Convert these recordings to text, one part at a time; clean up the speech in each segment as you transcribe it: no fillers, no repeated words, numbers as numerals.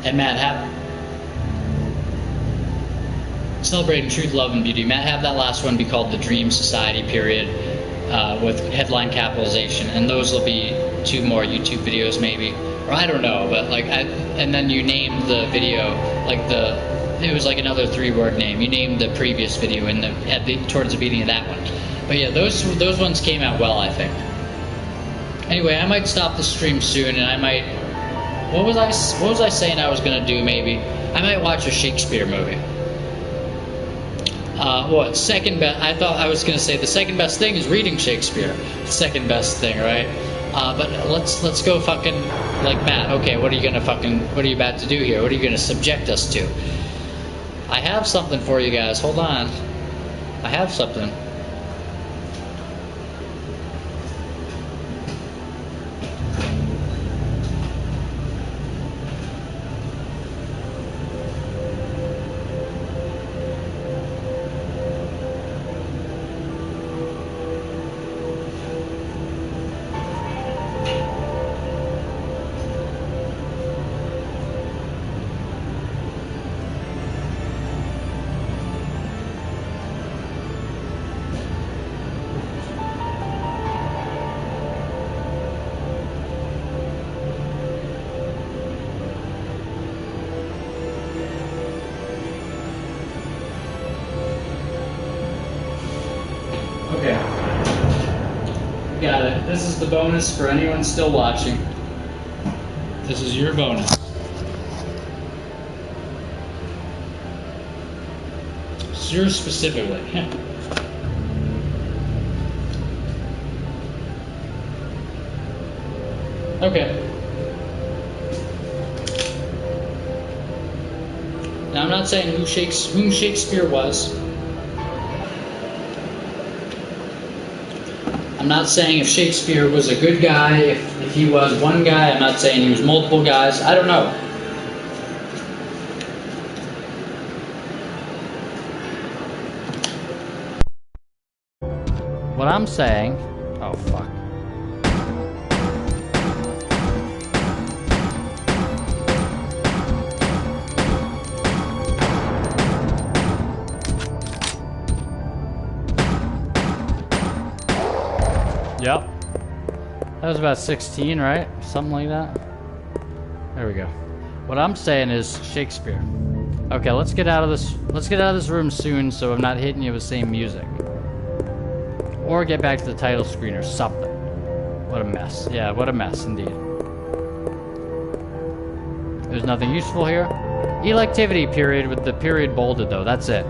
And Matt, have celebrating truth, love, and beauty. Matt, have that last one be called the Dream Society period, with headline capitalization, and those will be 2 more YouTube videos maybe, or I don't know, but like and then you named the video like it was like another 3-word name. You named the previous video towards the beginning of that one. But yeah, those ones came out well, I think. Anyway, I might stop the stream soon, and I might. What was I saying I was gonna do? Maybe I might watch a Shakespeare movie. Second best? I thought I was gonna say the second best thing is reading Shakespeare. Second best thing, right? But let's go fucking like Matt. Okay, what are you about to do here? What are you gonna subject us to? I have something for you guys. Hold on. I have something. Okay. Got it. This is the bonus for anyone still watching. This is your bonus. It's yours specifically. Okay. Now I'm not saying whom Shakespeare was. I'm not saying if Shakespeare was a good guy, if he was one guy. I'm not saying he was multiple guys. I don't know. What I'm saying... Oh, fuck. Yep. That was about 16, right? Something like that. There we go. What I'm saying is Shakespeare. Okay, let's get out of this. Let's get out of this room soon, so I'm not hitting you with the same music. Or get back to the title screen or something. What a mess. Yeah, what a mess indeed. There's nothing useful here. Electivity period with the period bolded though. That's it.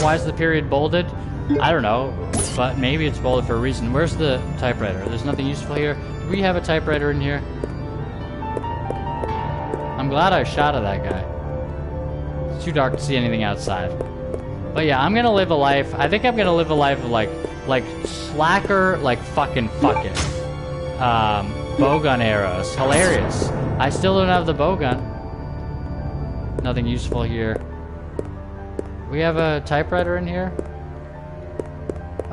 Why is the period bolded? I don't know, but maybe it's bolded for a reason. Where's the typewriter? There's nothing useful here. Do we have a typewriter in here? I'm glad I shot at that guy. It's too dark to see anything outside. But yeah, I'm gonna live a life. I think I'm gonna live a life of like slacker, like fucking fuck it. Bowgun arrows. Hilarious. I still don't have the bowgun. Nothing useful here. We have a typewriter in here?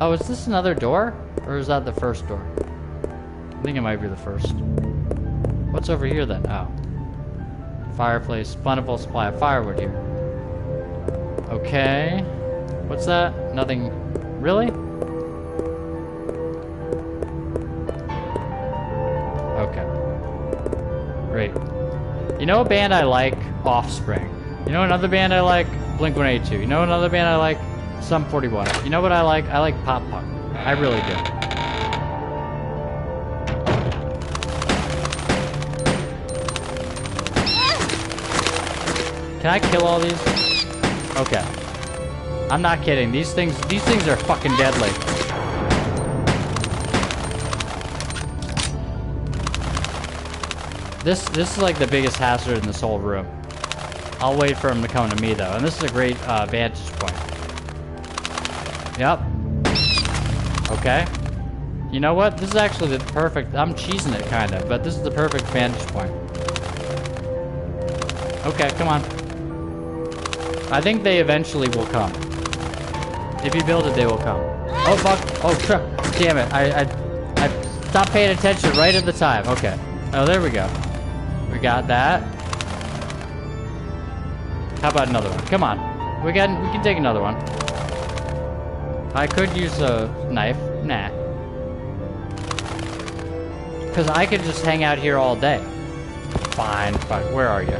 Oh, is this another door? Or is that the first door? I think it might be the first. What's over here then? Oh. Fireplace. Plentiful supply of firewood here. Okay. What's that? Nothing. Really? Okay. Great. You know a band I like? Offspring. You know another band I like? Blink-182. You know another band I like? Sum 41. You know what I like? I like pop punk. I really do. Can I kill all these? Okay. I'm not kidding. These things are fucking deadly. This is like the biggest hazard in this whole room. I'll wait for him to come to me though, and this is a great vantage point. Yep. Okay. You know what? This is actually the perfect... I'm cheesing it, kind of, but this is the perfect vantage point. Okay, come on. I think they eventually will come. If you build it, they will come. Oh, fuck. Oh, damn it. I stopped paying attention right at the time. Okay. Oh, there we go. We got that. How about another one? Come on. We can take another one. I could use a knife. Nah. Because I could just hang out here all day. Fine, fine. Where are you?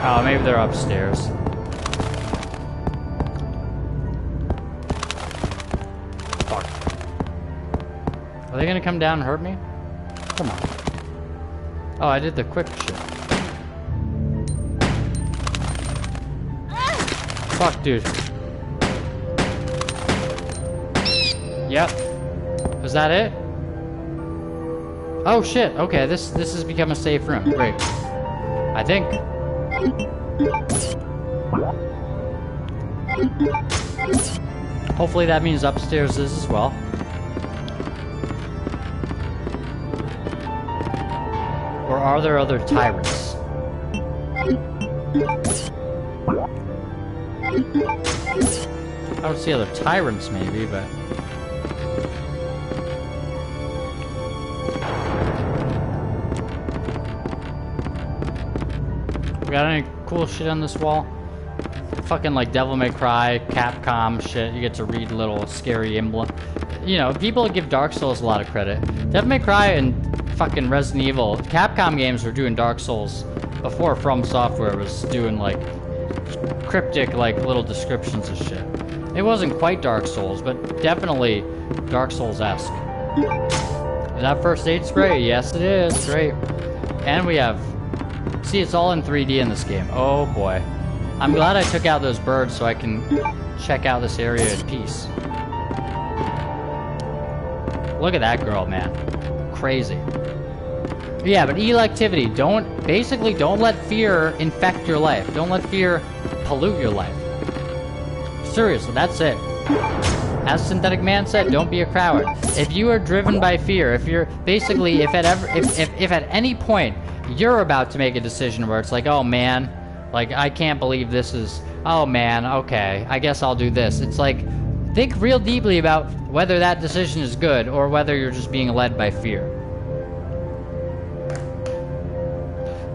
Oh, maybe they're upstairs. Fuck. Are they gonna come down and hurt me? Come on. Oh, I did the quick shit. Fuck, dude. Yep. Was that it? Oh shit, okay, this has become a safe room. Great. I think. Hopefully that means upstairs is as well. Or are there other tyrants? I don't see other tyrants maybe, but... We got any cool shit on this wall? Fucking like Devil May Cry, Capcom shit. You get to read little scary emblem. You know, people give Dark Souls a lot of credit. Devil May Cry and fucking Resident Evil. Capcom games were doing Dark Souls before From Software was doing like cryptic like little descriptions of shit. It wasn't quite Dark Souls, but definitely Dark Souls-esque. Is that first aid spray? Yes, it is. Great. And we have... See, it's all in 3D in this game. Oh, boy. I'm glad I took out those birds so I can check out this area in peace. Look at that girl, man. Crazy. Yeah, but electivity. Basically, don't let fear infect your life. Don't let fear pollute your life. Seriously, that's it. As Synthetic Man said, don't be a coward. If you are driven by fear, if you're basically, if at any point you're about to make a decision where it's like, oh man, like I can't believe this is, oh man, okay, I guess I'll do this. It's like, think real deeply about whether that decision is good or whether you're just being led by fear.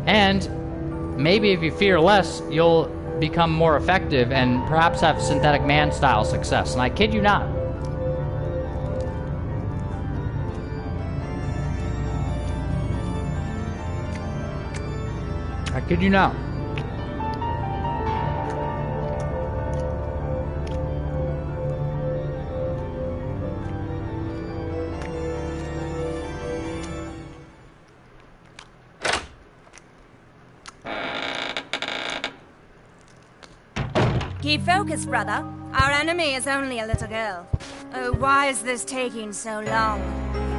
And maybe if you fear less, you'll become more effective and perhaps have Synthetic Man style success. And I kid you not. I kid you not. Keep focused, brother. Our enemy is only a little girl. Oh, why is this taking so long?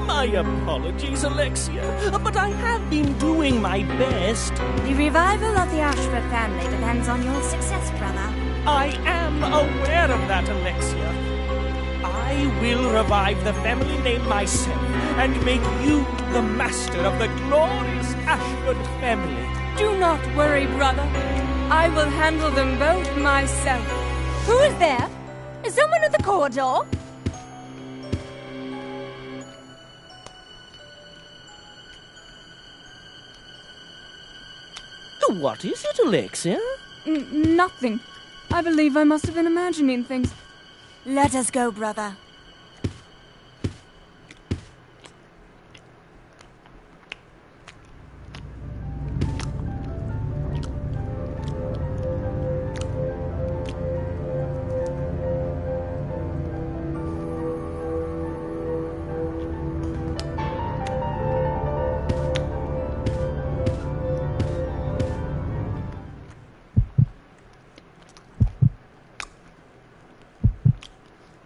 My apologies, Alexia, but I have been doing my best. The revival of the Ashford family depends on your success, brother. I am aware of that, Alexia. I will revive the family name myself and make you the master of the glorious Ashford family. Do not worry, brother. I will handle them both myself. Who is there? Is someone at the corridor? What is it, Alexia? Nothing. I believe I must have been imagining things. Let us go, brother.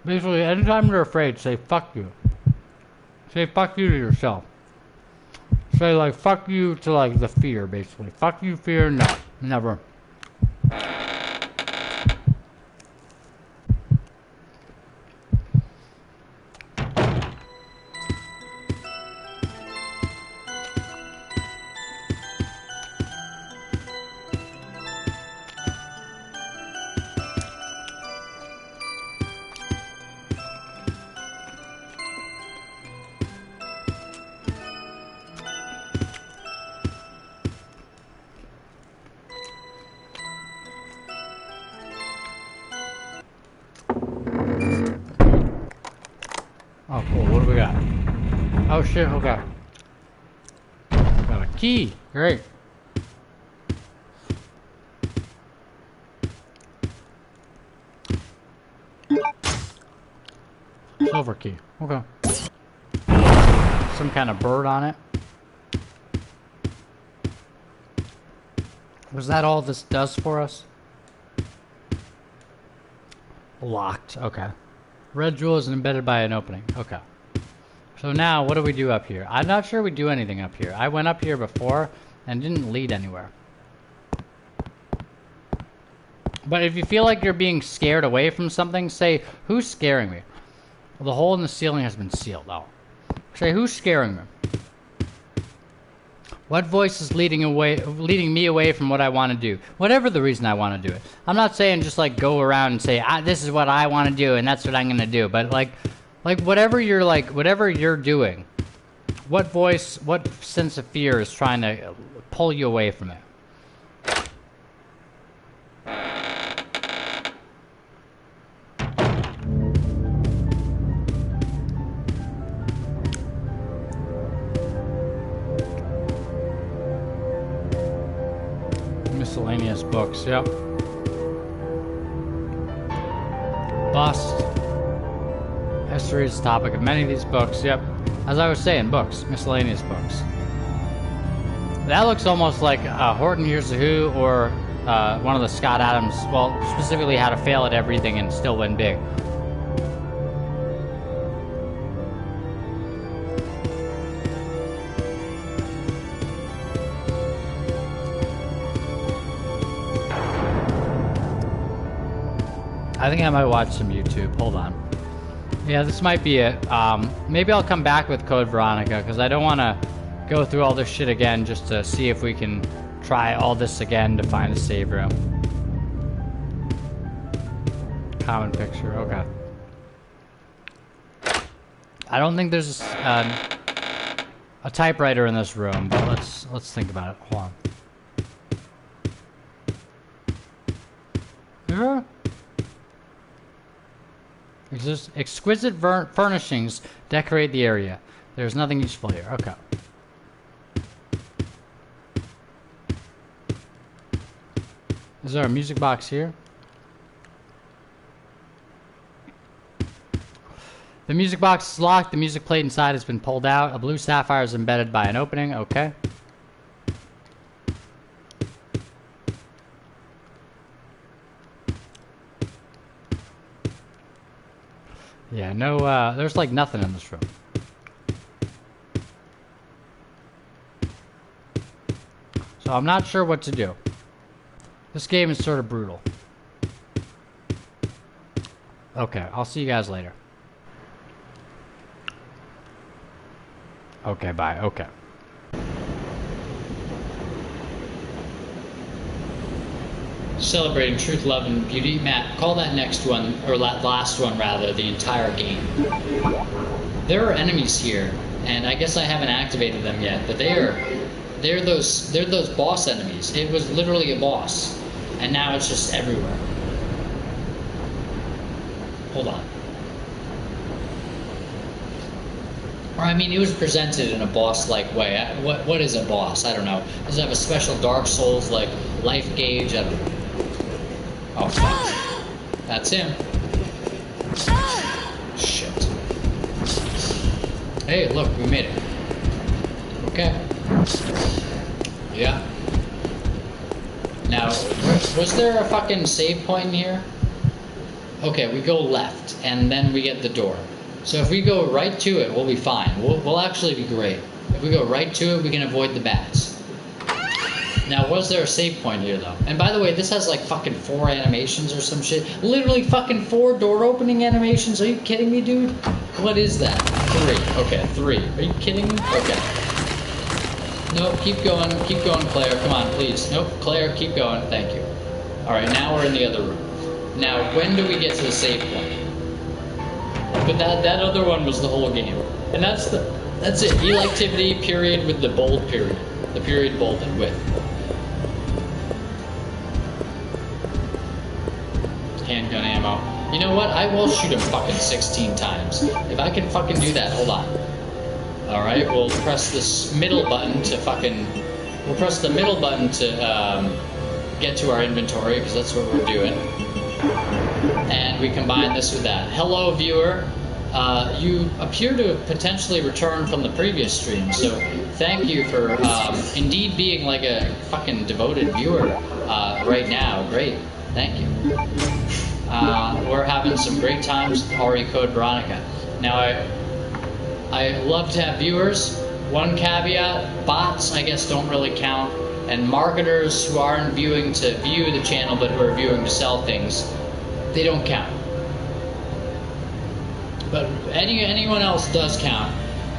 Basically, anytime you're afraid, say fuck you. Say fuck you to yourself. Say like fuck you to like the fear, basically. Fuck you, fear, no. Never. shit. Okay. Got a key. Great. Silver key. Okay. Some kind of bird on it. Was that all this does for us? Locked. Okay. Red jewel is embedded by an opening. Okay. So now, what do we do up here? I'm not sure we do anything up here. I went up here before and didn't lead anywhere. But if you feel like you're being scared away from something, say, who's scaring me? Well, the hole in the ceiling has been sealed. Oh. Say, who's scaring me? What voice is leading me away from what I want to do? Whatever the reason I want to do it. I'm not saying just like go around and say, this is what I want to do and that's what I'm going to do. But like whatever you're doing, what voice, what sense of fear is trying to pull you away from it? Miscellaneous books, yep. Bust. History is the topic of many of these books, yep. As I was saying, books, miscellaneous books. That looks almost like Horton Hears the Who or one of the Scott Adams, well, specifically How to Fail at Everything and Still Win Big. I think I might watch some YouTube. Hold on. Yeah, this might be it. Maybe I'll come back with Code Veronica, because I don't want to go through all this shit again just to see if we can try all this again to find a save room. Common picture, okay. I don't think there's a typewriter in this room, but let's think about it. Hold on. Yeah. Exquisite furnishings decorate the area. There's nothing useful here. Okay. Is there a music box here? The music box is locked. The music plate inside has been pulled out. A blue sapphire is embedded by an opening. Okay. Yeah, no, there's like nothing in this room. So I'm not sure what to do. This game is sort of brutal. Okay, I'll see you guys later. Okay, bye. Okay. Celebrating truth, love, and beauty. Matt, call that next one, or last one rather, the entire game. There are enemies here, and I guess I haven't activated them yet, but they're those boss enemies. It was literally a boss, and now it's just everywhere. Hold on. Or I mean, it was presented in a boss-like way. What is a boss? I don't know. Does it have a special Dark Souls like life gauge? I don't know. Oh, fuck. That's him. Shit. Hey, look, we made it. Okay. Yeah. Now, was there a fucking save point in here? Okay, we go left, and then we get the door. So if we go right to it, we'll be fine. We'll actually be great. If we go right to it, we can avoid the bats. Now, was there a save point here, though? And by the way, this has like fucking 4 animations or some shit. Literally fucking 4 door opening animations. Are you kidding me, dude? What is that? 3. Okay, 3. Are you kidding me? Okay. Nope, keep going, Claire. Come on, please. Nope, Claire, keep going. Thank you. Alright, now we're in the other room. Now, when do we get to the save point? But that other one was the whole game. And that's it. Electivity period with the bold period. The period bolded with. Handgun ammo. You know what? I will shoot him fucking 16 times. If I can fucking do that, hold on. All right, we'll press this middle button to fucking. We'll press the middle button to get to our inventory because that's what we're doing. And we combine this with that. Hello, viewer. You appear to have potentially returned from the previous stream, so thank you for indeed being like a fucking devoted viewer right now. Great, thank you. We're having some great times with RE Code Veronica. Now, I love to have viewers. One caveat, bots I guess don't really count, and marketers who aren't viewing to view the channel but who are viewing to sell things, they don't count. But anyone else does count,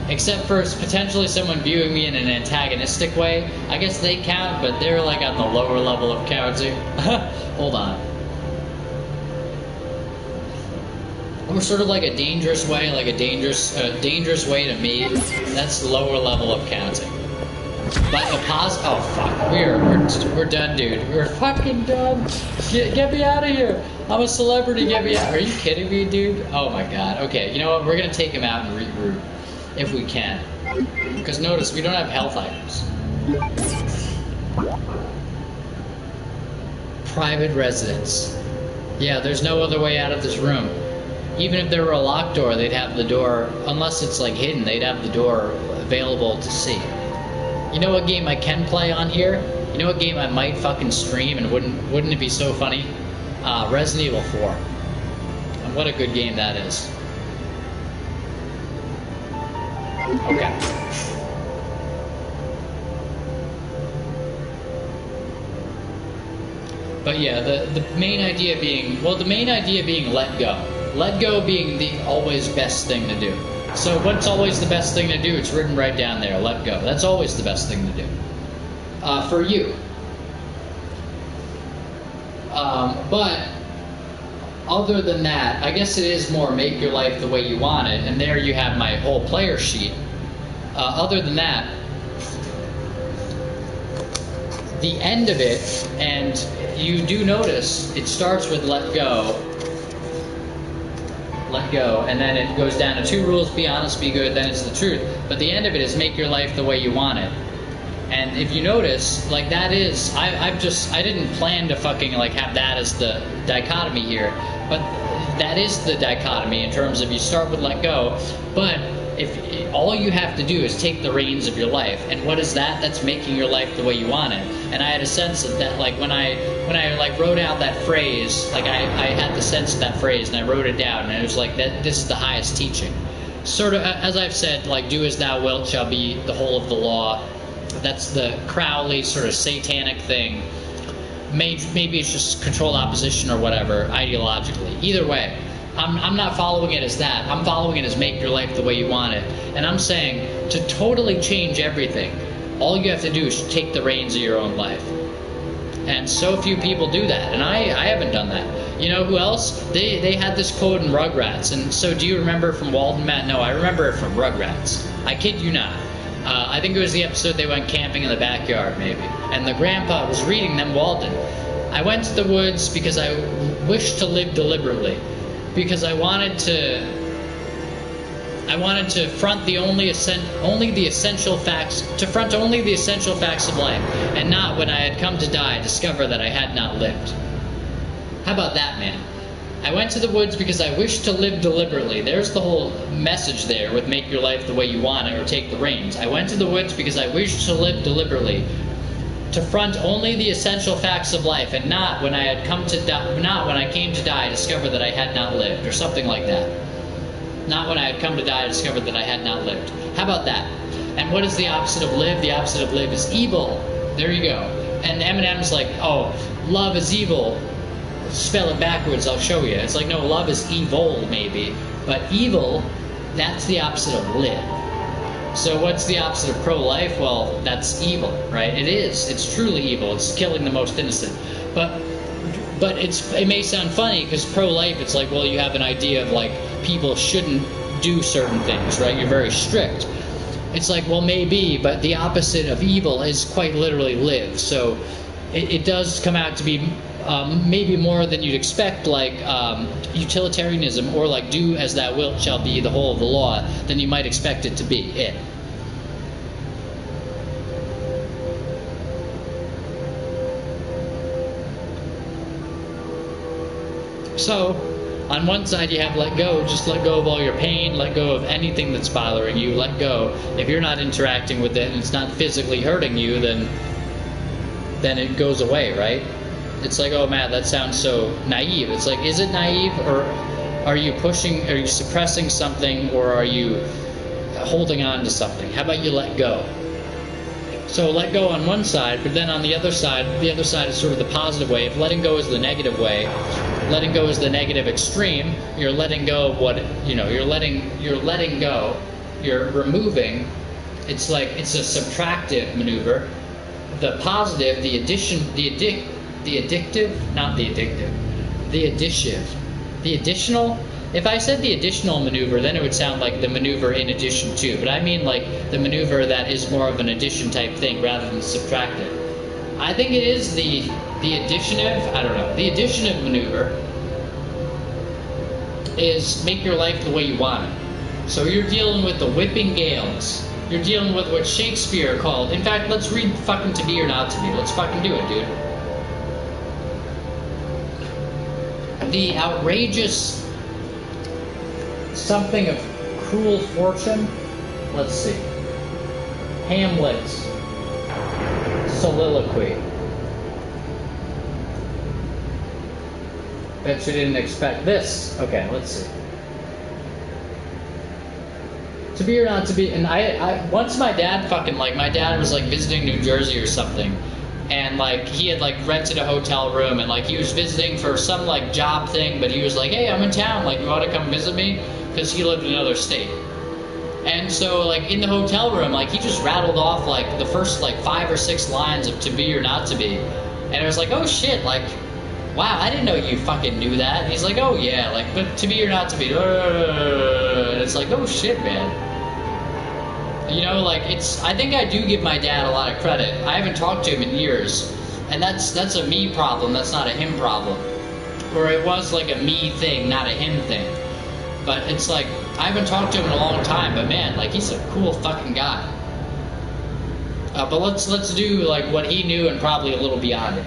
except for potentially someone viewing me in an antagonistic way. I guess they count, but they're like on the lower level of counting. Hold on. Or sort of like a dangerous way, like a dangerous way to me. That's the lower level of counting. But a oh fuck, we're done, dude. We're fucking done. Get me out of here. I'm a celebrity. Get me out. Are you kidding me, dude? Oh my god. Okay, you know what? We're gonna take him out and regroup if we can. Because notice we don't have health items. Private residence. Yeah, there's no other way out of this room. Even if there were a locked door, they'd have the door, unless it's like hidden, they'd have the door available to see. You know what game I can play on here? You know what game I might fucking stream and wouldn't it be so funny? Resident Evil 4. And what a good game that is. Okay. But yeah, the main idea being, well, the main idea being let go. Let go being the always best thing to do. So what's always the best thing to do? It's written right down there, let go. That's always the best thing to do. For you. But other than that, I guess it is more make your life the way you want it, and there you have my whole player sheet. Other than that, the end of it, and you do notice, it starts with let go, and then it goes down to 2 rules: be honest, be good, then it's the truth. But the end of it is make your life the way you want it. And if you notice, like that is, I didn't plan to fucking like have that as the dichotomy here, but that is the dichotomy in terms of you start with let go, but if all you have to do is take the reins of your life. And what is that? That's making your life the way you want it. And I had a sense of that, like when I like wrote out that phrase, like I had the sense of that phrase and I wrote it down, and it was like that this is the highest teaching. Sort of, as I've said, like do as thou wilt shall be the whole of the law. That's the Crowley sort of satanic thing. Maybe it's just controlled opposition or whatever, ideologically. Either way, I'm not following it as that. I'm following it as make your life the way you want it. And I'm saying to totally change everything, all you have to do is take the reins of your own life. And so few people do that, and I haven't done that. You know who else? They had this quote in Rugrats, and so do you remember from Walden, Matt? No, I remember it from Rugrats. I kid you not. I think it was the episode they went camping in the backyard, maybe. And the grandpa was reading them Walden. I went to the woods because I wished to live deliberately. Because I wanted to front only the essential facts of life, and not when I had come to die discover that I had not lived. How about that, man? I went to the woods because I wished to live deliberately. There's the whole message there with make your life the way you want it or take the reins. I went to the woods because I wished to live deliberately, to front only the essential facts of life, and not when I came to die discover that I had not lived, or something like that. Not when I had come to die discover that I had not lived. How about that? And what is the opposite of live? The opposite of live is evil. There you go. And Eminem's like, oh, love is evil. Spell it backwards, I'll show you. It's like, no, love is evil, maybe. But evil, that's the opposite of live. So what's the opposite of pro-life? Well, that's evil, right? It is. It's truly evil. It's killing the most innocent. But it may sound funny because pro-life, it's like, well, you have an idea of like people shouldn't do certain things, right? You're very strict. It's like, well, maybe, but the opposite of evil is quite literally live. So it does come out to be maybe more than you'd expect, like utilitarianism, or like do as thou wilt shall be the whole of the law, than you might expect it to be. So, on one side you have let go, just let go of all your pain, let go of anything that's bothering you, let go. If you're not interacting with it and it's not physically hurting you, then it goes away, right? It's like, oh man, that sounds so naive. It's like, is it naive, or are you suppressing something, or are you holding on to something? How about you let go? So let go on one side, but then on the other side is sort of the positive way. If letting go is the negative way, letting go is the negative extreme. You're letting go of what, you're letting go, you're removing. It's like, it's a subtractive maneuver. The positive, the additional. If I said the additional maneuver, then it would sound like the maneuver in addition to. But I mean like the maneuver that is more of an addition type thing rather than subtractive. I think it is the additionative, I don't know. The additionative maneuver is make your life the way you want it. So you're dealing with the whipping gales. You're dealing with what Shakespeare called. In fact, let's read fucking To Be or Not to Be. Let's fucking do it, dude. The outrageous something of cruel fortune. Let's see. Hamlet's soliloquy. Bet you didn't expect this. Okay, let's see. To Be or Not to Be. And I once my dad was like visiting New Jersey or something. And like he had like rented a hotel room, and like he was visiting for some like job thing, but he was like, hey, I'm in town, like you want to come visit me? Because he lived in another state. And so like in the hotel room, like he just rattled off like the first like 5 or 6 lines of To Be or Not to Be. And I was like, oh shit, like, wow, I didn't know you fucking knew that. And he's like, oh yeah, like, but To Be or Not to Be. And it's like, oh shit, man. Like I think I do give my dad a lot of credit. I haven't talked to him in years. And that's a me problem, that's not a him problem. Or it was like a me thing, not a him thing. But it's like, I haven't talked to him in a long time, but man, like he's a cool fucking guy. But let's do like what he knew and probably a little beyond it.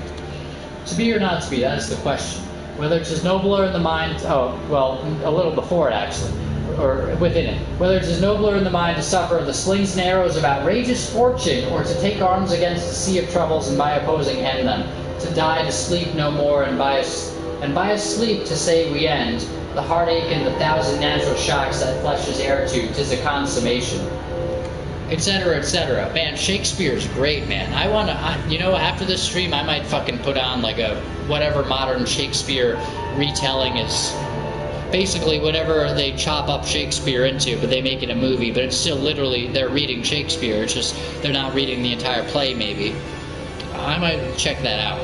To be or not to be, that is the question. Whether it's as nobler in the mind, a little before it actually, or within it. Whether it's as nobler in the mind to suffer the slings and arrows of outrageous fortune, or to take arms against the sea of troubles and by opposing end them, to die to sleep no more, and by a sleep to say we end, the heartache and the 1,000 natural shocks that flesh is heir to, 'tis a consummation. Etc., etc. Man, Shakespeare's great, man. After this stream, I might fucking put on like a whatever modern Shakespeare retelling is. Basically, whatever they chop up Shakespeare into, but they make it a movie. But it's still literally, they're reading Shakespeare. It's just, they're not reading the entire play, maybe. I might check that out.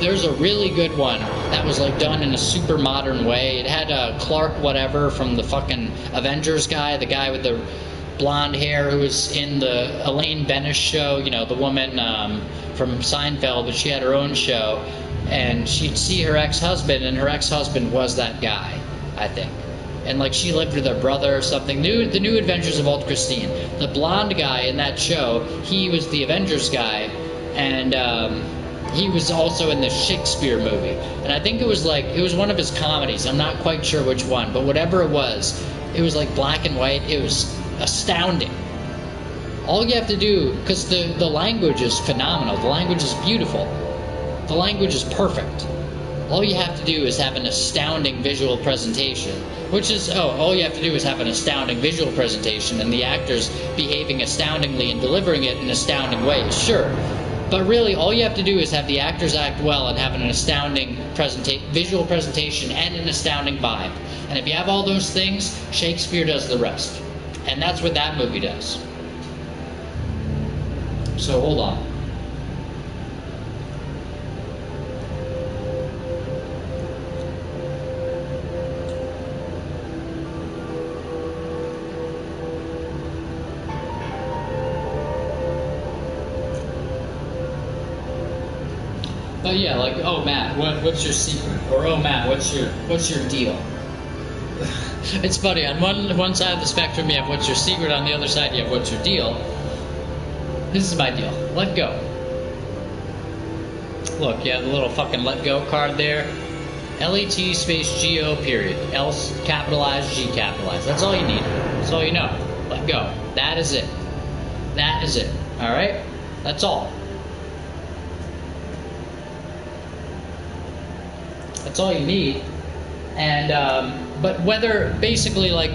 There's a really good one that was like done in a super modern way. It had Clark whatever from the fucking Avengers guy, the guy with the blonde hair who was in the Elaine Bennis show, the woman from Seinfeld, but she had her own show, and she'd see her ex-husband, and her ex-husband was that guy, I think. And like she lived with her brother or something. The New Adventures of Old Christine. The blonde guy in that show, he was the Avengers guy, and he was also in the Shakespeare movie. And I think it was one of his comedies. I'm not quite sure which one, but whatever it was like black and white. It was astounding. All you have to do, because the language is phenomenal. The language is beautiful. The language is perfect. All you have to do is have an astounding visual presentation. All you have to do is have an astounding visual presentation and the actors behaving astoundingly and delivering it in astounding ways. Sure. But really, all you have to do is have the actors act well and have an astounding visual presentation and an astounding vibe. And if you have all those things, Shakespeare does the rest. And that's what that movie does. So, hold on. But yeah, like, oh Matt, what's your secret? Or oh Matt, what's your deal? It's funny, on one side of the spectrum you have what's your secret, on the other side you have what's your deal. This is my deal. Let go. Look, you have the little fucking let go card there. LET space GO period. L capitalized, G capitalized. That's all you need. That's all you know. Let go. That is it. That is it. Alright? That's all. That's all you need. And, but whether, basically, like,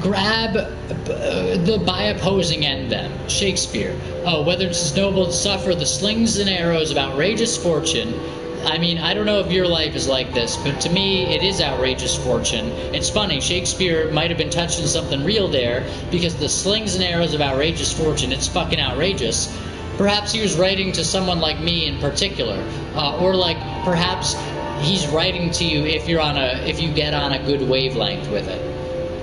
grab the by opposing end them. Shakespeare. Oh, whether it's noble to suffer the slings and arrows of outrageous fortune. I mean, I don't know if your life is like this, but to me, it is outrageous fortune. It's funny, Shakespeare might have been touching something real there, because the slings and arrows of outrageous fortune, it's fucking outrageous. Perhaps he was writing to someone like me in particular, or like perhaps he's writing to you if you get on a good wavelength with it.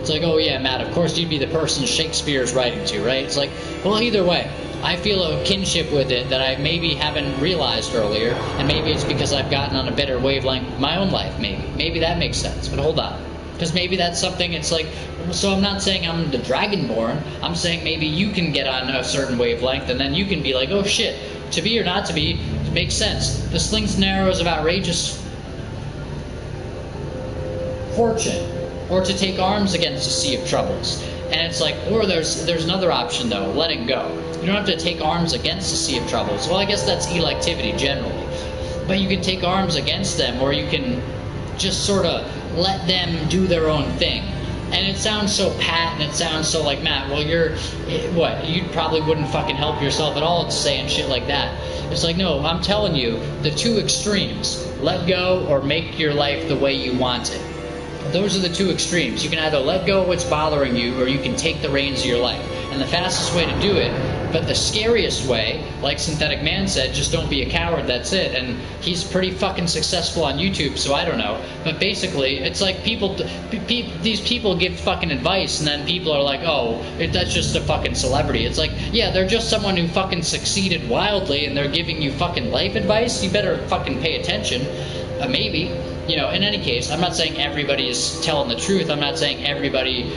It's like, oh yeah, Matt, of course you'd be the person Shakespeare's writing to, right? It's like, well, either way, I feel a kinship with it that I maybe haven't realized earlier, and maybe it's because I've gotten on a better wavelength in my own life, maybe. Maybe that makes sense, but hold on. Because maybe that's something, it's like, so I'm not saying I'm the Dragonborn, I'm saying maybe you can get on a certain wavelength, and then you can be like, oh shit, to be or not to be, it makes sense. The slings and arrows of outrageous fortune, or to take arms against a sea of troubles. And it's like, or there's another option though, letting go. You don't have to take arms against a sea of troubles. Well, I guess that's electivity generally. But you can take arms against them, or you can just sort of let them do their own thing. And it sounds so pat, and it sounds so like, Matt, well, you probably wouldn't fucking help yourself at all saying shit like that. It's like, no, I'm telling you, the two extremes, let go or make your life the way you want it. Those are the two extremes. You can either let go of what's bothering you, or you can take the reins of your life. And the fastest way to do it, but the scariest way, like Synthetic Man said, just don't be a coward, that's it. And he's pretty fucking successful on YouTube, so I don't know. But basically, it's like these people give fucking advice, and then people are like, oh, that's just a fucking celebrity. It's like, yeah, they're just someone who fucking succeeded wildly, and they're giving you fucking life advice? You better fucking pay attention. Maybe. You know, in any case, I'm not saying everybody is telling the truth. I'm not saying everybody,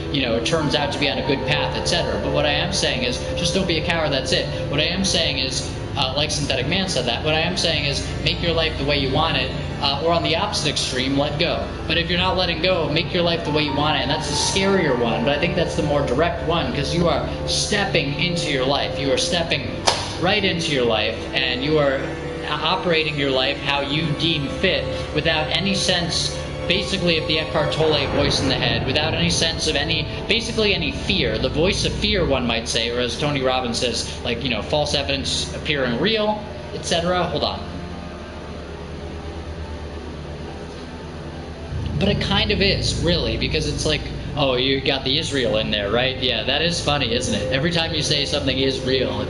turns out to be on a good path, etc. But what I am saying is, just don't be a coward, that's it. What I am saying is, like Synthetic Man said that, what I am saying is, make your life the way you want it, or on the opposite extreme, let go. But if you're not letting go, make your life the way you want it, and that's the scarier one, but I think that's the more direct one, because you are stepping into your life. You are stepping right into your life, and you are operating your life how you deem fit, without any sense, basically, of the Eckhart Tolle voice in the head, without any sense of basically any fear. The voice of fear, one might say, or as Tony Robbins says, like, false evidence appearing real, etc. Hold on. But it kind of is, really, because it's like, oh, you got the Israel in there, right? Yeah, that is funny, isn't it? Every time you say something is real,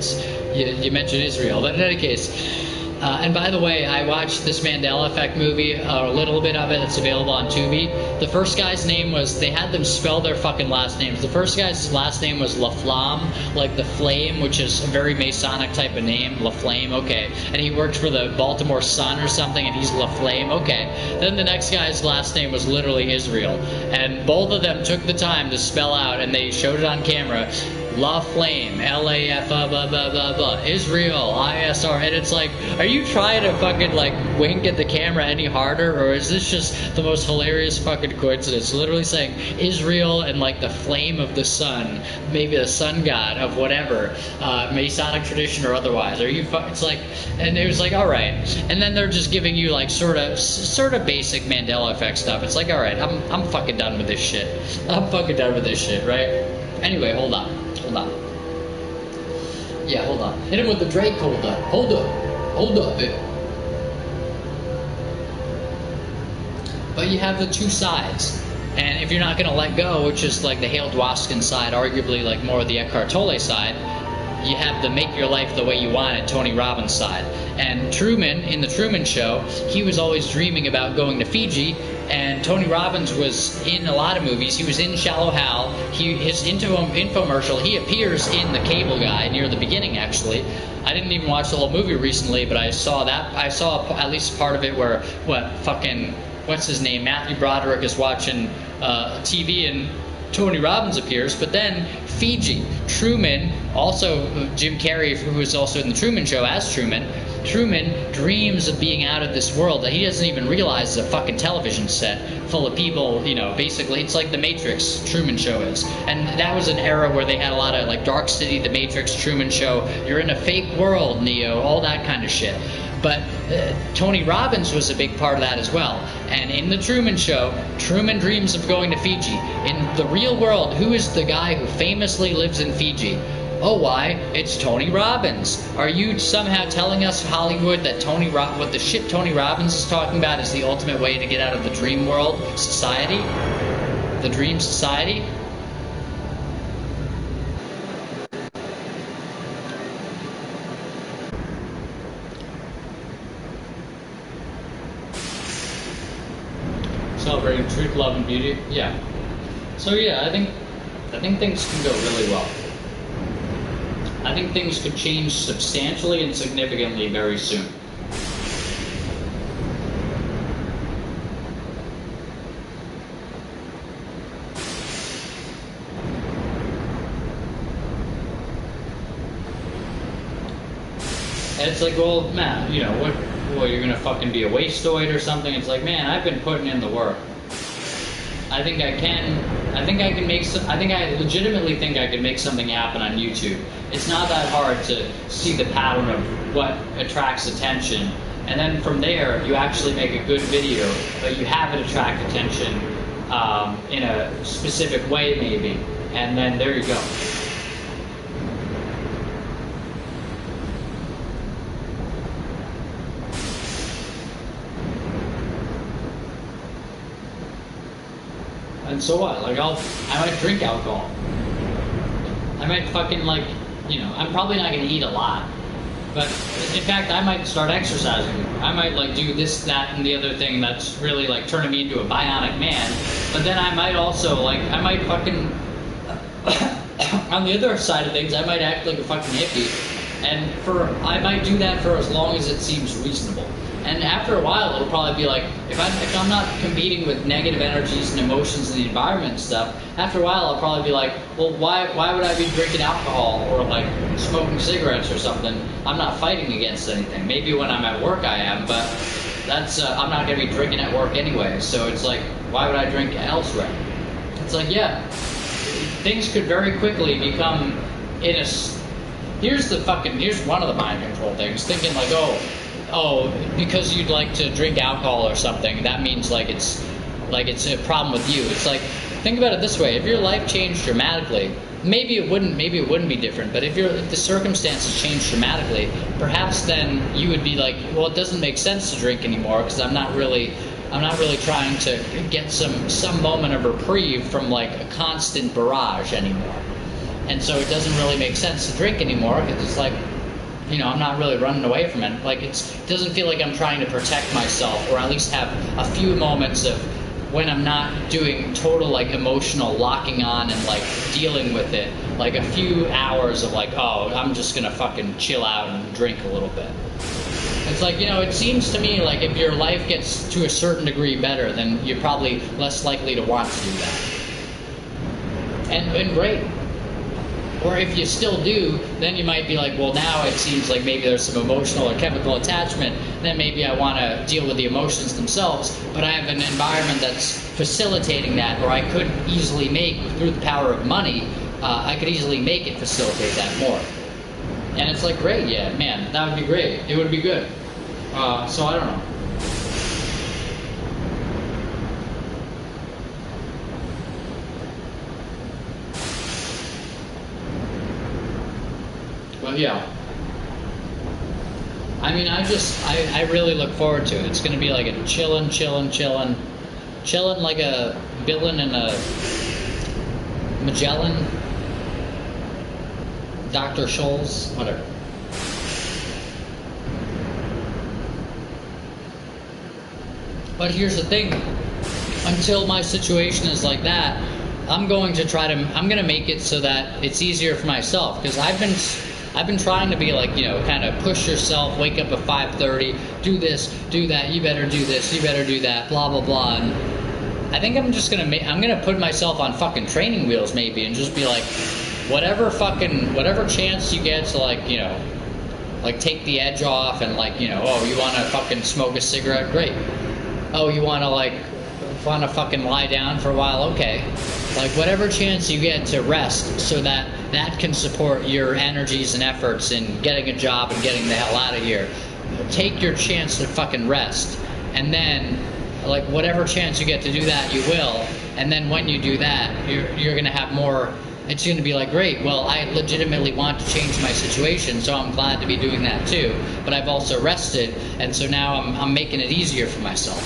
you mention Israel. But in any case, and by the way, I watched this Mandela Effect movie, a little bit of it. It's available on Tubi. The first guy's name was, they had them spell their fucking last names. The first guy's last name was La Flamme, like the flame, which is a very Masonic type of name. La Flame, okay. And he worked for the Baltimore Sun or something, and he's La Flame, okay. Then the next guy's last name was literally Israel. And both of them took the time to spell out, and they showed it on camera, La Flame, L-A-F, blah, blah, blah, blah, Israel, I-S-R, and it's like, are you trying to fucking, like, wink at the camera any harder, or is this just the most hilarious fucking coincidence? Literally saying Israel and, like, the flame of the sun, maybe the sun god of whatever, Masonic tradition or otherwise. It's like, and it was like, alright, and then they're just giving you, like, sort of basic Mandela Effect stuff. It's like, alright, I'm fucking done with this shit. I'm fucking done with this shit, right? Anyway, hold on. Yeah, hold on. Hit him with the Drake, hold up. Hold up, it. But you have the two sides. And if you're not going to let go, which is like the Hale Dwoskin side, arguably like more of the Eckhart Tolle side, you have the make your life the way you want it, Tony Robbins side. And Truman, in the Truman Show, he was always dreaming about going to Fiji, and Tony Robbins was in a lot of movies. He was in Shallow Hal. His infomercial, he appears in The Cable Guy near the beginning, actually. I didn't even watch the whole movie recently, but I saw at least part of it where, what's his name, Matthew Broderick is watching TV, and Tony Robbins appears, but then Fiji, Truman, also Jim Carrey, who was also in the Truman Show as Truman. Truman dreams of being out of this world that he doesn't even realize is a fucking television set full of people, you know, basically it's like the Matrix, Truman Show is. And that was an era where they had a lot of like Dark City, the Matrix, Truman Show, you're in a fake world, Neo, all that kind of shit. But Tony Robbins was a big part of that as well. And in the Truman Show, Truman dreams of going to Fiji. In the real world, who is the guy who famously lives in Fiji? Oh, why? It's Tony Robbins. Are you somehow telling us, Hollywood, that what the shit Tony Robbins is talking about is the ultimate way to get out of the dream world society? The dream society? Celebrating truth, love, and beauty. Yeah. So yeah, I think things can go really well. I think things could change substantially and significantly very soon. And it's like, well, man, you know, what, you're gonna fucking be a wasteoid or something? It's like, man, I've been putting in the work. I legitimately think I can make something happen on YouTube. It's not that hard to see the pattern of what attracts attention. And then from there, you actually make a good video, but you have it attract attention in a specific way maybe. And then there you go. And so what? Like, I might drink alcohol. I might fucking, like, you know, I'm probably not gonna eat a lot. But, in fact, I might start exercising. I might, like, do this, that, and the other thing that's really, like, turning me into a bionic man. But then I might also, like, I might fucking... on the other side of things, I might act like a fucking hippie. And I might do that for as long as it seems reasonable. And after a while, it'll probably be like, if I'm not competing with negative energies and emotions in the environment and stuff, after a while, I'll probably be like, well, why would I be drinking alcohol or, like, smoking cigarettes or something? I'm not fighting against anything. Maybe when I'm at work I am, but that's, I'm not going to be drinking at work anyway. So it's like, why would I drink elsewhere? It's like, yeah, things could very quickly become here's one of the mind control things, thinking like, oh, because you'd like to drink alcohol or something, that means like it's a problem with you. It's like, think about it this way: if your life changed dramatically, maybe it wouldn't be different. But if the circumstances changed dramatically, perhaps then you would be like, well, it doesn't make sense to drink anymore because I'm not really trying to get some moment of reprieve from like a constant barrage anymore. And so it doesn't really make sense to drink anymore because it's like, you know, I'm not really running away from it. Like, it doesn't feel like I'm trying to protect myself, or at least have a few moments of when I'm not doing total, like, emotional locking on and, like, dealing with it. Like, a few hours of, like, oh, I'm just gonna fucking chill out and drink a little bit. It's like, you know, it seems to me like if your life gets to a certain degree better, then you're probably less likely to want to do that. And great. Or if you still do, then you might be like, well, now it seems like maybe there's some emotional or chemical attachment, then maybe I want to deal with the emotions themselves, but I have an environment that's facilitating that, or I could easily make, through the power of money, I could easily make it facilitate that more. And it's like, great, yeah, man, that would be great. It would be good. So I don't know. But yeah, I mean, I really look forward to it. It's gonna be like a chillin' like a villain in a Magellan, Dr. Scholl's, whatever. But here's the thing, until my situation is like that, I'm gonna make it so that it's easier for myself, because I've been trying to be like, you know, kind of push yourself, wake up at 5:30, do this, do that, you better do this, you better do that, blah, blah, blah. And I think I'm just gonna I'm gonna put myself on fucking training wheels maybe and just be like, whatever chance you get to like, you know, like take the edge off and like, you know, oh, you want to fucking smoke a cigarette? Great. Oh, you want to fucking lie down for a while? Okay. Like whatever chance you get to rest so that can support your energies and efforts in getting a job and getting the hell out of here. Take your chance to fucking rest. And then like whatever chance you get to do that, you will. And then when you do that, you're going to have more. It's going to be like, great, well, I legitimately want to change my situation, so I'm glad to be doing that too. But I've also rested, and so now I'm making it easier for myself.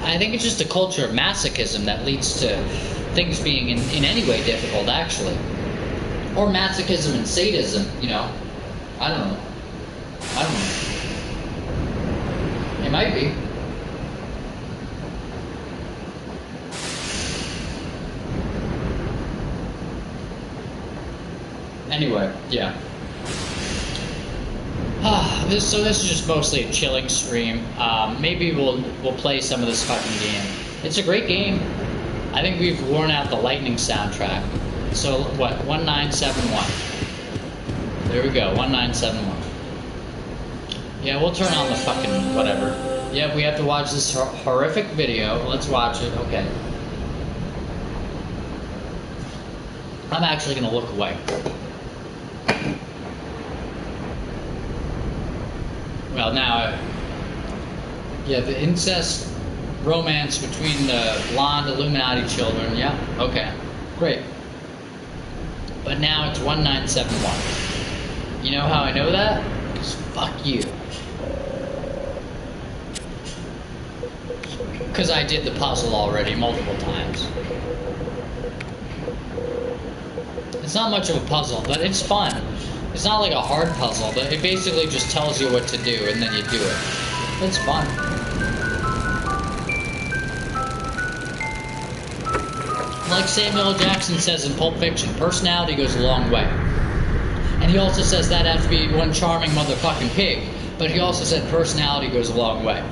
I think it's just a culture of masochism that leads to things being in any way difficult, actually. Or masochism and sadism, you know. I don't know. It might be. Anyway, yeah. So this is just mostly a chilling stream. Maybe we'll play some of this fucking game. It's a great game. I think we've worn out the Lightning soundtrack. So what? 1971. There we go. 1971. Yeah, we'll turn on the fucking whatever. Yeah, we have to watch this horrific video. Let's watch it. Okay. I'm actually gonna look away. Well, now, yeah, the incest romance between the blonde Illuminati children. Yeah, okay, great. But now it's 1971. You know how I know that? Because fuck you. Because I did the puzzle already multiple times. It's not much of a puzzle, but it's fun. It's not like a hard puzzle, but it basically just tells you what to do, and then you do it. It's fun. Like Samuel L. Jackson says in Pulp Fiction, personality goes a long way. And he also says that has to be one charming motherfucking pig, but he also said personality goes a long way.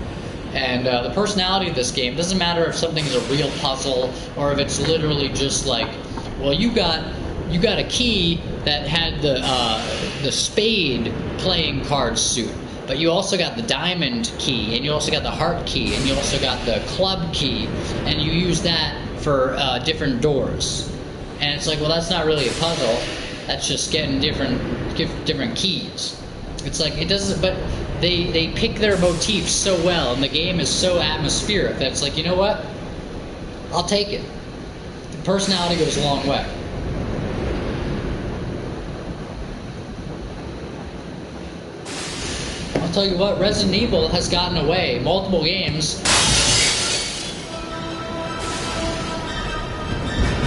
And the personality of this game doesn't matter if something's a real puzzle or if it's literally just like, well, you got a key that had the spade playing card suit, but you also got the diamond key, and you also got the heart key, and you also got the club key, and you use that for different doors. And it's like, well, that's not really a puzzle. That's just getting different keys. It's like, it doesn't, but they pick their motifs so well, and the game is so atmospheric that it's like, you know what? I'll take it. The personality goes a long way. I'll tell you what, Resident Evil has gotten away multiple games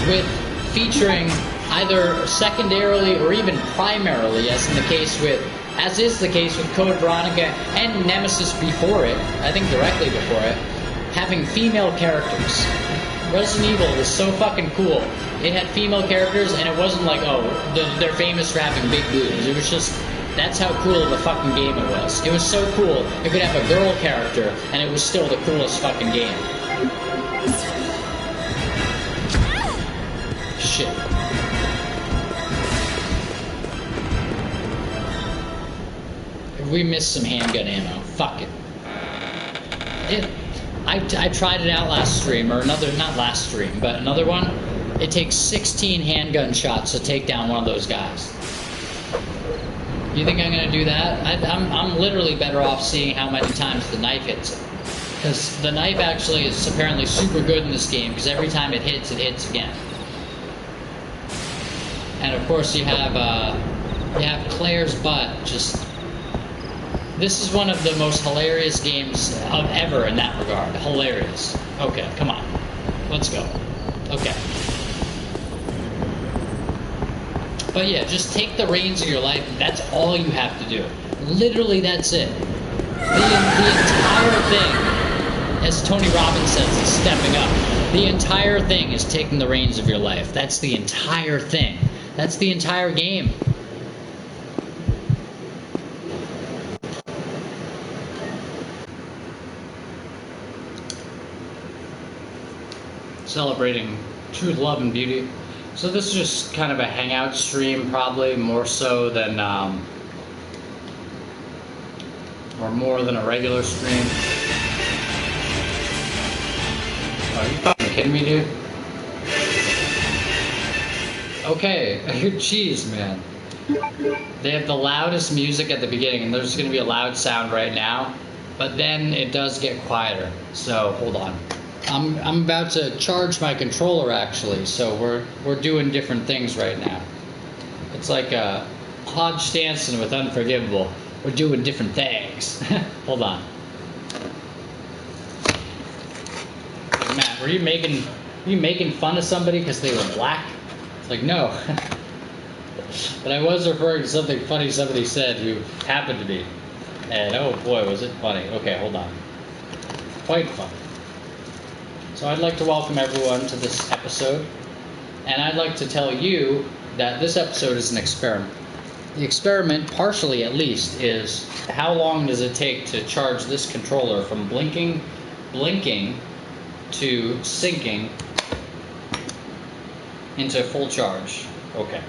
with featuring either secondarily or even primarily, as is the case with Code Veronica and Nemesis before it, I think directly before it, having female characters. Resident Evil was so fucking cool. It had female characters, and it wasn't like, oh, they're famous for having big boobs. It was just, that's how cool of a fucking game it was. It was so cool, it could have a girl character, and it was still the coolest fucking game. Shit. We missed some handgun ammo. Fuck it. I tried it out last stream, or not last stream, but another one. It takes 16 handgun shots to take down one of those guys. You think I'm gonna do that? I'm literally better off seeing how many times the knife hits it. Because the knife actually is apparently super good in this game, because every time it hits again. And of course you have Claire's butt. Just, this is one of the most hilarious games of ever in that regard. Hilarious. Okay, come on. Let's go. Okay. But yeah, just take the reins of your life. That's all you have to do. Literally, that's it. The entire thing, as Tony Robbins says, is stepping up. The entire thing is taking the reins of your life. That's the entire thing. That's the entire game. celebrating truth, love, and beauty. So this is just kind of a hangout stream, probably more so than, or more than a regular stream. Are you fucking kidding me, dude? Okay, jeez, man. They have the loudest music at the beginning, and there's going to be a loud sound right now, but then it does get quieter. So hold on. I'm about to charge my controller, actually. So we're doing different things right now. It's like Hodge Stanson with Unforgivable. We're doing different things. Hold on. Like, Matt, were you making fun of somebody because they were black? It's like, no. But I was referring to something funny somebody said who happened to be. And oh boy, was it funny. Okay, hold on. Quite funny. So I'd like to welcome everyone to this episode. And I'd like to tell you that this episode is an experiment. The experiment, partially at least, is how long does it take to charge this controller from blinking to syncing into full charge. Okay.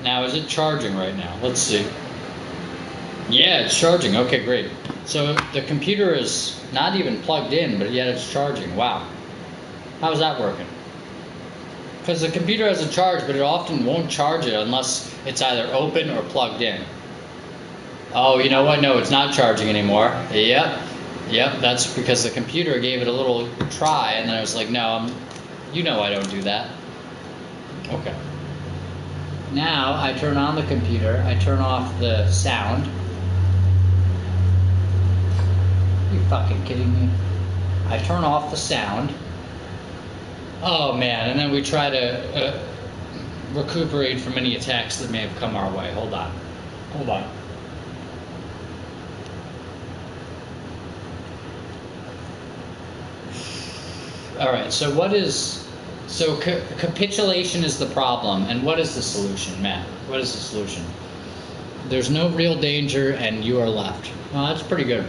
Now, is it charging right now? Let's see. Yeah, it's charging. Okay, great. So the computer is not even plugged in, but yet it's charging. Wow. How's that working? Because the computer has a charge, but it often won't charge it unless it's either open or plugged in. Oh, you know what? No, it's not charging anymore. Yep, that's because the computer gave it a little try, and then I was like, no, you know I don't do that. Okay. Now I turn on the computer, I turn off the sound. Are you fucking kidding me? I turn off the sound. Oh man, and then we try to recuperate from any attacks that may have come our way. Hold on. Alright, so capitulation is the problem, and what is the solution, Matt? What is the solution? There's no real danger, and you are left. Well, that's pretty good.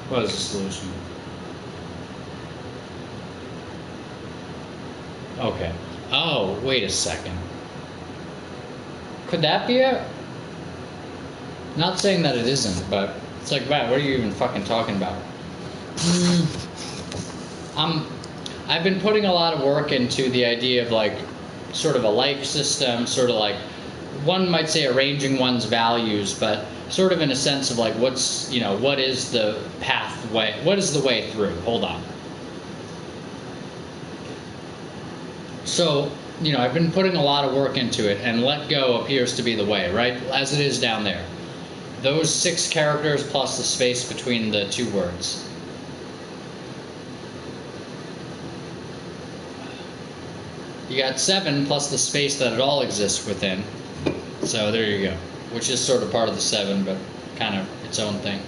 What is the solution? Okay. Oh, wait a second. Could that be it? Not saying that it isn't, but it's like, Matt, what are you even fucking talking about? I've been putting a lot of work into the idea of like sort of a life system, sort of like one might say arranging one's values, but sort of in a sense of like what is the pathway, what is the way through? Hold on. So, I've been putting a lot of work into it, and let go appears to be the way, right? As it is down there. Those 6 characters plus the space between the 2 words. You got 7 plus the space that it all exists within. So there you go. Which is sort of part of the 7, but kind of its own thing.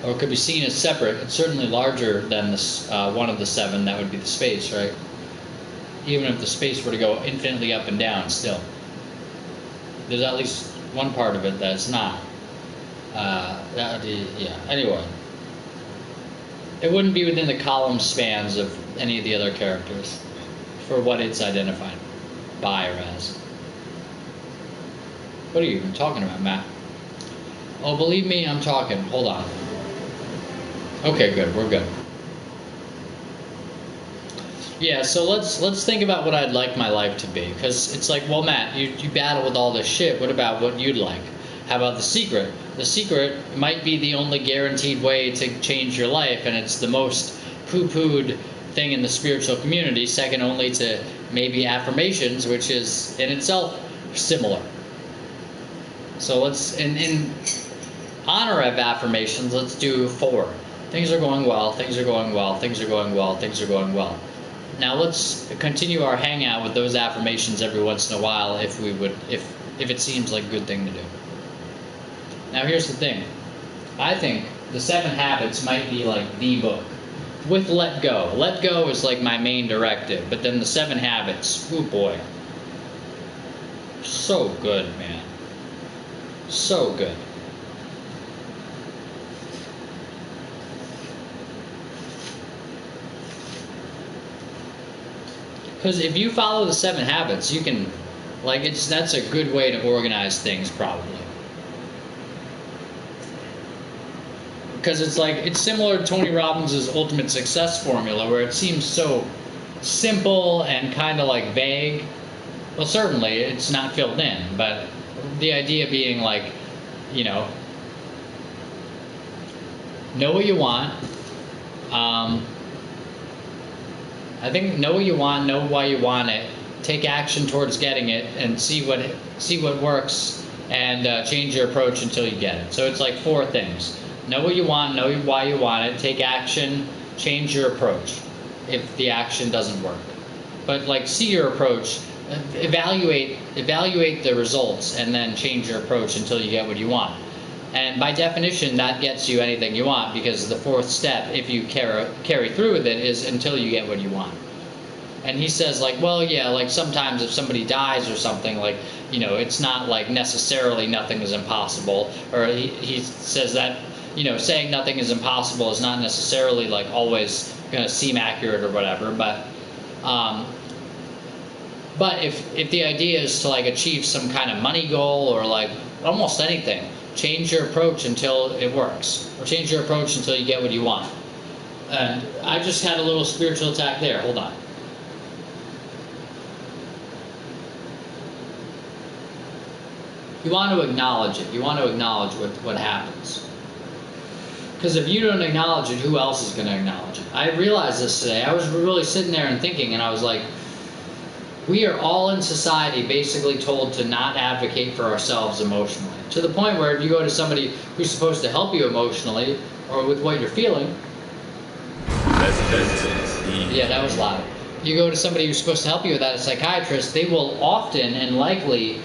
Or it could be seen as separate. It's certainly larger than this one of the 7. That would be the space, right? Even if the space were to go infinitely up and down, still. There's at least one part of it that's not. Yeah. Anyway. It wouldn't be within the column spans of any of the other characters for what it's identified by or as. What are you even talking about, Matt? Oh, believe me, I'm talking. Hold on. Okay, good. We're good. Yeah, so let's think about what I'd like my life to be. Because it's like, well, Matt, you battle with all this shit. What about what you'd like? How about The Secret? The Secret might be the only guaranteed way to change your life, and it's the most poo-pooed thing in the spiritual community, second only to maybe affirmations, which is in itself similar. So let's, in honor of affirmations, let's do 4. Things are going well, things are going well, things are going well, things are going well. Now let's continue our hangout with those affirmations every once in a while if it seems like a good thing to do. Now here's the thing. I think the 7 Habits might be like the book. With Let Go. Let Go is like my main directive, but then the 7 Habits, oh boy. So good, man. So good. Because if you follow the 7 habits, you can, like, that's a good way to organize things, probably. Because it's like, it's similar to Tony Robbins' ultimate success formula, where it seems so simple and kind of like vague. Well, certainly it's not filled in, but the idea being like, you know what you want. I think know what you want, know why you want it, take action towards getting it, and see what works, and change your approach until you get it. So it's like 4 things. Know what you want, know why you want it, take action, change your approach if the action doesn't work. But like, see your approach, evaluate the results, and then change your approach until you get what you want. And by definition, that gets you anything you want, because the 4th step, if you carry through with it, is until you get what you want. And he says, like, well, yeah, like sometimes if somebody dies or something, like, you know, it's not like necessarily nothing is impossible. Or he says that, you know, saying nothing is impossible is not necessarily like always going to seem accurate or whatever. But if the idea is to like achieve some kind of money goal or like almost anything, change your approach until it works, or change your approach until you get what you want. And I just had a little spiritual attack there. Hold on. You want to acknowledge it. You want to acknowledge what happens. Because if you don't acknowledge it, who else is going to acknowledge it? I realized this today. I was really sitting there and thinking, and I was like, we are all in society basically told to not advocate for ourselves emotionally. To the point where if you go to somebody who's supposed to help you emotionally, or with what you're feeling... Yeah, that was loud. You go to somebody who's supposed to help you with that, a psychiatrist, they will often and likely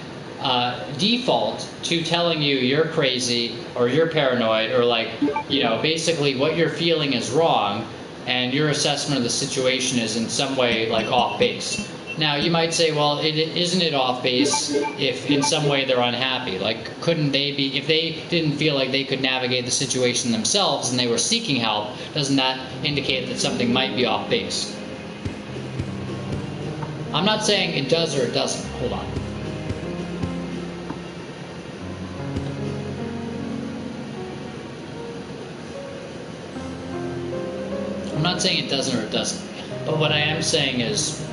default to telling you you're crazy, or you're paranoid, or like, you know, basically what you're feeling is wrong, and your assessment of the situation is in some way like off base. Now, you might say, well, isn't it off base if in some way they're unhappy? Like, couldn't they be, if they didn't feel like they could navigate the situation themselves and they were seeking help, doesn't that indicate that something might be off base? I'm not saying it does or it doesn't. Hold on. I'm not saying it doesn't or it doesn't. But what I am saying is,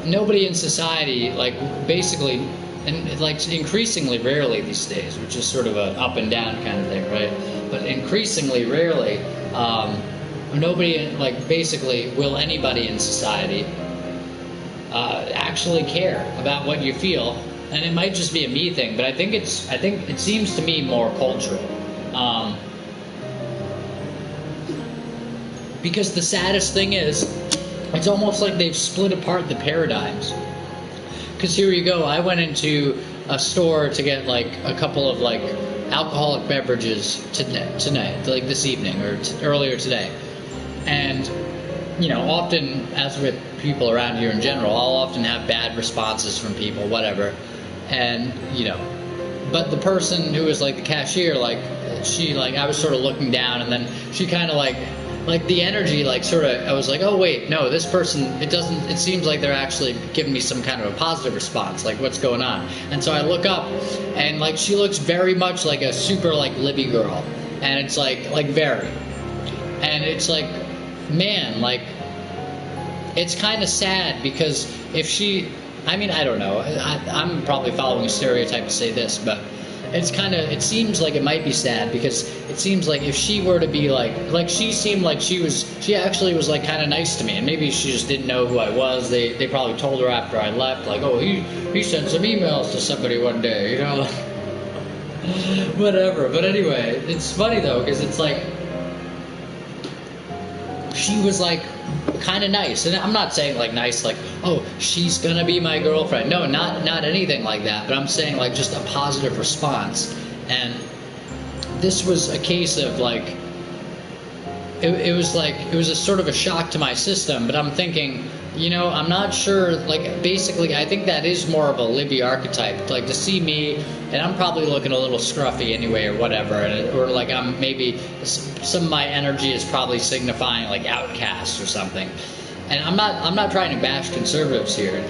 nobody in society, like, basically, and like increasingly rarely these days, which is sort of an up and down kind of thing, right? But increasingly rarely, nobody, like, basically, will anybody in society actually care about what you feel. And it might just be a me thing, but I think it seems to me more cultural. Because the saddest thing is, it's almost like they've split apart the paradigms. Because here you go, I went into a store to get like a couple of like alcoholic beverages tonight, like this evening or earlier today. And, you know, often, as with people around here in general, I'll often have bad responses from people, whatever. And, you know, but the person who was like the cashier, like, she, like, I was sort of looking down, and then she kind of like the energy, like, sort of, I was like, oh wait, no, this person, it seems like they're actually giving me some kind of a positive response, like, what's going on? And so I look up, and like, she looks very much like a super like Libby girl, and it's like very, and it's like, man, like, it's kind of sad, because if she, I mean, I don't know, I'm probably following a stereotype to say this, but it's kind of, it seems like it might be sad, because it seems like if she were to be like she seemed like she actually was like kind of nice to me, and maybe she just didn't know who I was. They probably told her after I left, like, oh, he sent some emails to somebody one day, you know. Whatever. But anyway, it's funny though, because it's like, she was like kind of nice, and I'm not saying like nice, like, oh, she's gonna be my girlfriend. No, not anything like that. But I'm saying like just a positive response. And this was a case of like, it was like, it was a sort of a shock to my system, but I'm thinking, you know, I'm not sure, like, basically, I think that is more of a Libby archetype, like, to see me, and I'm probably looking a little scruffy anyway, or whatever, or like, I'm maybe, some of my energy is probably signifying, like, outcast or something, and I'm not trying to bash conservatives here,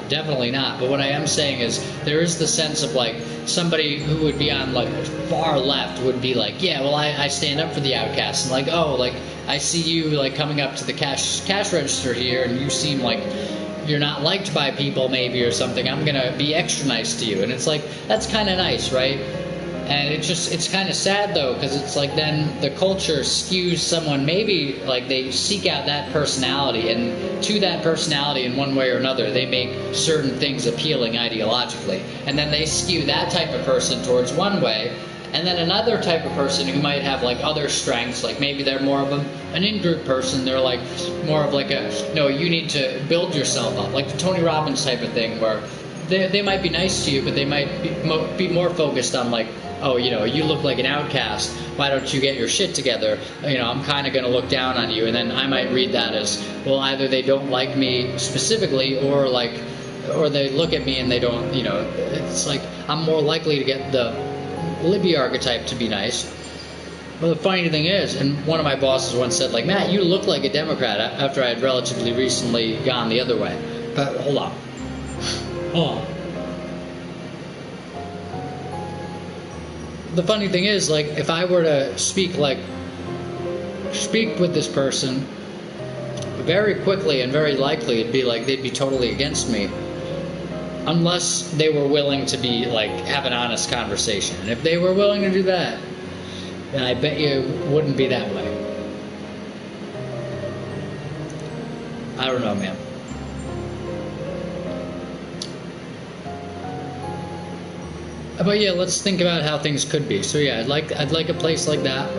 definitely not, but what I am saying is, there is the sense of, like, somebody who would be on, like, far left would be like, yeah, well, I stand up for the outcasts, and like, oh, like, I see you, like, coming up to the cash register here, and you seem like you're not liked by people, maybe, or something, I'm gonna be extra nice to you, and it's like, that's kind of nice, right? And it's kind of sad, though, because it's like then the culture skews someone, maybe, like, they seek out that personality, and to that personality in one way or another, they make certain things appealing ideologically. And then they skew that type of person towards one way, and then another type of person who might have, like, other strengths, like maybe they're more of an in-group person, they're, like, more of, like, no, you need to build yourself up, like the Tony Robbins type of thing, where they might be nice to you, but they might be more focused on, like, oh, you know, you look like an outcast, why don't you get your shit together? You know, I'm kind of going to look down on you, and then I might read that as, well, either they don't like me specifically, or, like, or they look at me and they don't, you know, it's like, I'm more likely to get the Libby archetype to be nice. Well, the funny thing is, and one of my bosses once said, like, Matt, you look like a Democrat, after I had relatively recently gone the other way. But, hold on. The funny thing is, like, if I were to speak with this person, very quickly and very likely it'd be like they'd be totally against me, unless they were willing to be, like, have an honest conversation. And if they were willing to do that, then I bet you it wouldn't be that way. I don't know, man. But yeah, let's think about how things could be. So yeah, I'd like a place like that.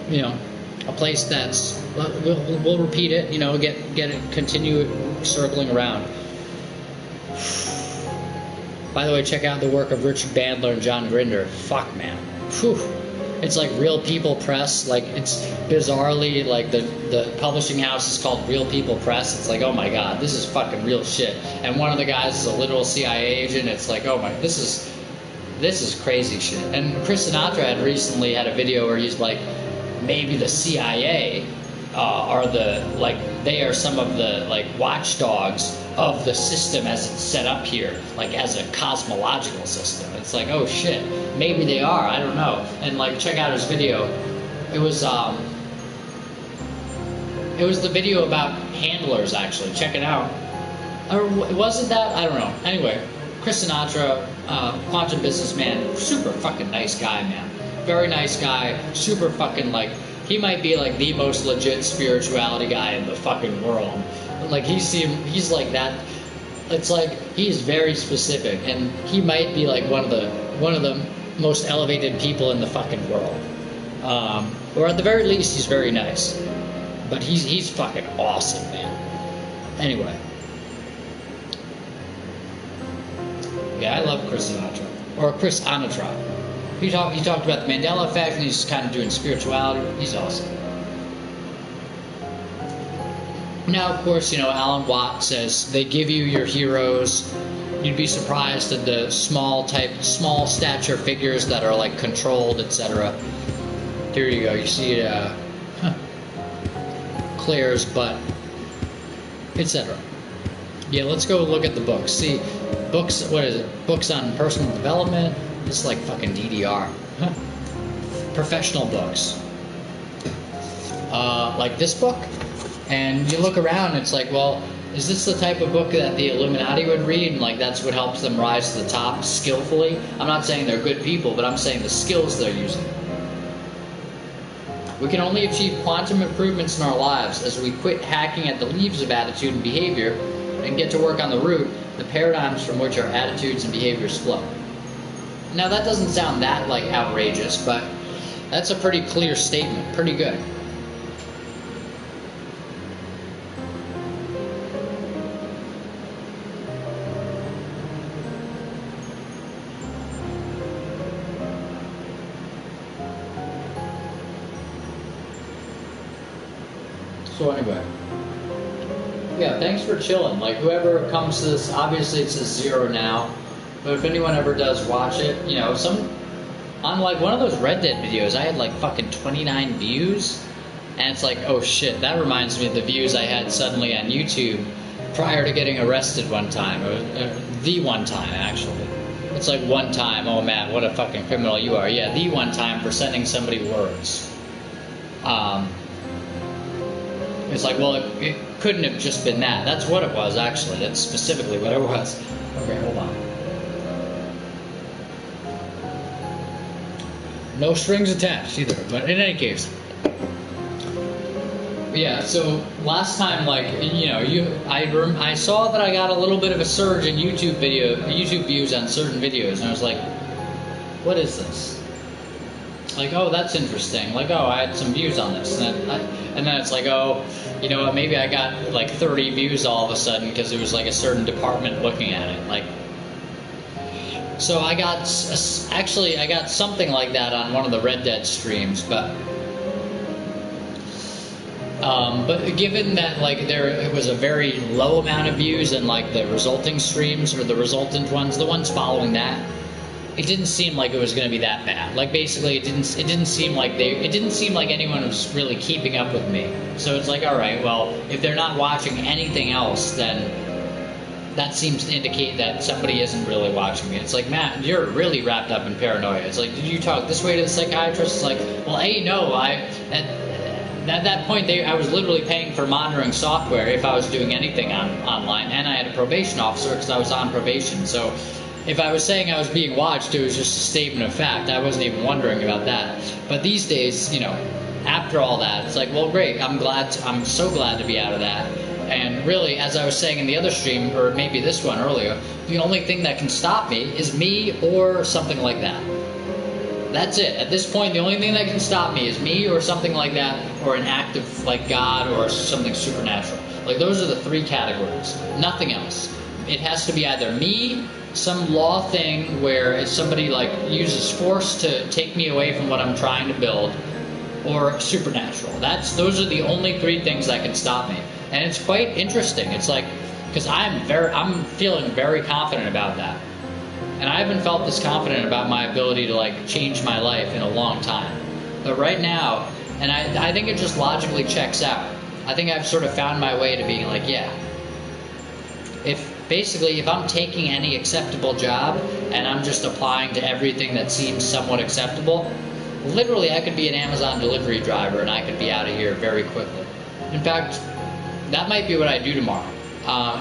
You know, a place that's, we'll repeat it. You know, get it, continue circling around. By the way, check out the work of Richard Bandler and John Grinder. Fuck, man. Whew. It's like Real People Press. Like, it's bizarrely, like, the publishing house is called Real People Press. It's like, oh my god, this is fucking real shit. And one of the guys is a literal CIA agent. It's like, oh my, this is crazy shit. And Chris Sinatra had recently had a video where he's like, maybe the CIA are the, like, they are some of the, like, watchdogs of the system as it's set up here, like, as a cosmological system. It's like, oh shit, maybe they are, I don't know. And, like, check out his video. It was the video about handlers, actually. Check it out. Or wasn't that? I don't know. Anyway, Chris Sinatra, quantum businessman, super fucking nice guy, man. Very nice guy, super fucking, like, he might be, like, the most legit spirituality guy in the fucking world. Like, he's like that. It's like, he's very specific, and he might be, like, one of the most elevated people in the fucking world. Or at the very least, he's very nice. But he's fucking awesome, man. Anyway. Yeah, I love Chris Sinatra. Or Chris Anatra. He talked about the Mandela effect, and he's kind of doing spirituality. He's awesome. Now, of course, you know, Alan Watt says they give you your heroes. You'd be surprised at the small stature figures that are, like, controlled, etc. Here you go. You see Claire's butt, etc. Yeah, let's go look at the books. See, books, what is it? Books on personal development. It's like fucking DDR. Professional books. Like this book. And you look around, it's like, well, is this the type of book that the Illuminati would read? And, like, that's what helps them rise to the top skillfully? I'm not saying they're good people, but I'm saying the skills they're using. We can only achieve quantum improvements in our lives as we quit hacking at the leaves of attitude and behavior and get to work on the root, the paradigms from which our attitudes and behaviors flow. Now, that doesn't sound that, like, outrageous, but that's a pretty clear statement. Pretty good. So anyway. Yeah, thanks for chilling. Like, whoever comes to this, obviously it's a 0 now. But if anyone ever does watch it, you know, on like one of those Red Dead videos, I had like fucking 29 views. And it's like, oh shit, that reminds me of the views I had suddenly on YouTube prior to getting arrested one time. The one time, actually. It's like one time, oh man, what a fucking criminal you are. Yeah, the one time for sending somebody words. It's like, well, it couldn't have just been that. That's what it was, actually. That's specifically what it was. Okay, hold on. No strings attached either, but in any case. Yeah, so last time, like, you know, I saw that I got a little bit of a surge in YouTube views on certain videos, and I was like, what is this? Like, oh, that's interesting. Like, oh, I had some views on this. And then it's like, oh, you know what, maybe I got like 30 views all of a sudden because there was like a certain department looking at it. Like, so I got something like that on one of the Red Dead streams, but given that like it was a very low amount of views in like the resulting streams or the resultant ones, the ones following that, it didn't seem like it was going to be that bad. Like, basically, it didn't seem like anyone was really keeping up with me. So it's like, all right, well, if they're not watching anything else, then that seems to indicate that somebody isn't really watching me. It's like, Matt, you're really wrapped up in paranoia. It's like, did you talk this way to the psychiatrist? It's like, well, no, at that point, I was literally paying for monitoring software if I was doing anything online, and I had a probation officer because I was on probation. So if I was saying I was being watched, it was just a statement of fact. I wasn't even wondering about that. But these days, you know, after all that, it's like, well, great. I'm so glad to be out of that. And really, as I was saying in the other stream, or maybe this one earlier, the only thing that can stop me is me or something like that. That's it. At this point, the only thing that can stop me is me or something like that, or an act of like God or something supernatural. Like, those are the 3 categories. Nothing else. It has to be either me, some law thing where if somebody like uses force to take me away from what I'm trying to build, or supernatural. Those are the only 3 things that can stop me. And it's quite interesting. It's like, because I'm feeling very confident about that. And I haven't felt this confident about my ability to like change my life in a long time. But right now, and I think it just logically checks out. I think I've sort of found my way to being like, yeah, if I'm taking any acceptable job and I'm just applying to everything that seems somewhat acceptable, literally I could be an Amazon delivery driver and I could be out of here very quickly. In fact, that might be what I do tomorrow.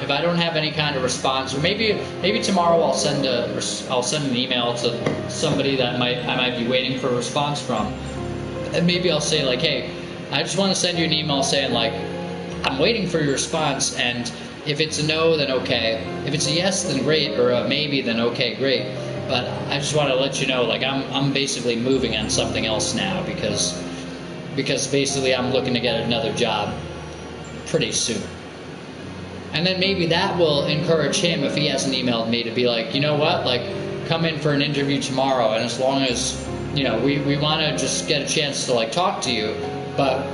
If I don't have any kind of response, or maybe tomorrow I'll send an email to somebody that I might be waiting for a response from, and maybe I'll say like, hey, I just want to send you an email saying like, I'm waiting for your response, and if it's a no, then okay. If it's a yes, then great, or a maybe, then okay, great. But I just want to let you know, like, I'm basically moving on something else now because basically I'm looking to get another job pretty soon. And then maybe that will encourage him, if he hasn't emailed me, to be like, you know what, like, come in for an interview tomorrow, and as long as, you know, we want to just get a chance to like talk to you, but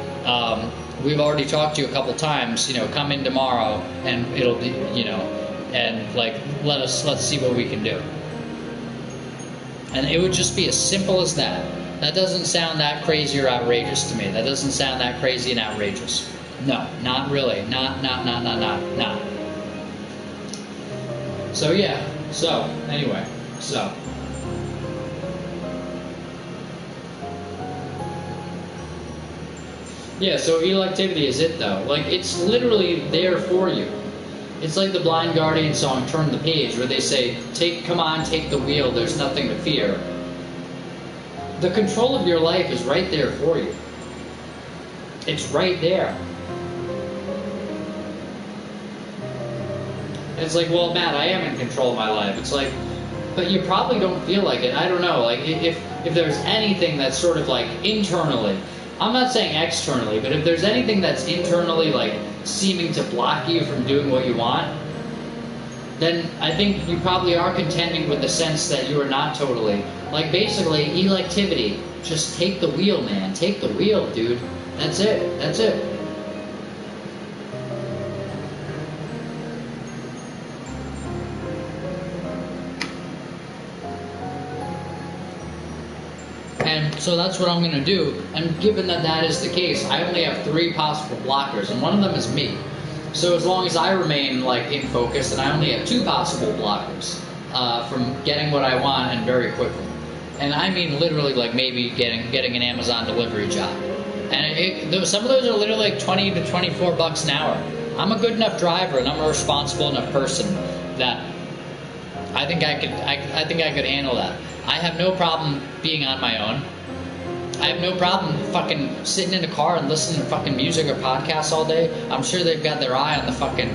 we've already talked to you a couple times, you know, come in tomorrow and it'll be, you know, and like let's see what we can do. And it would just be as simple as that. That doesn't sound that crazy or outrageous to me. That doesn't sound that crazy and outrageous. No, not really. Not. So yeah. So anyway. So. Yeah, so electivity is it though. Like, it's literally there for you. It's like the Blind Guardian song, Turn the Page, where they say, come on, take the wheel, there's nothing to fear. The control of your life is right there for you. It's right there. And it's like, well, Matt, I am in control of my life. It's like, but you probably don't feel like it. I don't know. Like, if there's anything that's sort of like internally, I'm not saying externally, but if there's anything that's internally like seeming to block you from doing what you want, then I think you probably are contending with the sense that you are not totally. Like, basically, electivity. Just take the wheel, man. Take the wheel, dude. That's it. That's it. And so that's what I'm going to do. And given that that is the case, I only have 3 possible blockers, and one of them is me. So as long as I remain like in focus, and I only have 2 possible blockers from getting what I want and very quickly. And I mean literally like maybe getting an Amazon delivery job. And some of those are literally like 20 to 24 bucks an hour. I'm a good enough driver and I'm a responsible enough person that I think I could handle that. I have no problem being on my own. I have no problem fucking sitting in a car and listening to fucking music or podcasts all day. I'm sure they've got their eye on the fucking,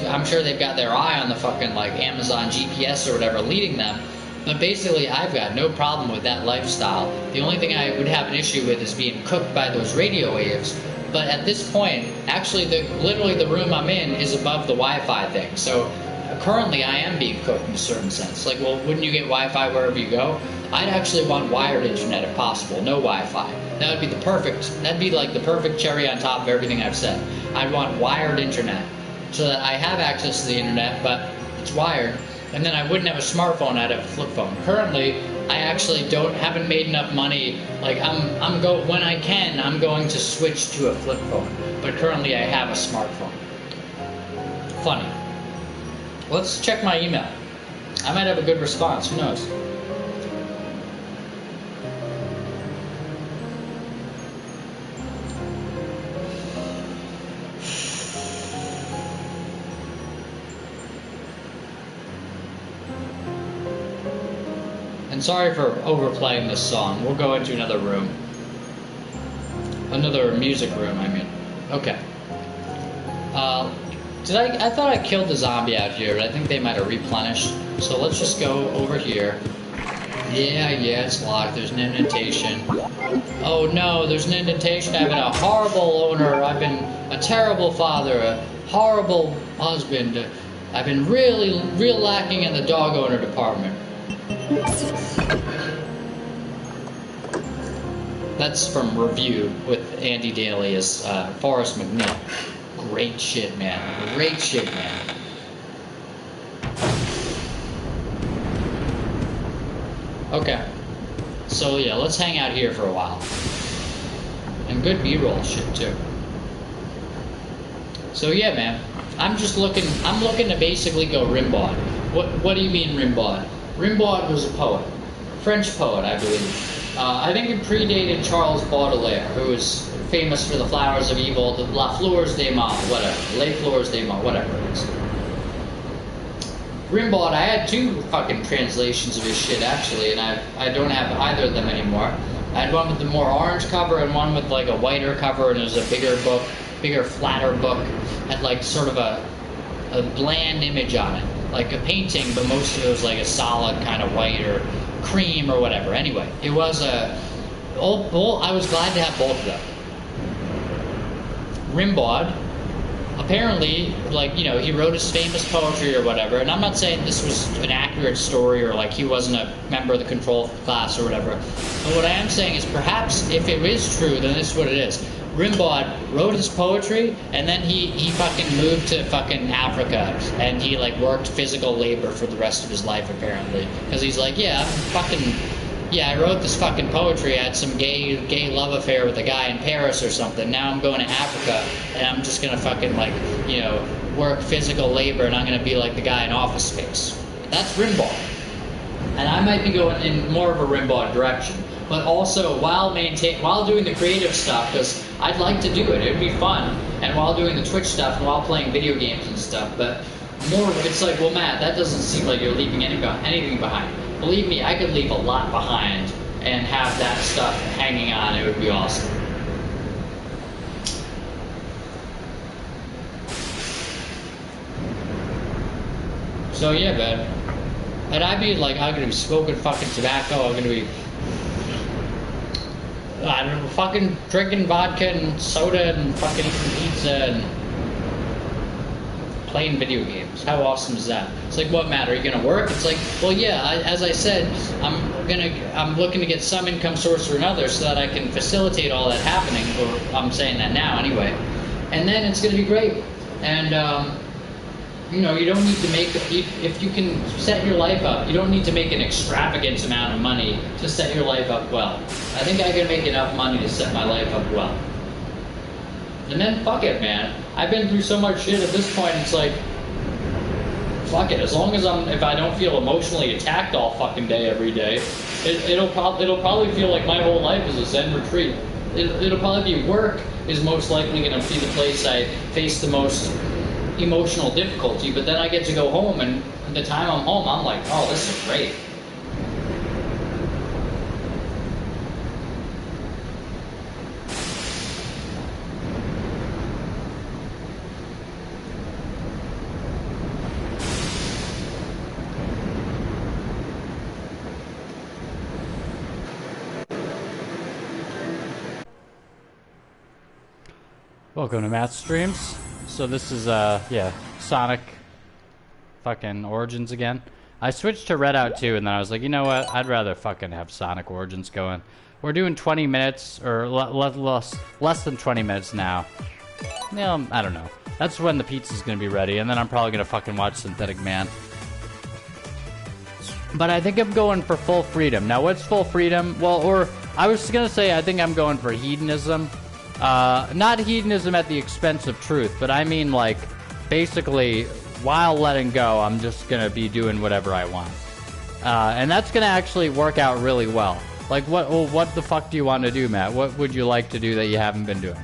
I'm sure they've got their eye on the fucking like Amazon GPS or whatever leading them. But basically, I've got no problem with that lifestyle. The only thing I would have an issue with is being cooked by those radio waves. But at this point, actually, literally the room I'm in is above the Wi-Fi thing. So currently, I am being cooked in a certain sense. Like, well, wouldn't you get Wi-Fi wherever you go? I'd actually want wired internet if possible, no Wi-Fi. That would be that'd be like the perfect cherry on top of everything I've said. I'd want wired internet so that I have access to the internet, but it's wired. And then I wouldn't have a smartphone, I'd have a flip phone. Currently, I actually haven't made enough money. Like, when I can, I'm going to switch to a flip phone. But currently, I have a smartphone. Funny. Let's check my email. I might have a good response, who knows? And sorry for overplaying this song. We'll go into another room. Another music room, I mean. Okay. I thought I killed the zombie out here, but I think they might have replenished. So let's just go over here. Yeah, it's locked. There's an indentation. Oh no, there's an indentation. I've been a horrible owner. I've been a terrible father, a horrible husband. I've been real lacking in the dog owner department. That's from Review with Andy Daly as Forrest McNeil. Great shit, man. Great shit, man. Okay. So yeah, let's hang out here for a while. And good B-roll shit too. So yeah, man. I'm looking to basically go Rimbaud. What do you mean Rimbaud? Rimbaud was a poet. French poet, I believe. I think it predated Charles Baudelaire, who was famous for the Flowers of Evil, the La Fleurs des Mal, whatever. Les Fleurs des Mal, whatever it is. Rimbaud, I had 2 fucking translations of his shit, actually, and I don't have either of them anymore. I had one with the more orange cover and one with like a whiter cover, and it was a bigger, flatter book. Had like sort of a bland image on it. Like a painting, but most of it was like a solid kind of white or cream or whatever. Anyway, it was I was glad to have both of them. Rimbaud, apparently, like, he wrote his famous poetry or whatever, and I'm not saying this was an accurate story or like he wasn't a member of the control class or whatever, but what I am saying is perhaps if it is true, then this is what it is. Rimbaud wrote his poetry, and then he fucking moved to fucking Africa, and he like worked physical labor for the rest of his life apparently, because he's like, I wrote this fucking poetry. I had some gay love affair with a guy in Paris or something. Now I'm going to Africa, and I'm just gonna fucking like, work physical labor, and I'm gonna be like the guy in Office Space. That's Rimbaud, and I might be going in more of a Rimbaud direction. But also while doing the creative stuff, because I'd like to do it. It would be fun. And while doing the Twitch stuff and while playing video games and stuff. But more, it's like, well, Matt, that doesn't seem like you're leaving anything behind. Believe me, I could leave a lot behind and have that stuff hanging on. It would be awesome. So yeah, man. And I'm gonna be smoking fucking tobacco. I'm gonna be fucking drinking vodka and soda and fucking eating pizza and playing video games. How awesome is that? It's like, what, Matt, are you gonna work? It's like, well, yeah, as I said, I'm looking to get some income source or another so that I can facilitate all that happening, or I'm saying that now anyway. And then it's gonna be great. And You know, you don't need to make, if you can set your life up, you don't need to make an extravagant amount of money to set your life up well. I think I can make enough money to set my life up well. And then fuck it, man. I've been through so much shit at this point, it's like, fuck it. As long as if I don't feel emotionally attacked all fucking day every day, it'll probably feel like my whole life is a Zen retreat. It'll probably be work is most likely going to be the place I face the most emotional difficulty, but then I get to go home, and the time I'm home, I'm like, oh, this is great. Welcome to Matt's Streams. So this is, yeah, Sonic fucking Origins again. I switched to Redout 2, and then I was like, you know what? I'd rather fucking have Sonic Origins going. We're doing 20 minutes, or less than 20 minutes now. You know, I don't know. That's when the pizza's gonna be ready, and then I'm probably gonna fucking watch Synthetic Man. But I think I'm going for full freedom. Now, what's full freedom? Well, or I was gonna say I think I'm going for hedonism. Not hedonism at the expense of truth, but I mean, like, basically, while letting go, I'm just gonna be doing whatever I want. And that's gonna actually work out really well. Like, what the fuck do you want to do, Matt? What would you like to do that you haven't been doing?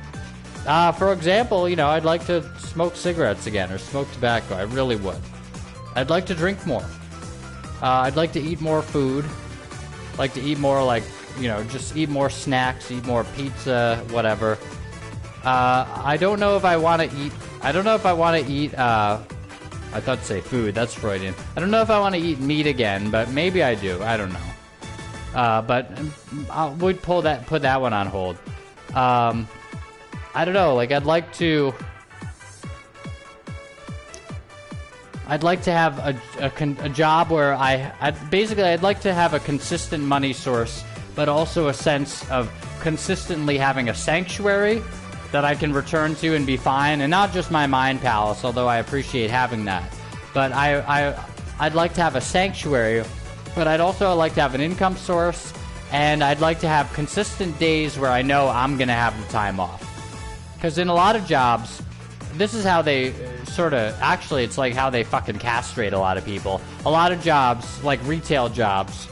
For example, you know, I'd like to smoke cigarettes again, or smoke tobacco. I really would. I'd like to drink more. I'd like to eat more food. Like to eat more, like, you know, just eat more snacks, eat more pizza, whatever. I don't know if I want to eat... I don't know if I want to eat... I thought to say food. That's Freudian. I don't know if I want to eat meat again, but maybe I do. I don't know. But we'd put that one on hold. I don't know. Like, I'd like to have a job where I'd like to have a consistent money source, but also a sense of consistently having a sanctuary that I can return to and be fine, and not just my mind palace, although I appreciate having that. But I'd like to have a sanctuary, but I'd also like to have an income source, and I'd like to have consistent days where I know I'm going to have the time off. Because in a lot of jobs, this is how they actually, it's like how they fucking castrate a lot of people. A lot of jobs, like retail jobs,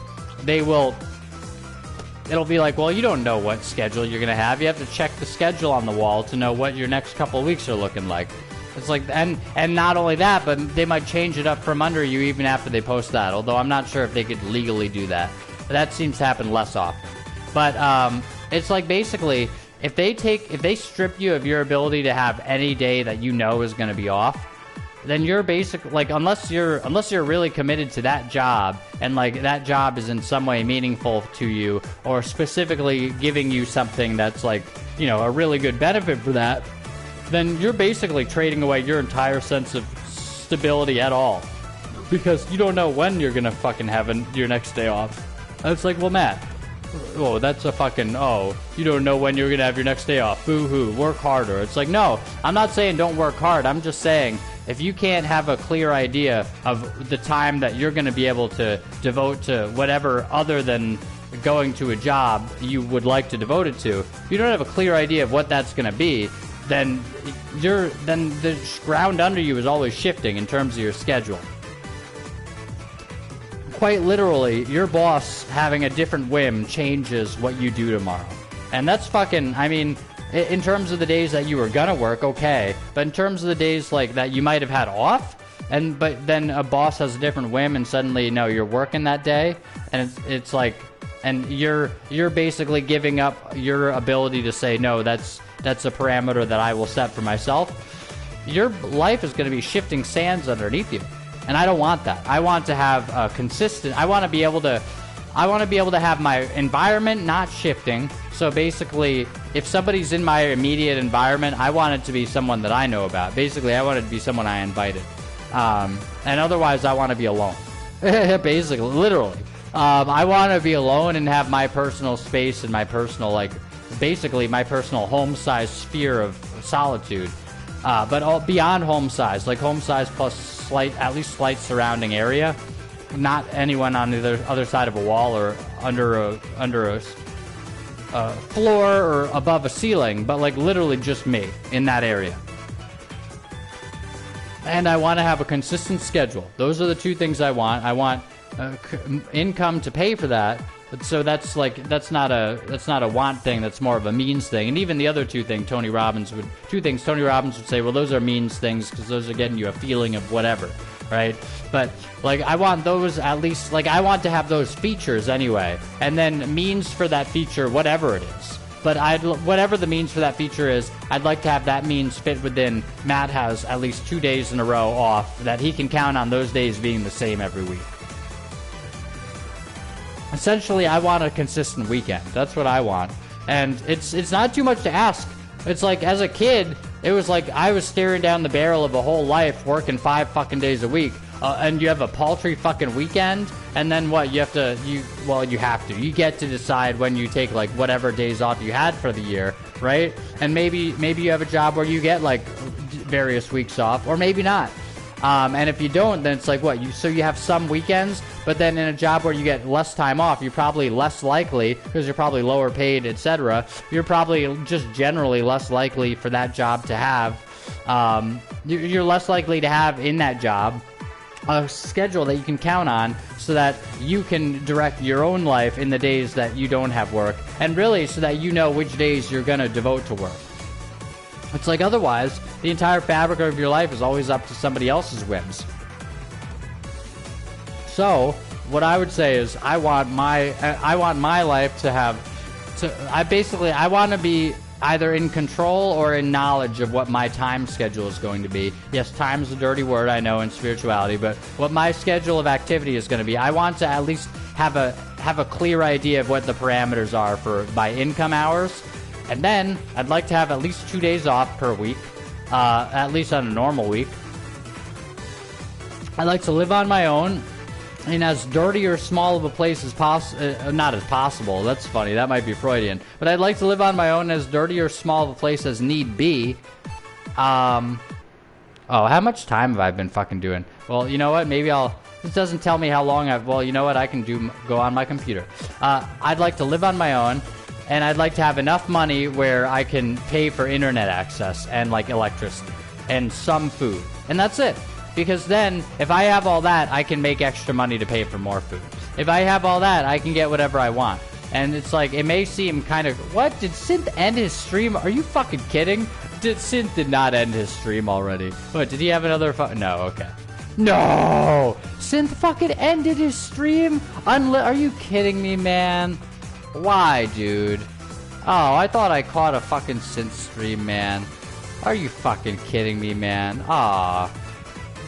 it'll be like, well, you don't know what schedule you're gonna have. You have to check the schedule on the wall to know what your next couple of weeks are looking like. It's like, and not only that, but they might change it up from under you even after they post that. Although I'm not sure if they could legally do that. But that seems to happen less often. But it's like basically, if they strip you of your ability to have any day that you know is gonna be off, then you're basically, like, unless you're really committed to that job, and like that job is in some way meaningful to you, or specifically giving you something that's like, you know, a really good benefit for that, then you're basically trading away your entire sense of stability at all, because you don't know when you're gonna fucking have your next day off. And it's like, well, Matt, oh, that's a fucking, oh, you don't know when you're gonna have your next day off, boo-hoo, work harder. It's like, no, I'm not saying don't work hard, I'm just saying, if you can't have a clear idea of the time that you're going to be able to devote to whatever other than going to a job you would like to devote it to, if you don't have a clear idea of what that's going to be, then the ground under you is always shifting in terms of your schedule. Quite literally, your boss having a different whim changes what you do tomorrow. And that's fucking, I mean, in terms of the days that you were gonna work, okay. But in terms of the days like that you might have had off, but then a boss has a different whim and suddenly, no, you're working that day, and it's like, and you're basically giving up your ability to say, no, that's a parameter that I will set for myself. Your life is gonna be shifting sands underneath you. And I don't want that. I want to have a consistent, I want to be able to have my environment not shifting. So basically, if somebody's in my immediate environment, I want it to be someone that I know about. Basically, I want it to be someone I invited. And otherwise, I want to be alone. Basically, literally. I want to be alone and have my personal space and my personal, like, basically my personal home-size sphere of solitude. But all beyond home size, like home size plus at least slight surrounding area. Not anyone on the other side of a wall or under a floor or above a ceiling, but like literally just me in that area. And I want to have a consistent schedule. Those are the two things I want. I want income to pay for that. So that's not a want thing. That's more of a means thing. And even the other two things Tony Robbins would say, well, those are means things because those are getting you a feeling of whatever, right? But like I want those at least, like I want to have those features anyway, and then means for that feature, whatever it is. But whatever the means for that feature is, I'd like to have that means fit within Matt has at least 2 days in a row off that he can count on those days being the same every week. Essentially, I want a consistent weekend. That's what I want. And it's not too much to ask. It's like, as a kid, it was like I was staring down the barrel of a whole life working 5 fucking days a week. And you have a paltry fucking weekend, and then what? You get to decide when you take like whatever days off you had for the year, right? And maybe you have a job where you get like various weeks off, or maybe not. And if you don't, then it's like what? So you have some weekends, but then in a job where you get less time off, you're probably less likely, because you're probably lower paid, etc. You're probably just generally less likely for that job to have. You're less likely to have in that job a schedule that you can count on so that you can direct your own life in the days that you don't have work, and really so that you know which days you're going to devote to work. It's like otherwise, the entire fabric of your life is always up to somebody else's whims. So, what I would say is I want my life to have, I want to be either in control or in knowledge of what my time schedule is going to be. Yes, time is a dirty word, I know, in spirituality, but what my schedule of activity is going to be. I want to at least have a clear idea of what the parameters are for my income hours, and then I'd like to have at least 2 days off per week, at least on a normal week. I'd like to live on my own in as dirty or small of a place as possible. Not as possible, that's funny, that might be Freudian. But I'd like to live on my own as dirty or small of a place as need be. Oh, how much time have I been fucking doing? Well, you know what, maybe this doesn't tell me how long well, you know what, I can go on my computer. I'd like to live on my own, and I'd like to have enough money where I can pay for internet access and like electricity and some food. And that's it. Because then, if I have all that, I can make extra money to pay for more food. If I have all that, I can get whatever I want. And it's like, it may seem kind of... What? Did Synth end his stream? Are you fucking kidding? Synth did not end his stream already. What, did he have another... No, okay. No! Synth fucking ended his stream? Are you kidding me, man? Why, dude? Oh, I thought I caught a fucking Synth stream, man. Are you fucking kidding me, man? Aw.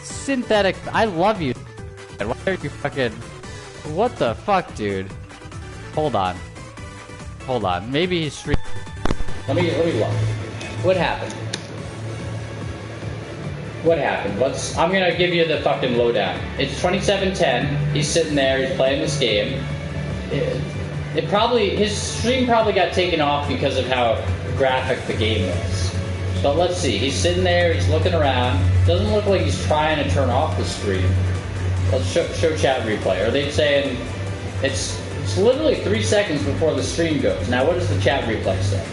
Synthetic, I love you. Why are you fucking... What the fuck, dude? Hold on. Maybe he's streaming. Let me look. What happened? I'm gonna give you the fucking lowdown. It's 27:10. He's sitting there. He's playing this game. His stream probably got taken off because of how graphic the game was. But let's see, he's sitting there, he's looking around. Doesn't look like he's trying to turn off the stream. Let's show chat replay. Are they saying it's literally 3 seconds before the stream goes? Now, what does the chat replay say?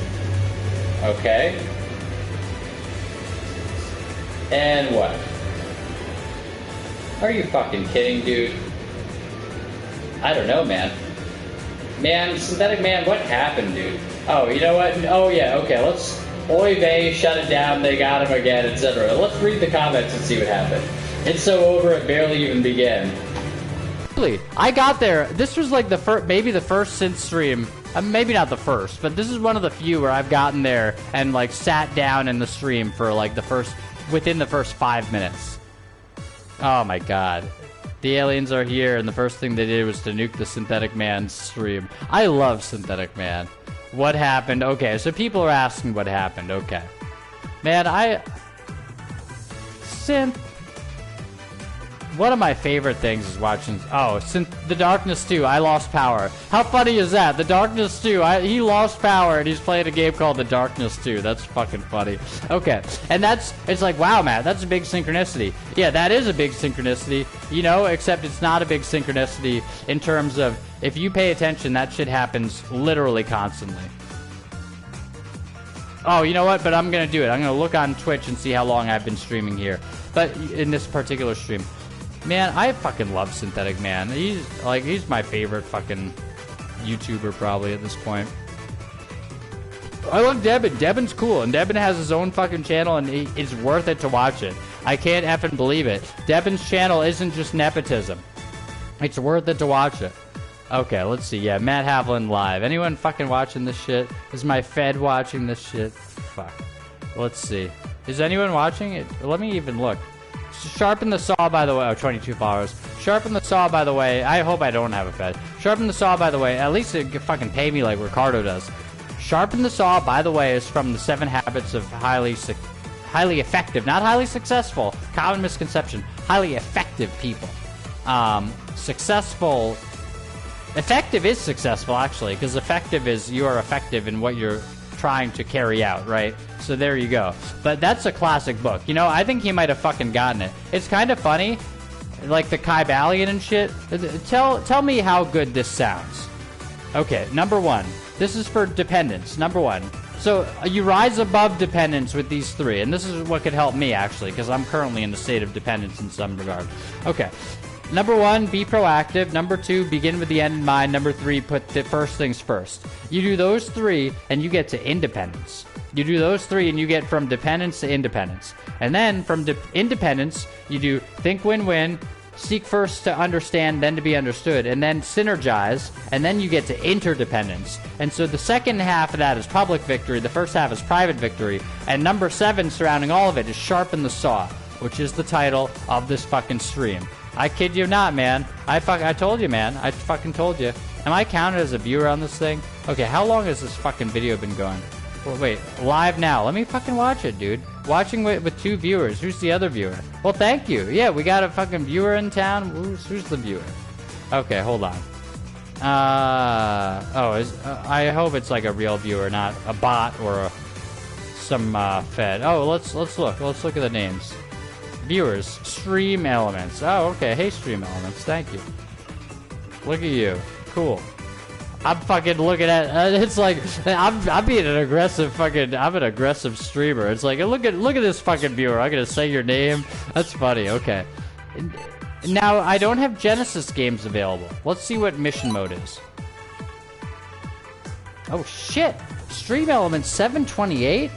Okay. And what? Are you fucking kidding, dude? I don't know, man. Man, Synthetic Man, what happened, dude? Oh, you know what? Oh, yeah, okay, let's... Oy vey, shut it down, they got him again, etc. Let's read the comments and see what happened. It's so over, it barely even began. I got there. This was like maybe the first Synth stream. Maybe not the first, but this is one of the few where I've gotten there and like sat down in the stream for like within the first 5 minutes. Oh my god. The aliens are here, and the first thing they did was to nuke the Synthetic Man stream. I love Synthetic Man. What happened? Okay, so people are asking what happened. Okay. Man, Synth. one of my favorite things is watching. Oh, since The Darkness 2, I lost power. How funny is that? The Darkness 2, he lost power and he's playing a game called The Darkness 2. That's fucking funny. Okay, and it's like, wow, Matt, that's a big synchronicity. Yeah, that is a big synchronicity, you know, except it's not a big synchronicity in terms of if you pay attention, that shit happens literally constantly. Oh, you know what? But I'm going to do it. I'm going to look on Twitch and see how long I've been streaming here. But in this particular stream. Man, I fucking love Synthetic Man. He's my favorite fucking YouTuber probably at this point. I love Devin. Devin's cool. And Devin has his own fucking channel and it's worth it to watch it. I can't effing believe it. Devin's channel isn't just nepotism. It's worth it to watch it. Okay, let's see. Yeah, Matt Havlin live. Anyone fucking watching this shit? Is my Fed watching this shit? Fuck. Let's see. Is anyone watching it? Let me even look. Sharpen the Saw, by the way. Oh, 22 followers. Sharpen the Saw, by the way. I hope I don't have a Fed. Sharpen the Saw, by the way. At least it can fucking pay me like Ricardo does. Sharpen the Saw, by the way, is from the 7 Habits of highly effective, not highly successful. Common misconception. Highly effective people. Successful... Effective is successful, actually, because effective is you are effective in what you're trying to carry out, right? So there you go. But that's a classic book. You know, I think he might have fucking gotten it. It's kind of funny, like the Kybalion and shit. Tell me how good this sounds. Okay, number 1. This is for dependence, number 1. So you rise above dependence with these 3, and this is what could help me, actually, because I'm currently in a state of dependence in some regard. Okay. Number 1, be proactive. Number 2, begin with the end in mind. Number 3, put the first things first. You do those 3, and you get to independence. You do those 3, and you get from dependence to independence. And then from independence, you do think win-win, seek first to understand, then to be understood, and then synergize, and then you get to interdependence. And so the second half of that is public victory. The first half is private victory. And number 7, surrounding all of it, is sharpen the saw, which is the title of this fucking stream. I kid you not, man. I told you, man. I fucking told you. Am I counted as a viewer on this thing? Okay, how long has this fucking video been going? Well, wait, live now. Let me fucking watch it, dude. Watching with 2 viewers. Who's the other viewer? Well, thank you. Yeah, we got a fucking viewer in town. Who's the viewer? Okay, hold on. I hope it's like a real viewer, not a bot or some Fed. Oh, let's look. Let's look at the names. Viewers, Stream Elements. Oh, okay. Hey, Stream Elements. Thank you. Look at you. Cool. I'm fucking looking at. It's like I'm being an aggressive fucking. I'm an aggressive streamer. It's like look at this fucking viewer. I'm gonna say your name. That's funny. Okay. Now I don't have Genesis games available. Let's see what mission mode is. Oh shit! Stream Elements 728.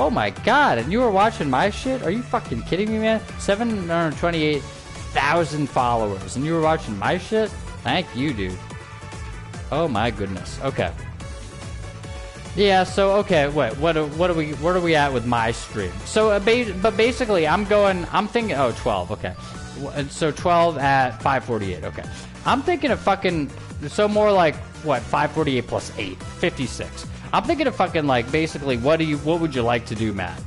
Oh my god, and you were watching my shit? Are you fucking kidding me, man? 728,000 followers, and you were watching my shit? Thank you, dude. Oh my goodness. Okay. Yeah, so, okay, wait, what are we at with my stream? So, but basically, I'm thinking, oh, 12, okay. So 12 at 548, okay. I'm thinking of fucking, so more like, what, 548 plus 8, 56. I'm thinking of fucking like basically what would you like to do, Matt?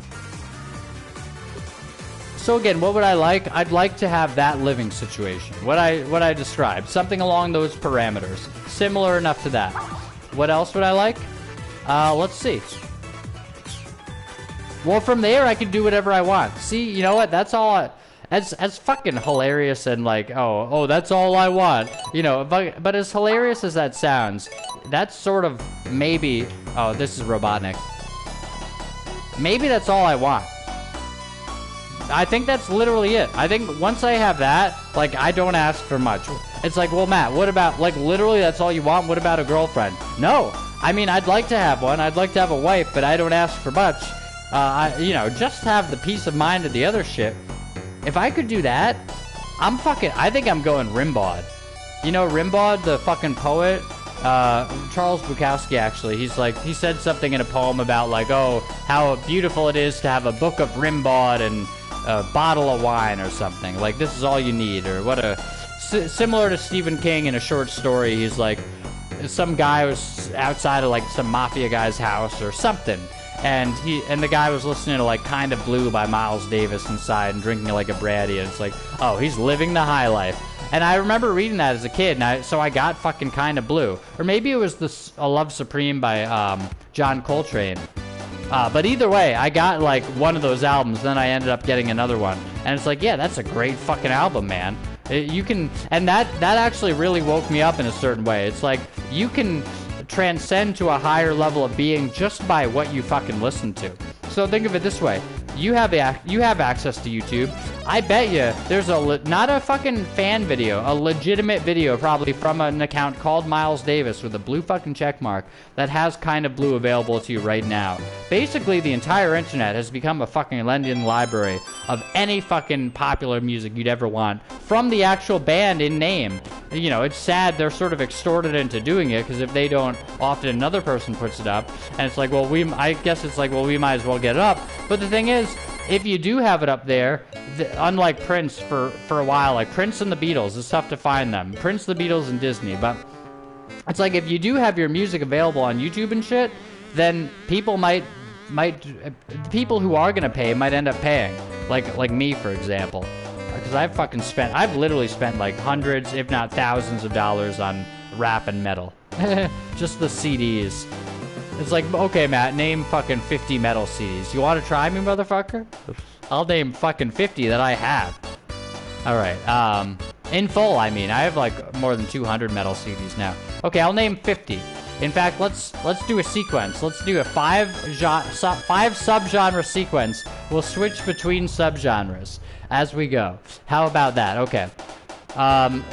So again, what would I like? I'd like to have that living situation. What I described, something along those parameters, similar enough to that. What else would I like? Let's see. Well, from there I can do whatever I want. See, you know what? That's all. As fucking hilarious and like, oh, that's all I want. You know, but as hilarious as that sounds, that's sort of maybe. Oh, this is Robotnik. Maybe that's all I want. I think that's literally it. I think once I have that, like, I don't ask for much. It's like, well, Matt, what about, like, literally that's all you want? What about a girlfriend? No. I mean, I'd like to have one. I'd like to have a wife, but I don't ask for much. You know, just have the peace of mind of the other shit. If I could do that, I think I'm going Rimbaud. You know Rimbaud, the fucking poet? Charles Bukowski, actually, he said something in a poem about, like, oh, how beautiful it is to have a book of Rimbaud and a bottle of wine or something. Like, this is all you need, or what similar to Stephen King in a short story, he's like, some guy was outside of, like, some mafia guy's house or something, and the guy was listening to like Kind of Blue by Miles Davis inside and drinking like a brandy, and it's like, oh, he's living the high life. And I remember reading that as a kid, and so I got fucking Kind of Blue, or maybe it was A Love Supreme by John Coltrane. But either way, I got like one of those albums, then I ended up getting another one, and it's like, yeah, that's a great fucking album, man. You can, and that actually really woke me up in a certain way. It's like you can transcend to a higher level of being just by what you fucking listen to. So think of it this way: you have access to YouTube. I bet you there's not a fucking fan video, a legitimate video probably from an account called Miles Davis with a blue fucking check mark that has Kind of Blue available to you right now. Basically, the entire internet has become a fucking Lending library of any fucking popular music you'd ever want from the actual band in name. You know, it's sad they're sort of extorted into doing it, because if they don't, often another person puts it up, and it's like, well, I guess it's like, well, we might as well get it up. But the thing is, if you do have it up there, unlike Prince for a while, like Prince and the Beatles, it's tough to find them. Prince, the Beatles, and Disney. But it's like, if you do have your music available on YouTube and shit, then people people who are gonna pay might end up paying. Like me, for example. Because I've literally spent like hundreds, if not thousands of dollars on rap and metal. Just the CDs. It's like, okay, Matt, name fucking 50 metal CDs. You want to try me, motherfucker? I'll name fucking 50 that I have. Alright, in full, I mean. I have like more than 200 metal CDs now. Okay, I'll name 50. In fact, let's do a sequence. Let's do a 5 subgenre sequence. We'll switch between subgenres as we go. How about that? Okay.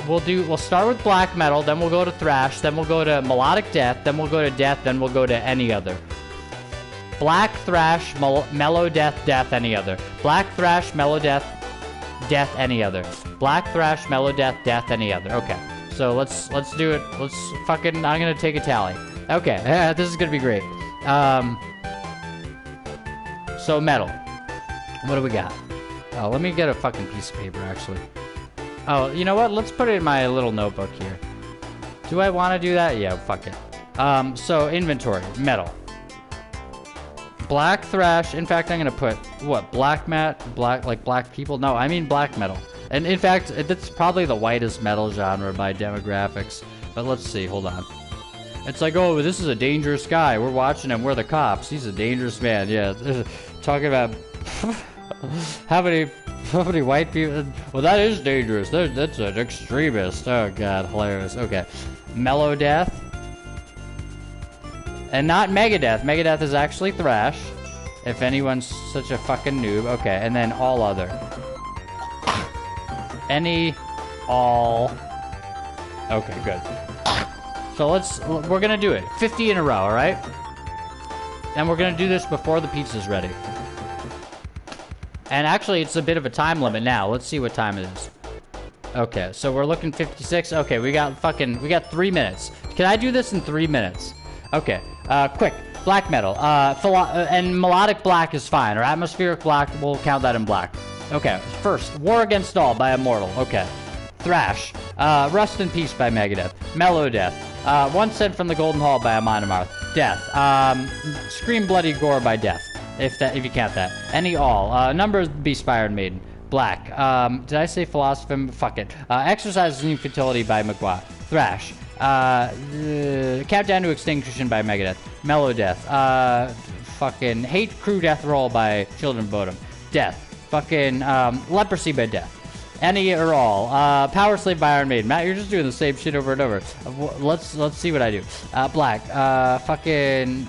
We'll start with black metal, then we'll go to thrash, then we'll go to melodic death, then we'll go to death, then we'll go to any other. Black, thrash, mellow death, death, any other. Black, thrash, mellow death, death, any other. Black, thrash, mellow death, death, any other. Okay. So let's do it. I'm gonna take a tally. Okay, this is gonna be great. So metal. What do we got? Oh, let me get a fucking piece of paper, actually. Oh, you know what? Let's put it in my little notebook here. Do I want to do that? Yeah, fuck it. So inventory, metal. Black thrash. In fact, I'm gonna put what? Black people? No, I mean black metal. And in fact, that's probably the whitest metal genre by demographics. But let's see, hold on. It's like, oh, this is a dangerous guy. We're watching him. We're the cops. He's a dangerous man. Yeah, talking about how many white people. Well, that is dangerous. That's an extremist. Oh god, hilarious. Okay, mellow death, and not Megadeth. Megadeth is actually thrash. If anyone's such a fucking noob. Okay, and then all other. Any, all. Okay, good. So we're gonna do it. 50 in a row, alright? And we're gonna do this before the pizza's ready. And actually, it's a bit of a time limit now. Let's see what time it is. Okay, so we're looking 56. Okay, we got 3 minutes. Can I do this in 3 minutes? Okay, quick. Black metal. And melodic black is fine, or atmospheric black, we'll count that in black. Okay, first, War Against All by Immortal. Okay. Thrash. Rust in Peace by Megadeth. Mellow Death. One Cent from the Golden Hall by Amon Amarth. Death. Scream Bloody Gore by Death. If you count that. Any all. Number of the Beast by Iron Maiden. Black. Did I say Philosophy? Fuck it. Exercise in Futility by McGuire. Thrash. Countdown to Extinction by Megadeth. Mellow Death. Fucking Hate Crew Death Roll by Children of Bodom. Death. Fucking Leprosy by Death. Any or all. Power Slave by Iron Maiden. Matt, you're just doing the same shit over and over. Let's see what I do. Black. Fucking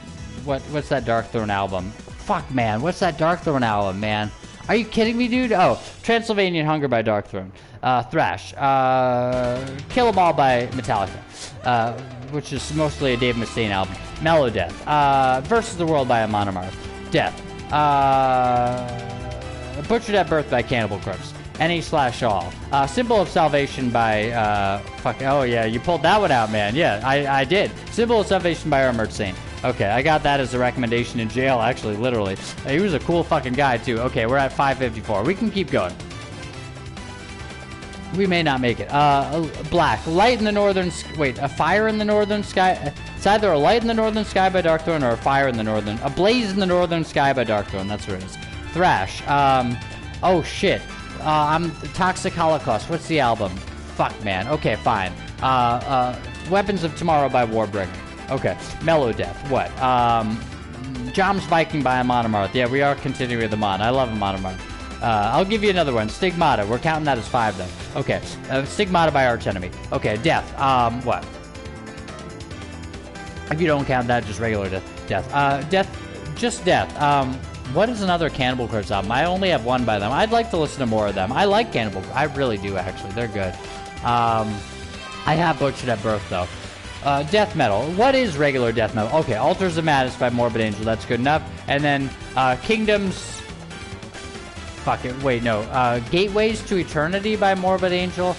what's that Darkthrone album? Fuck, man. What's that Darkthrone album, man? Are you kidding me, dude? Oh, Transylvanian Hunger by Darkthrone. Thrash. Kill 'Em All by Metallica. Which is mostly a Dave Mustaine album. Mellow Death. Versus the World by Amon Amarth. Death. Butchered at Birth by Cannibal Corpse. Any/all. Symbol of Salvation by, oh yeah, you pulled that one out, man. Yeah, I did. Symbol of Salvation by Armored Saint. Okay, I got that as a recommendation in jail, actually, literally. He was a cool fucking guy, too. Okay, we're at 5:54. We can keep going. We may not make it. Black. Light in the northern... Wait, a fire in the northern sky... It's either a light in the northern sky by Darkthrone or a fire in the northern... A blaze in the northern sky by Darkthrone. That's what it is. Thrash. Oh, shit. I'm Toxic Holocaust. What's the album? Fuck, man. Okay, fine. Weapons of Tomorrow by Warbringer. Okay. Mellow Death. What? Jom's Viking by Amon Amarth. Yeah, we are continuing with Amon. I love Amon Amarth. I'll give you another one. Stigmata. We're counting that as 5, though. Okay. Stigmata by Archenemy. Okay, Death. What? If you don't count that, just regular Death. Just Death. What is another Cannibal Corpse album? I only have one by them. I'd like to listen to more of them. I like Cannibal. I really do, actually. They're good. I have Butchered at Birth, though. Death metal. What is regular death metal? Okay, Altars of Madness by Morbid Angel. That's good enough. And then Kingdoms... Fuck it. Wait, no. Gateways to Eternity by Morbid Angel.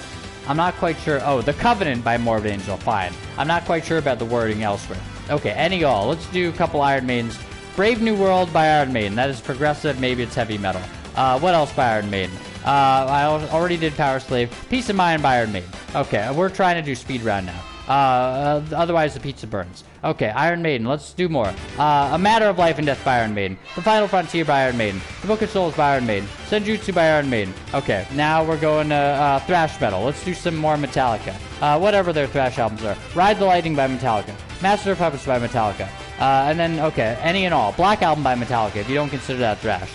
I'm not quite sure. Oh, The Covenant by Morbid Angel. Fine. I'm not quite sure about the wording elsewhere. Okay, any all. Let's do a couple Iron Maidens. Brave New World by Iron Maiden. That is progressive. Maybe it's heavy metal. What else by Iron Maiden? I already did Power Slave. Peace of Mind by Iron Maiden. Okay, we're trying to do speed round now. Otherwise the pizza burns. Okay, Iron Maiden, let's do more. A Matter of Life and Death by Iron Maiden. The Final Frontier by Iron Maiden. The Book of Souls by Iron Maiden. Senjutsu by Iron Maiden. Okay, now we're going to thrash metal. Let's do some more Metallica. Whatever their thrash albums are. Ride the Lightning by Metallica. Master of Puppets by Metallica. And then, okay, Any and All. Black Album by Metallica, if you don't consider that thrash.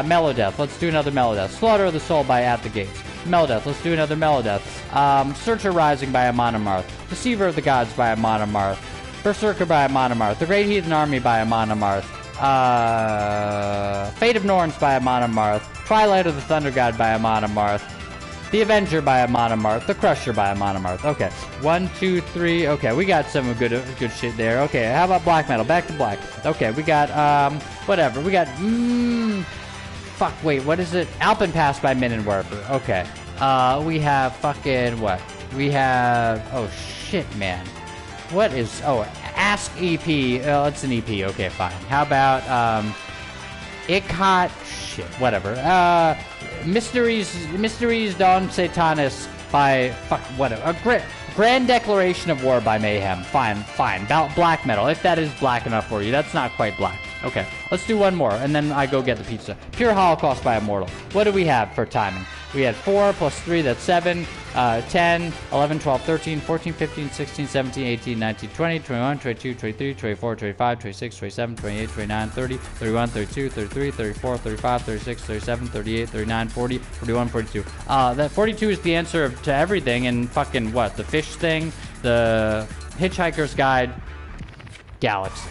Mellow Death, let's do another Mellow Death. Slaughter of the Soul by At the Gates. Mellow Death, let's do another Mellow Death. Searcher Rising by Amon Amarth. Deceiver of the Gods by Amon Amarth. Berserker by Amon Amarth. The Great Heathen Army by Amon Amarth. Fate of Norns by Amon Amarth. Twilight of the Thunder God by Amon Amarth. The Avenger by Amon Amarth. The Crusher by Amon Amarth. Okay, 1, 2, 3. Okay, we got some good shit there. Okay, how about black metal? Back to black. Okay, we got whatever. We got fuck. Wait, what is it? Alpen Pass by Minenwerfer. Okay. We have fucking what? We have oh shit, man. What is Ask EP? It's an EP. Okay, fine. How about Ikat? Shit, whatever. Mysteries Dawn Satanis by fuck whatever. Grand Declaration of War by Mayhem. Fine. Black metal, if that is black enough for you. That's not quite black. Okay, let's do one more, and then I go get the pizza. Pure Holocaust by Immortal. What do we have for timing? We had 4 plus 3, that's 7, 10, 11, 12, 13, 14, 15, 16, 17, 18, 19, 20, 21, 22, 23, 24, 25, 26, 27, 28, 29, 30, 31, 32, 33, 34, 35, 36, 37, 38, 39, 40, 41, 42. That 42 is the answer to everything, and fucking what? The fish thing, the Hitchhiker's Guide, Galaxy.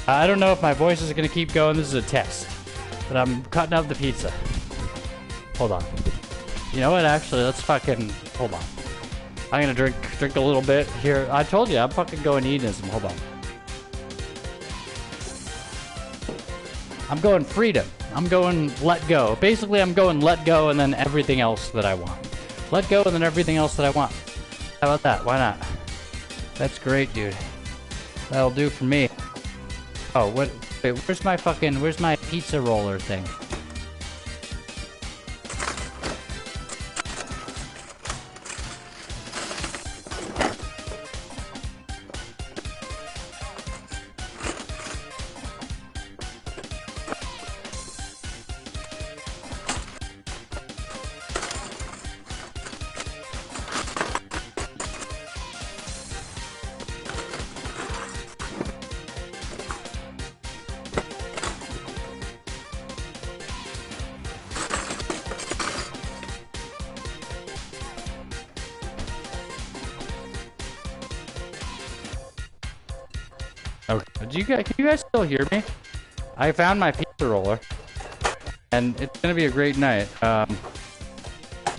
I don't know if my voice is gonna keep going. This is a test, but I'm cutting up the pizza. Hold on. You know what? Actually, let's fucking hold on. I'm gonna drink a little bit here. I told you I'm fucking going hedonism. Hold on. I'm going freedom. I'm going let go. Basically, I'm going let go and then everything else that I want. Let go and then everything else that I want. How about that? Why not? That's great, dude. That'll do for me. Oh, what? Wait, where's my pizza roller thing? Okay, can you guys still hear me? I found my pizza roller, and it's gonna be a great night.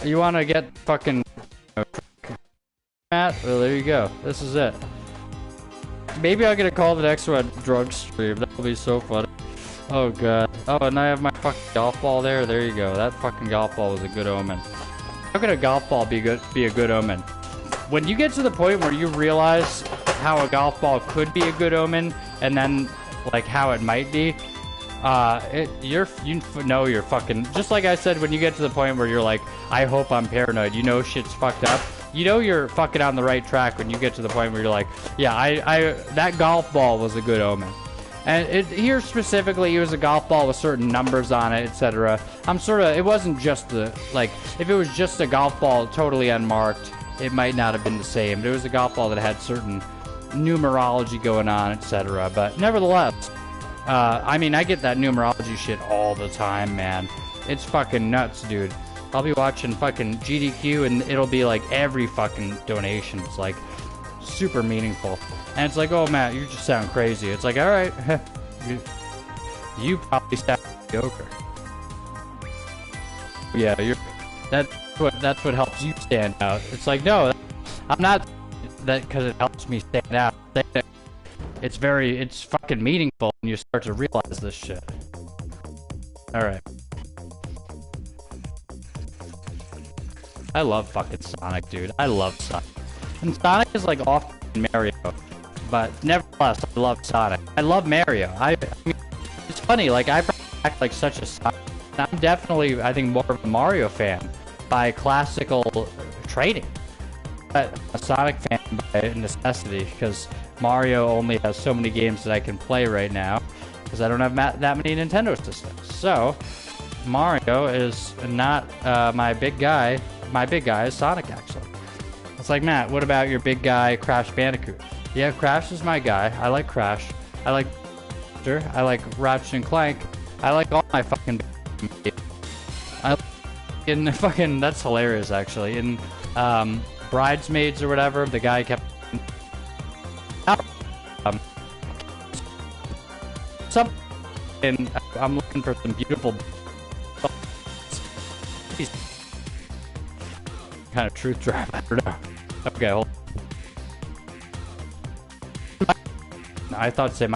You wanna get fucking Matt? Well, there you go. This is it. Maybe I'll get a call the next one drug stream. That'll be so funny. Oh god. Oh, and I have my fucking golf ball there. There you go. That fucking golf ball was a good omen. How could a golf ball be a good omen? When you get to the point where you realize how a golf ball could be a good omen, and then like how it might be, you know you're fucking, just like I said, when you get to the point where you're like, I hope I'm paranoid, you know shit's fucked up, you know you're fucking on the right track when you get to the point where you're like, yeah, that golf ball was a good omen. And here specifically, it was a golf ball with certain numbers on it, etc. It wasn't just if it was just a golf ball totally unmarked, it might not have been the same. There was a golf ball that had certain numerology going on, etc. But nevertheless, I mean, I get that numerology shit all the time, man. It's fucking nuts, dude. I'll be watching fucking GDQ and it'll be like every fucking donation is like super meaningful. And it's like, oh, Matt, you just sound crazy. It's like, all right, you probably sound mediocre. Yeah, that's what helps you stand out. It's like, no, I'm not that because it helps me stand out. It's fucking meaningful when you start to realize this shit. All right. I love fucking Sonic, dude. I love Sonic. And Sonic is like off Mario, but nevertheless, I love Sonic. I love Mario. I mean, it's funny, like I act like such a Sonic. I'm definitely, I think, more of a Mario fan by classical training, but a Sonic fan by necessity, because Mario only has so many games that I can play right now, because I don't have that many Nintendo systems. So Mario is not my big guy. My big guy is Sonic, actually. It's like, Matt, what about your big guy, Crash Bandicoot? Yeah, Crash is my guy. I like Crash. I like Ratchet and Clank. I like all my fucking. In fucking, that's hilarious, actually. In Bridesmaids or whatever, the guy kept. And I'm looking for some beautiful. Kind of truth drive, I don't know. Okay, hold on. I thought to say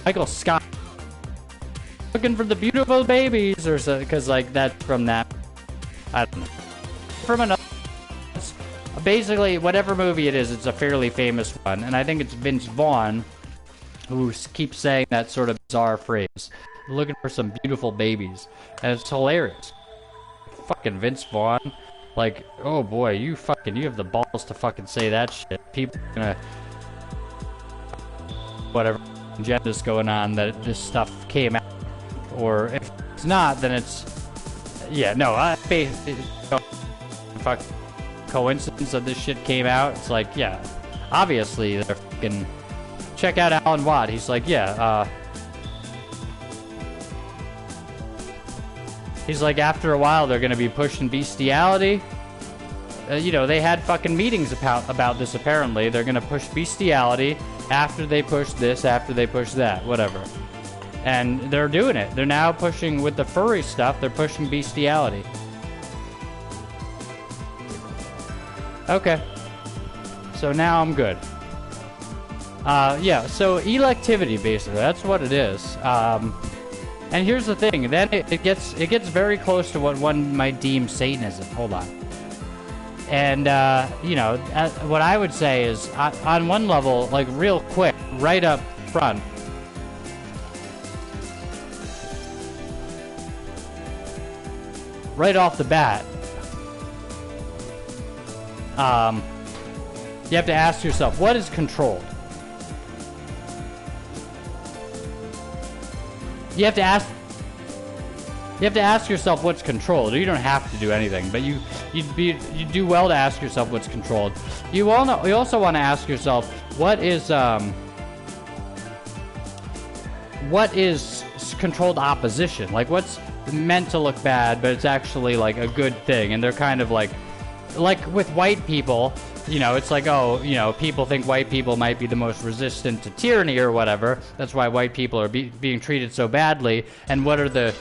Michael Scott. Looking for the beautiful babies, or so, because like that's from that. I don't know. From another. Basically, whatever movie it is, it's a fairly famous one, and I think it's Vince Vaughn who keeps saying that sort of bizarre phrase. Looking for some beautiful babies, and it's hilarious. Fucking Vince Vaughn. Like, oh boy, you have the balls to fucking say that shit. People are gonna, whatever agenda's going on that this stuff came out, or if it's not, then it's, yeah, no, fuck, coincidence that this shit came out. It's like, yeah, obviously they're fucking, check out Alan Watt. He's like, yeah, he's like, after a while, they're going to be pushing bestiality. You know, they had fucking meetings about this, apparently. They're going to push bestiality after they push this, after they push that, whatever. And they're doing it. They're now pushing, with the furry stuff, they're pushing bestiality. Okay. So now I'm good. Yeah, so electivity, basically. That's what it is. And here's the thing, then it gets very close to what one might deem Satanism. Hold on. And, you know, what I would say is, on one level, like, real quick, right up front, right off the bat, you have to ask yourself, what is controlled? You have to ask yourself what's controlled. You don't have to do anything, but you do well to ask yourself what's controlled. You also want to ask yourself what is controlled opposition? Like, what's meant to look bad, but it's actually like a good thing, and they're kind of like with white people. You know, it's like, oh, you know, people think white people might be the most resistant to tyranny or whatever. That's why white people are being treated so badly. And what are the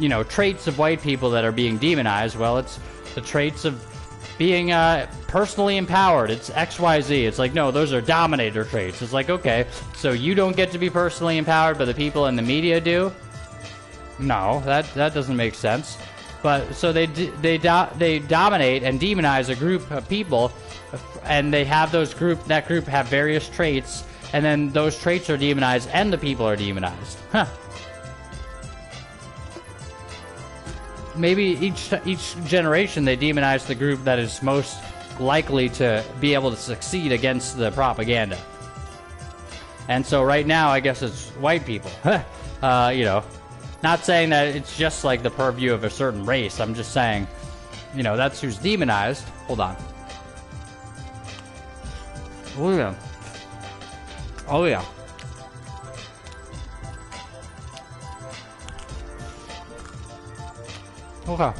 you know, traits of white people that are being demonized? Well, it's the traits of being personally empowered. It's XYZ. It's like, no, those are dominator traits. It's like, okay, so you don't get to be personally empowered, but the people in the media do? No, that doesn't make sense. But so they dominate and demonize a group of people, and they have that group have various traits, and then those traits are demonized and the people are demonized. Huh. Maybe each generation they demonize the group that is most likely to be able to succeed against the propaganda. And so right now, I guess it's white people. You know. Not saying that it's just like the purview of a certain race. I'm just saying, you know, that's who's demonized. Hold on. Oh, yeah. Oh, yeah. Okay.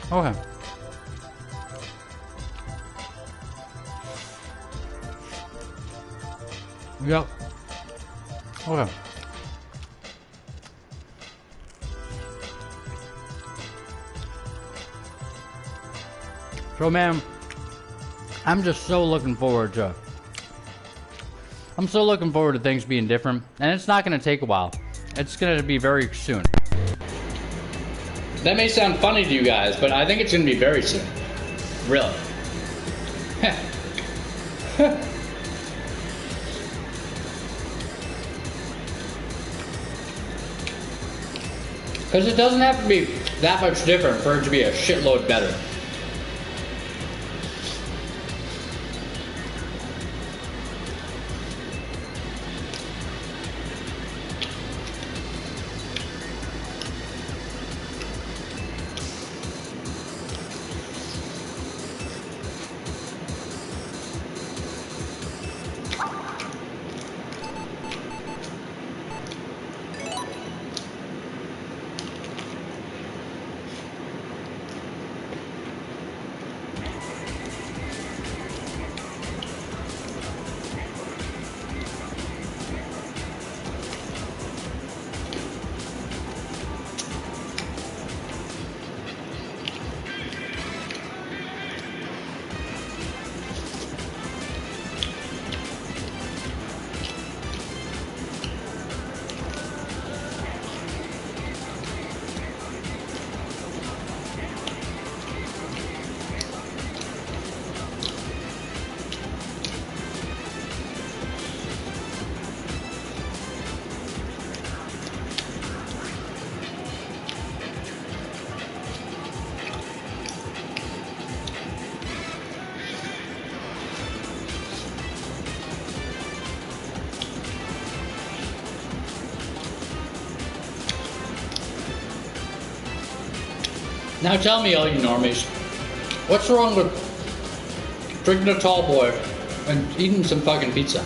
Okay. Yep. Okay. So, man, I'm just so looking forward to things being different, and it's not going to take a while. It's going to be very soon. That may sound funny to you guys, but I think it's going to be very soon. Really. Because it doesn't have to be that much different for it to be a shitload better. Now tell me, all you normies, what's wrong with drinking a tall boy and eating some fucking pizza?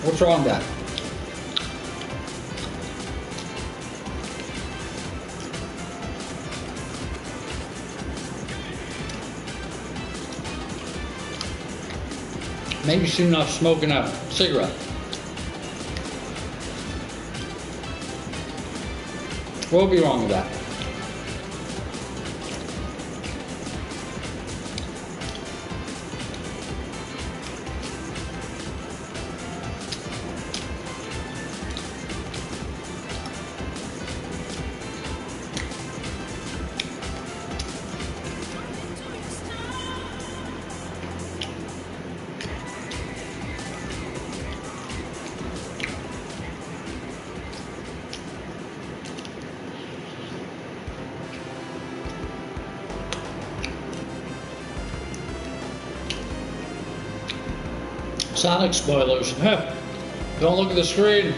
What's wrong with that? Maybe soon off smoking a cigarette. What would be wrong with that? Sonic spoilers. Don't look at the screen.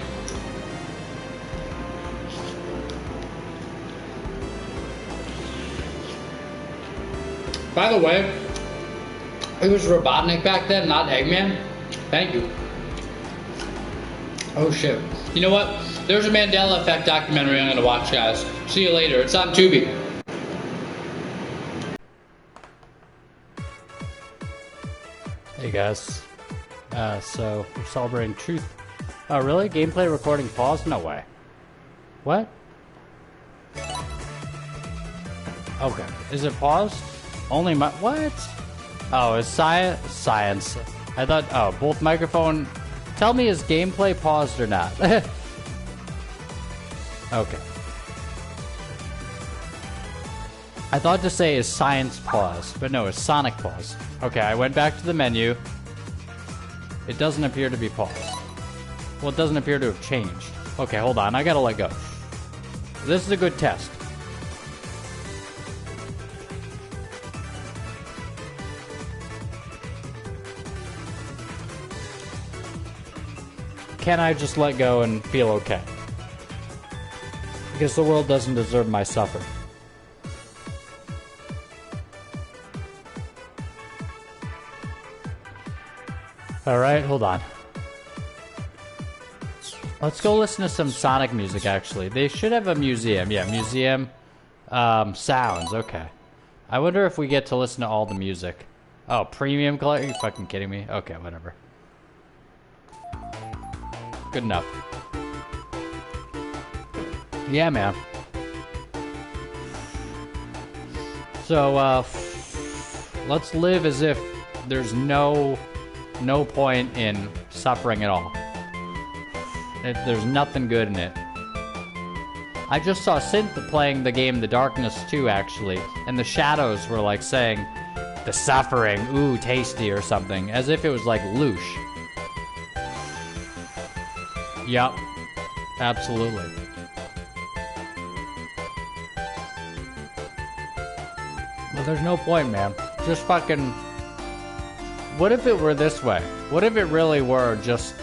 By the way, it was Robotnik back then, not Eggman. Thank you. Oh shit. You know what? There's a Mandela Effect documentary I'm gonna watch, guys. See you later. It's on Tubi. Hey guys. So we're celebrating Truth. Oh really? Gameplay recording paused? No way. What? Okay. Is it paused? Only my what? Oh, it's science. I thought. Oh, both microphone. Tell me, is gameplay paused or not? Okay. I thought to say is science paused, but no, it's Sonic paused. Okay, I went back to the menu. It doesn't appear to be paused. Well, it doesn't appear to have changed. Okay, hold on. I gotta let go. This is a good test. Can I just let go and feel okay? Because the world doesn't deserve my suffering. Alright, hold on. Let's go listen to some Sonic music, actually. They should have a museum. Yeah, museum. Sounds, okay. I wonder if we get to listen to all the music. Oh, premium color? Are you fucking kidding me? Okay, whatever. Good enough. Yeah, man. So, let's live as if there's no point in suffering at all. There's nothing good in it. I just saw Synth playing the game The Darkness 2, actually, and the shadows were like saying, the suffering, ooh, tasty or something, as if it was like loosh. Yep, absolutely. Well, there's no point, man. Just fucking... What if it were this way? What if it really were just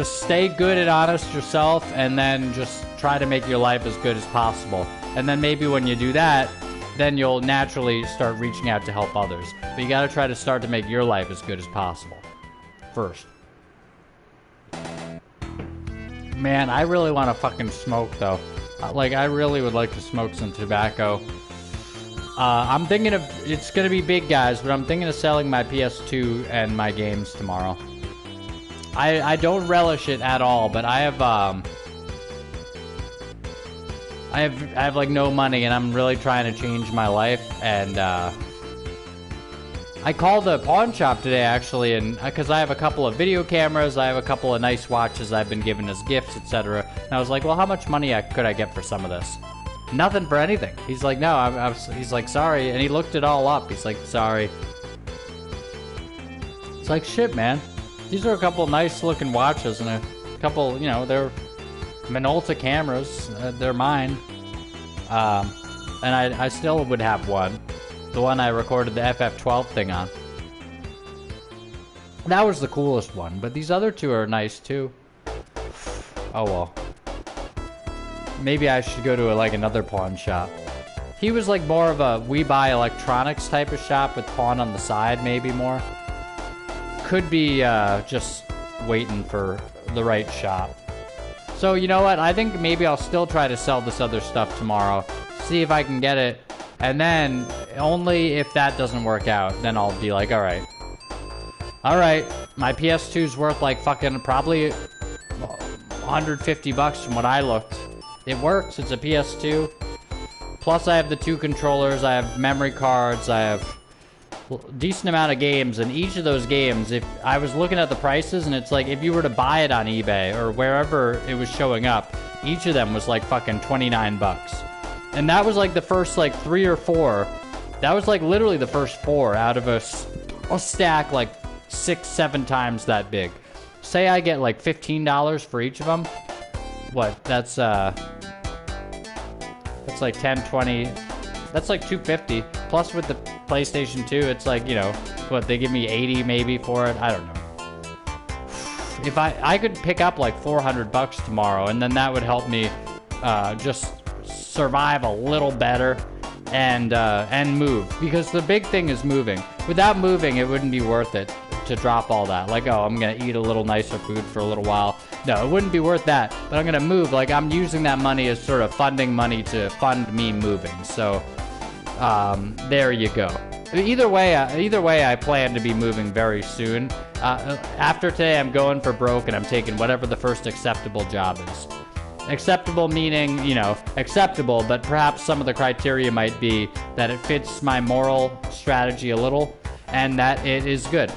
stay good and honest yourself, and then just try to make your life as good as possible. And then maybe when you do that, then you'll naturally start reaching out to help others. But you gotta try to start to make your life as good as possible first. Man, I really want to fucking smoke, though. Like, I really would like to smoke some tobacco. I'm thinking of... It's gonna be big, guys, but I'm thinking of selling my PS2 and my games tomorrow. I don't relish it at all, but I have like no money, and I'm really trying to change my life, and I called the pawn shop today, actually, and because I have a couple of video cameras, I have a couple of nice watches I've been given as gifts, etc. And I was like, well, how much money could I get for some of this? Nothing for anything. He's like, no, he's like, sorry, and he looked it all up. He's like, sorry. It's like, shit, man. These are a couple nice looking watches, and a couple, you know, they're Minolta cameras. They're mine. And I still would have one. The one I recorded the FF12 thing on. That was the coolest one, but these other two are nice too. Oh well. Maybe I should go to like another pawn shop. He was like more of a we buy electronics type of shop with pawn on the side, maybe more. Could be just waiting for the right shop. So you know what? I think maybe I'll still try to sell this other stuff tomorrow. See if I can get it. And then, only if that doesn't work out, then I'll be like, alright. Alright, my PS2's worth like fucking probably 150 bucks from what I looked. It works, it's a PS2. Plus I have the 2 controllers, I have memory cards, I have a decent amount of games. And each of those games, if I was looking at the prices, and it's like, if you were to buy it on eBay or wherever it was showing up, each of them was like fucking 29 bucks. And that was like the first like 3 or 4. That was like literally the first 4 out of a stack like 6-7 times that big. Say I get like $15 for each of them. What? That's like 10, 20. That's like $250. Plus with the PlayStation 2, it's like, you know, what, they give me 80 maybe for it? I don't know. if I could pick up like $400 tomorrow, and then that would help me just survive a little better and move, because the big thing is moving. Without moving, it wouldn't be worth it to drop all that. Like, oh, I'm gonna eat a little nicer food for a little while. No, it wouldn't be worth that. But I'm gonna move. Like, I'm using that money as sort of funding money to fund me moving. So there you go. Either way, I plan to be moving very soon. After today, I'm going for broke, and I'm taking whatever the first acceptable job is. Acceptable meaning, you know, acceptable, but perhaps some of the criteria might be that it fits my moral strategy a little, and that it is good,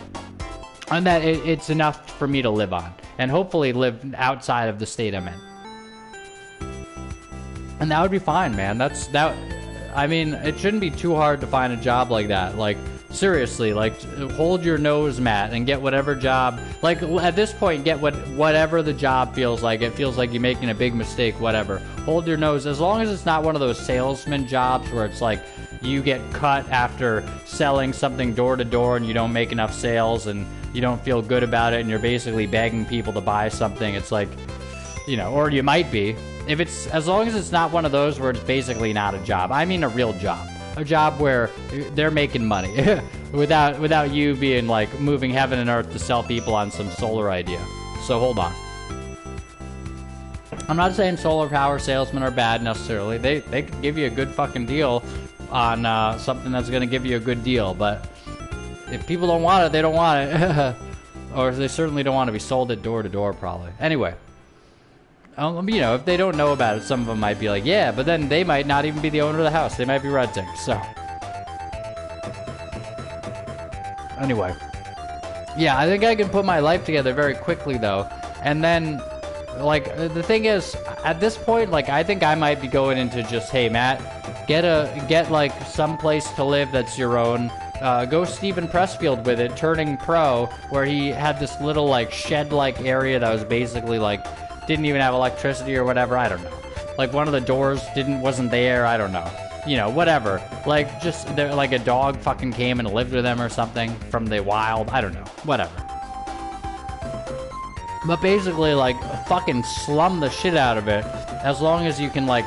and that it's enough for me to live on, and hopefully live outside of the state I'm in. And that would be fine, man. I mean, it shouldn't be too hard to find a job like that. Like, seriously, like, hold your nose, Matt, and get whatever job. Like, at this point, get whatever the job feels like. It feels like you're making a big mistake, whatever. Hold your nose, as long as it's not one of those salesman jobs where it's like you get cut after selling something door to door and you don't make enough sales and you don't feel good about it and you're basically begging people to buy something. It's like, you know, or you might be. As long as it's not one of those where it's basically not a job. I mean a real job. A job where they're making money without you being like moving heaven and earth to sell people on some solar idea. So hold on. I'm not saying solar power salesmen are bad necessarily. They could give you a good fucking deal on something that's going to give you a good deal. But if people don't want it, they don't want it. Or they certainly don't want to be sold it door to door probably. Anyway. You know, if they don't know about it, some of them might be like, yeah, but then they might not even be the owner of the house. They might be renting, so. Anyway. Yeah, I think I can put my life together very quickly, though. And then, like, the thing is, at this point, like, I think I might be going into just, hey, Matt, get like, some place to live that's your own. Go Steven Pressfield with it, turning pro, where he had this little, like, shed-like area that was basically, like, didn't even have electricity or whatever, I don't know. Like, one of the doors wasn't there, I don't know. You know, whatever. Like, just, like, a dog fucking came and lived with them or something from the wild, I don't know. Whatever. But basically, like, fucking slum the shit out of it, as long as you can, like,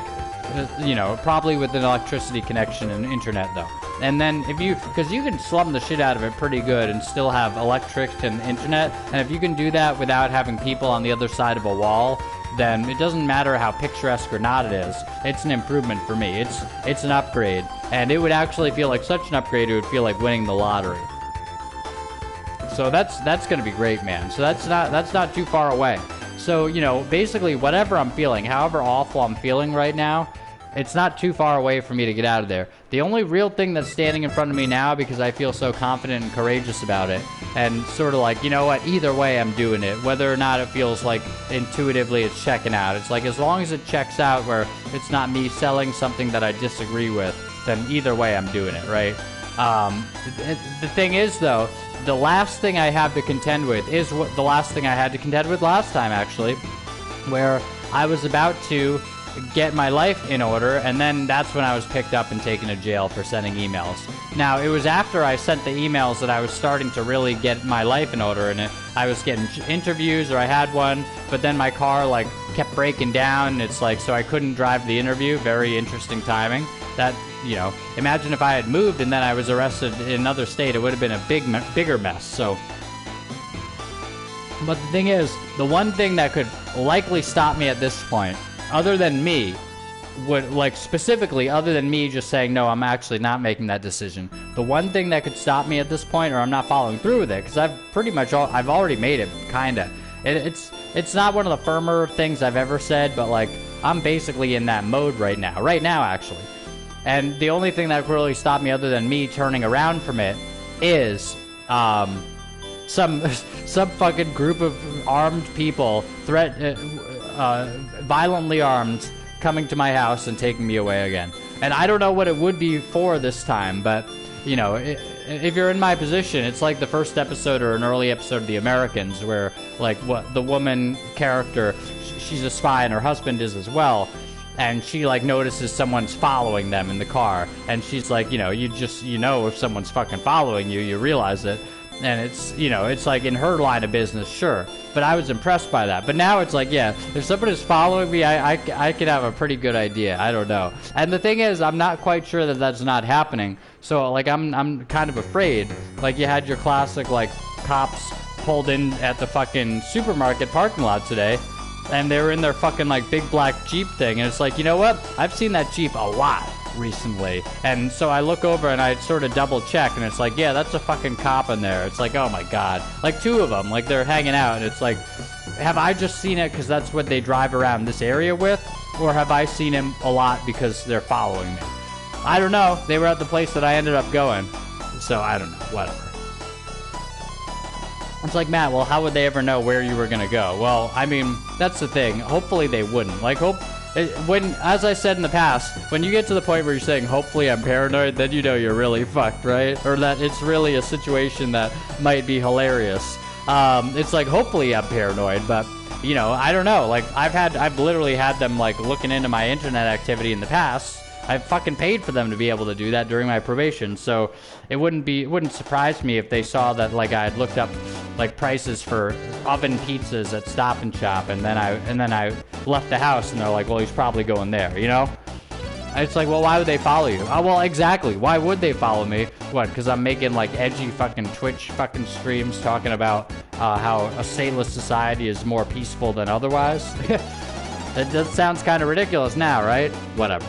you know, probably with an electricity connection and internet, though. And then because you can slum the shit out of it pretty good and still have electric and internet, and if you can do that without having people on the other side of a wall, then it doesn't matter how picturesque or not it is. It's an improvement for me. It's an upgrade, and it would actually feel like such an upgrade. It would feel like winning the lottery. So that's gonna be great, man. So that's not too far away. So, you know, basically whatever I'm feeling, however awful I'm feeling right now, it's not too far away for me to get out of there. The only real thing that's standing in front of me now, because I feel so confident and courageous about it, and sort of like, you know what, either way I'm doing it, whether or not it feels like intuitively it's checking out. It's like, as long as it checks out where it's not me selling something that I disagree with, then either way I'm doing it, right? The thing is, though, the last thing I have to contend with is the last thing I had to contend with last time, actually, where I was about to get my life in order, and then that's when I was picked up and taken to jail for sending emails. Now, it was after I sent the emails that I was starting to really get my life in order, and I was getting interviews, or I had one, but then my car, like, kept breaking down, and it's like, so I couldn't drive the interview. Very interesting timing. That, you know, imagine if I had moved and then I was arrested in another state, it would have been a bigger mess, so. But the thing is, the one thing that could likely stop me at this point, other than me, would, like, specifically, other than me just saying, no, I'm actually not making that decision, the one thing that could stop me at this point, or I'm not following through with it, because I've already made it, kinda. It's not one of the firmer things I've ever said, but, like, I'm basically in that mode right now, actually. And the only thing that could really stop me, other than me turning around from it, is, some fucking group of armed people, violently armed, coming to my house and taking me away again. And I don't know what it would be for this time, but, you know, if you're in my position, it's like the first episode or an early episode of The Americans, where, like, what the woman character, she's a spy and her husband is as well, and she, like, notices someone's following them in the car, and she's like, you know, you know if someone's fucking following you, you realize it. And it's, you know, it's like in her line of business, sure. But I was impressed by that. But now it's like, yeah, if somebody's following me, I could have a pretty good idea. I don't know. And the thing is, I'm not quite sure that that's not happening. So, like, I'm kind of afraid. Like, you had your classic, like, cops pulled in at the fucking supermarket parking lot today. And they were in their fucking, like, big black Jeep thing. And it's like, you know what? I've seen that Jeep a lot recently. And so I look over and I sort of double check, and it's like, yeah, that's a fucking cop in there. It's like, oh my god. Like, two of them, like, they're hanging out, and it's like, have I just seen it because that's what they drive around this area with? Or have I seen him a lot because they're following me? I don't know. They were at the place that I ended up going. So I don't know. Whatever. It's like, Matt, well, how would they ever know where you were gonna go? Well, I mean, that's the thing. Hopefully they wouldn't. Like, when, as I said in the past, when you get to the point where you're saying, hopefully I'm paranoid, then you know you're really fucked, right? Or that it's really a situation that might be hilarious. It's like, hopefully I'm paranoid, but, you know, I don't know. Like, I've literally had them, like, looking into my internet activity in the past. I fucking paid for them to be able to do that during my probation, so it wouldn't surprise me if they saw that, like, I had looked up, like, prices for oven pizzas at Stop and Shop, and then I left the house, and they're like, well, he's probably going there, you know? It's like, well, why would they follow you? Oh, well, exactly. Why would they follow me? What, because I'm making, like, edgy fucking Twitch fucking streams talking about how a sateless society is more peaceful than otherwise? That sounds kind of ridiculous now, right? Whatever.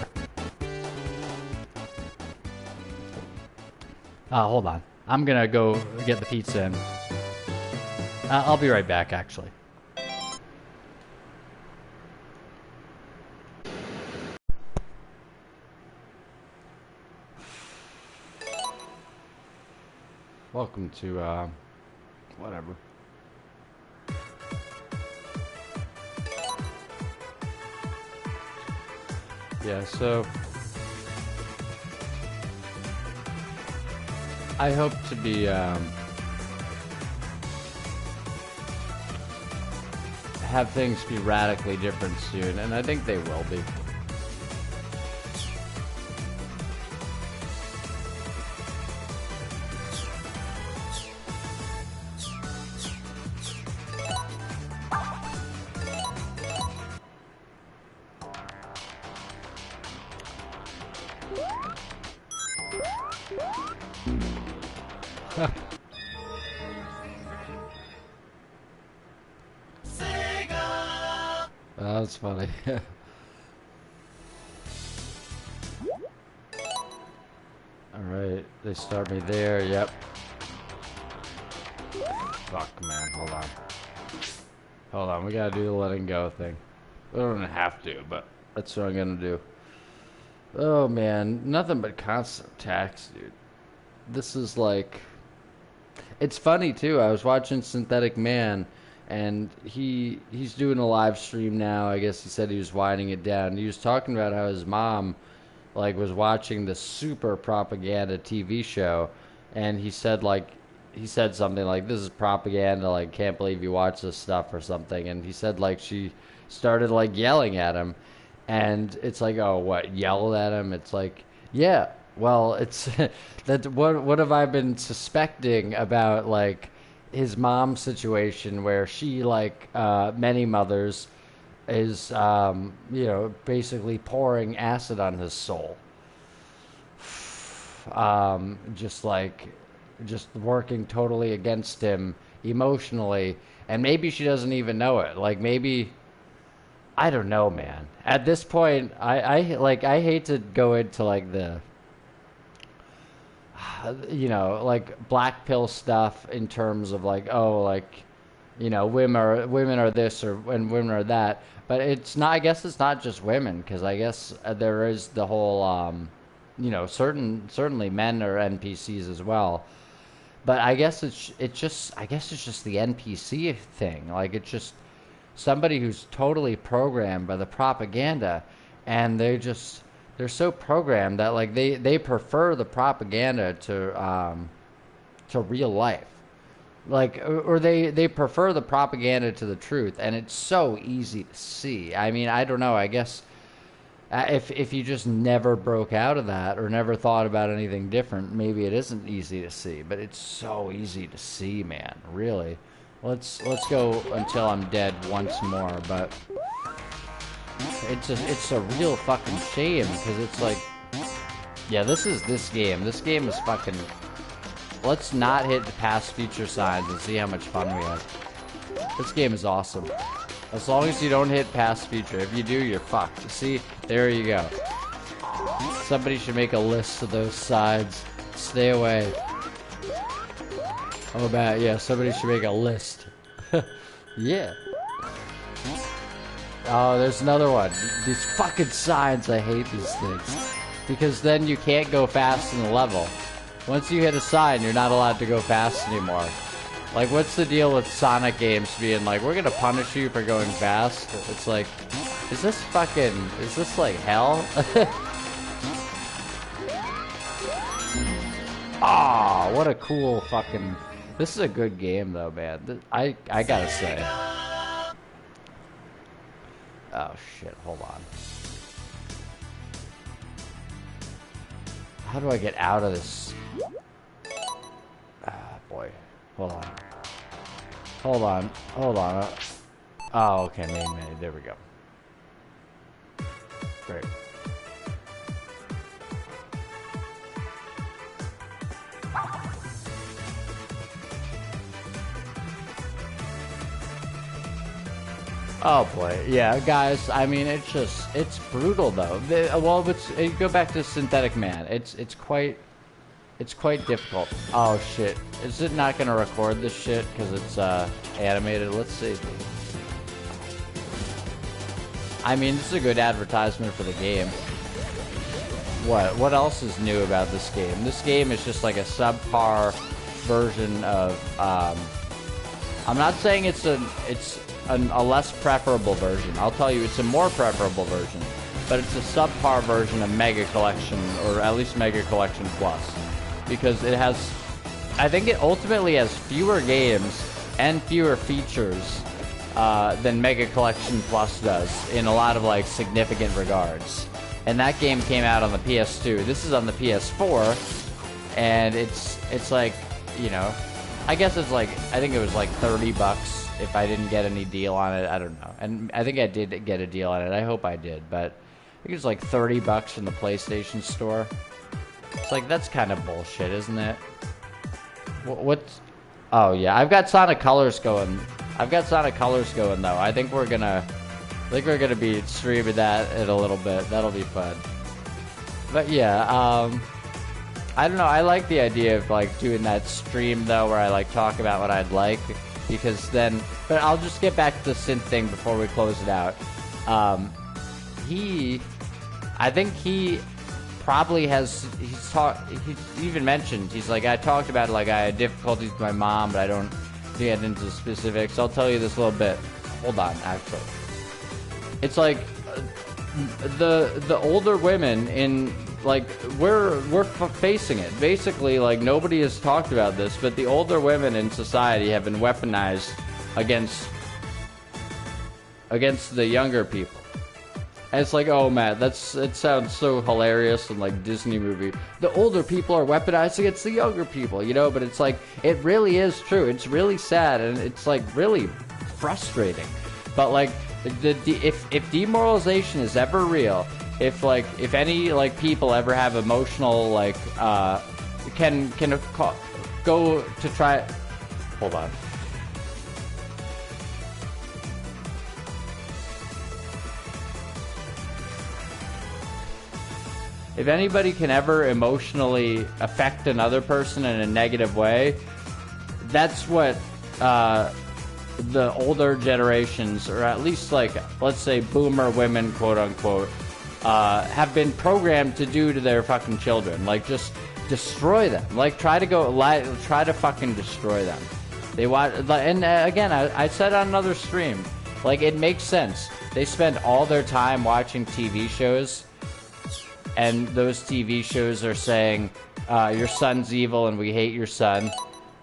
Hold on. I'm gonna go get the pizza in. I'll be right back, actually. Welcome to, whatever. Yeah, so I hope to be, have things be radically different soon, and I think they will be. That's funny. Alright, they start me there, yep. Fuck, man, hold on. Hold on, we gotta do the letting go thing. We don't have to, but that's what I'm gonna do. Oh, man, nothing but constant attacks, dude. This is like... It's funny, too. I was watching Synthetic Man, and he's doing a live stream now. I guess he said he was winding it down. He was talking about how his mom, like, was watching the super propaganda TV show, and he said something like, this is propaganda, like, can't believe you watch this stuff or something. And he said, like, she started, like, yelling at him. And it's like, oh, what, yelled at him? It's like, yeah, well, it's that. What have I been suspecting about, like, his mom's situation, where she, like many mothers, is basically pouring acid on his soul, just working totally against him emotionally, and maybe she doesn't even know it. Like, maybe, I don't know, man. At this point, I hate to go into, like, the, like, black pill stuff in terms of, like, oh, like, women are this, and women are that. But it's not. I guess it's not just women, because I guess there is the whole, certainly men are NPCs as well. But I guess it's just the NPC thing. Like, it's just somebody who's totally programmed by the propaganda, and they're so programmed that, like, they prefer the propaganda to real life, like, or they prefer the propaganda to the truth, and it's so easy to see. I mean, I don't know. I guess If you just never broke out of that or never thought about anything different, maybe it isn't easy to see. But it's so easy to see, man. Really. Let's go until I'm dead once more. But it's a real fucking shame because it's like, yeah, this game. This game is fucking. Let's not hit the past future signs and see how much fun we have. This game is awesome. As long as you don't hit past future. If you do, you're fucked. See? There you go. Somebody should make a list of those sides. Stay away. Oh, bad. Yeah, somebody should make a list. Yeah. Oh, there's another one. These fucking signs. I hate these things. Because then you can't go fast in the level. Once you hit a sign, you're not allowed to go fast anymore. Like, what's the deal with Sonic games being like, we're gonna punish you for going fast? It's like, is this like hell? Ah, what a cool fucking... This is a good game though, man. I gotta say. Oh shit, hold on. How do I get out of this? Ah, boy. Hold on. Hold on. Hold on. Oh, okay. Main menu. There we go. Great. Oh boy, yeah, guys. I mean, it's brutal though. Well, you go back to Synthetic Man. It's quite difficult. Oh shit, is it not gonna record this shit because it's animated? Let's see. I mean, this is a good advertisement for the game. What else is new about this game? This game is just like a subpar version of. I'm not saying it's a less preferable version. I'll tell you, it's a more preferable version, but it's a subpar version of Mega Collection, or at least Mega Collection Plus, because it has, I think it ultimately has fewer games and fewer features than Mega Collection Plus does in a lot of like significant regards. And that game came out on the PS2. This is on the PS4, and it's like, you know, I guess it's like, I think it was like $30 if I didn't get any deal on it. I don't know. And I think I did get a deal on it. I hope I did, but I think it was like $30 in the PlayStation Store. It's like, that's kind of bullshit, isn't it? What's... Oh, yeah. I've got Sonic Colors going. Though. I think we're gonna be streaming that in a little bit. That'll be fun. But yeah, I don't know. I like the idea of like doing that stream though, where I like talk about what I'd like, because then. But I'll just get back to the synth thing before we close it out. I think he probably has. He's even mentioned. He's like, I talked about like I had difficulties with my mom, but I don't get into the specifics. I'll tell you this a little bit. Hold on, actually. It's like the older women in. Like, we're facing it. Basically, like, nobody has talked about this, but the older women in society have been weaponized against the younger people. And it's like, oh man, it sounds so hilarious and like Disney movie. The older people are weaponized against the younger people, you know? But it's like, it really is true. It's really sad, and it's like really frustrating. But like, if demoralization is ever real, if any like people ever have emotional like can go to try. Hold on. If anybody can ever emotionally affect another person in a negative way, that's what the older generations, or at least like, let's say boomer women, quote unquote, have been programmed to do to their fucking children. Like, just destroy them. Like, try to fucking destroy them. They want, and again, I said on another stream, like, it makes sense. They spend all their time watching TV shows, and those TV shows are saying, your son's evil and we hate your son,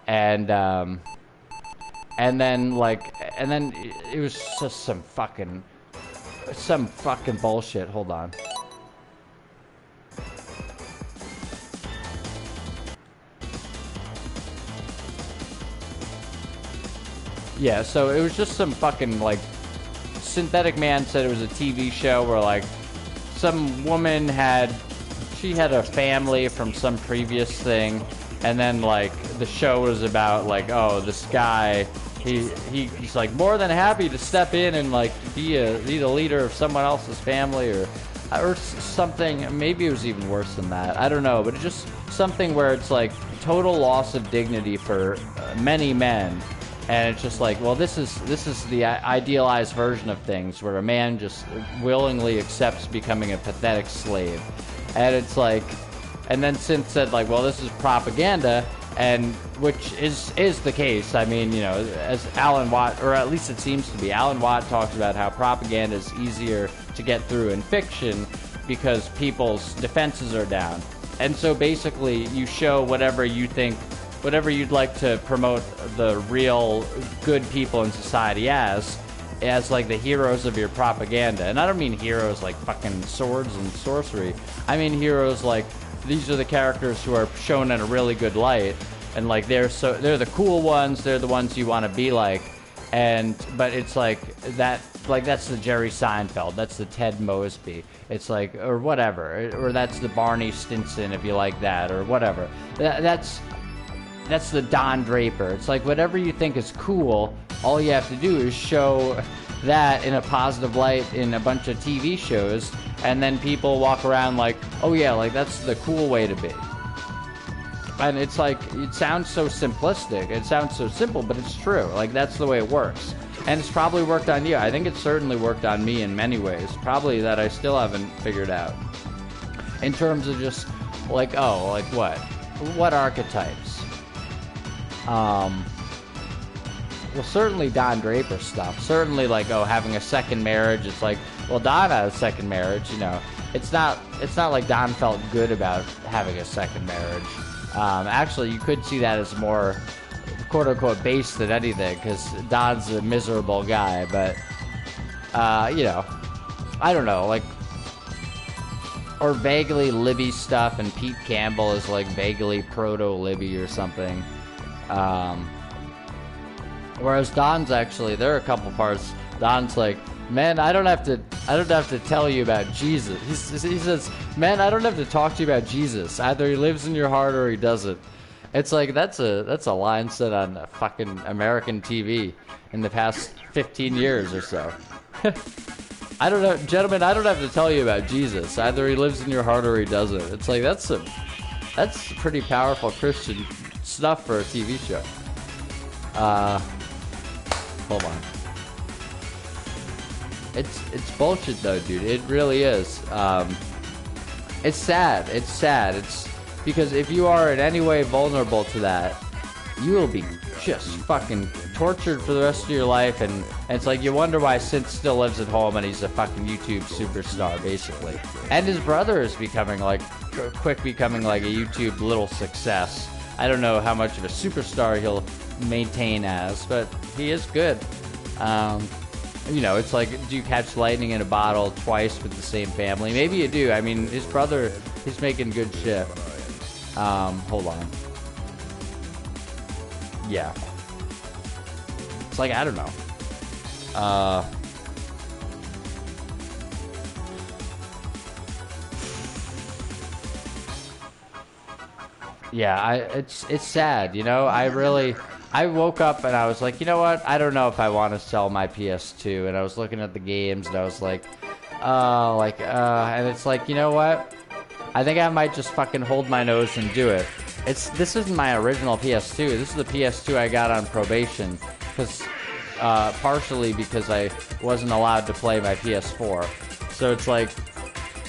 and then it was just some fucking bullshit. Hold on. Yeah, so it was just some fucking, like, Synthetic Man said it was a TV show where, like, some woman had a family from some previous thing, and then, like, the show was about, like, oh, this guy, he's like more than happy to step in and, like, be the leader of someone else's family, or something. Maybe it was even worse than that, I don't know, but it's just something where it's like total loss of dignity for many men. And it's just like, well, this is the idealized version of things, where a man just willingly accepts becoming a pathetic slave. And it's like, and then Synth said, like, well, this is propaganda, and which is the case. I mean, you know, as Alan Watt, or at least it seems to be, Alan Watt talks about how propaganda is easier to get through in fiction because people's defenses are down. And so basically, you show whatever you think, whatever you'd like to promote the real good people in society as like the heroes of your propaganda. And I don't mean heroes like fucking swords and sorcery. I mean heroes like, these are the characters who are shown in a really good light, and like they're the cool ones, they're the ones you want to be like. But it's like that, like that's the Jerry Seinfeld, that's the Ted Mosby, it's like, or whatever, or that's the Barney Stinson if you like that, or whatever. That's the Don Draper. It's like whatever you think is cool, all you have to do is show that in a positive light in a bunch of TV shows, and then people walk around like, oh yeah, like that's the cool way to be. And it's like, it sounds so simplistic, it sounds so simple, but it's true. Like, that's the way it works. And it's probably worked on you. I think it certainly worked on me in many ways, probably that I still haven't figured out. In terms of just like, oh, like what archetypes? Well, certainly Don Draper stuff. Certainly, like, oh, having a second marriage. It's like, well, Don had a second marriage, you know. It's not like Don felt good about having a second marriage. Actually, you could see that as more quote-unquote base than anything, because Don's a miserable guy. But, you know, I don't know, like, or vaguely Libby stuff, and Pete Campbell is like vaguely proto-Libby or something. Whereas Don's actually, there are a couple parts, Don's like, man, I don't have to tell you about Jesus. He says, man, I don't have to talk to you about Jesus. Either he lives in your heart or he doesn't. It's like, that's a line said on fucking American TV in the past 15 years or so. I don't know, gentlemen, I don't have to tell you about Jesus. Either he lives in your heart or he doesn't. It's like, that's pretty powerful Christian stuff for a TV show. Hold on. It's bullshit though, dude. It really is. It's sad. It's because if you are in any way vulnerable to that, you will be just fucking tortured for the rest of your life, and it's like you wonder why Synth still lives at home and he's a fucking YouTube superstar, basically. And his brother is becoming like a YouTube little success. I don't know how much of a superstar he'll maintain as, but he is good. You know, it's like, do you catch lightning in a bottle twice with the same family? Maybe you do. I mean, his brother, he's making good shit. Hold on. Yeah. It's like, I don't know. Yeah, it's sad, you know. I woke up and I was like, you know what? I don't know if I want to sell my PS2. And I was looking at the games and I was like, and it's like, you know what? I think I might just fucking hold my nose and do it. This isn't my original PS2. This is the PS2 I got on probation, partially because I wasn't allowed to play my PS4. So it's like,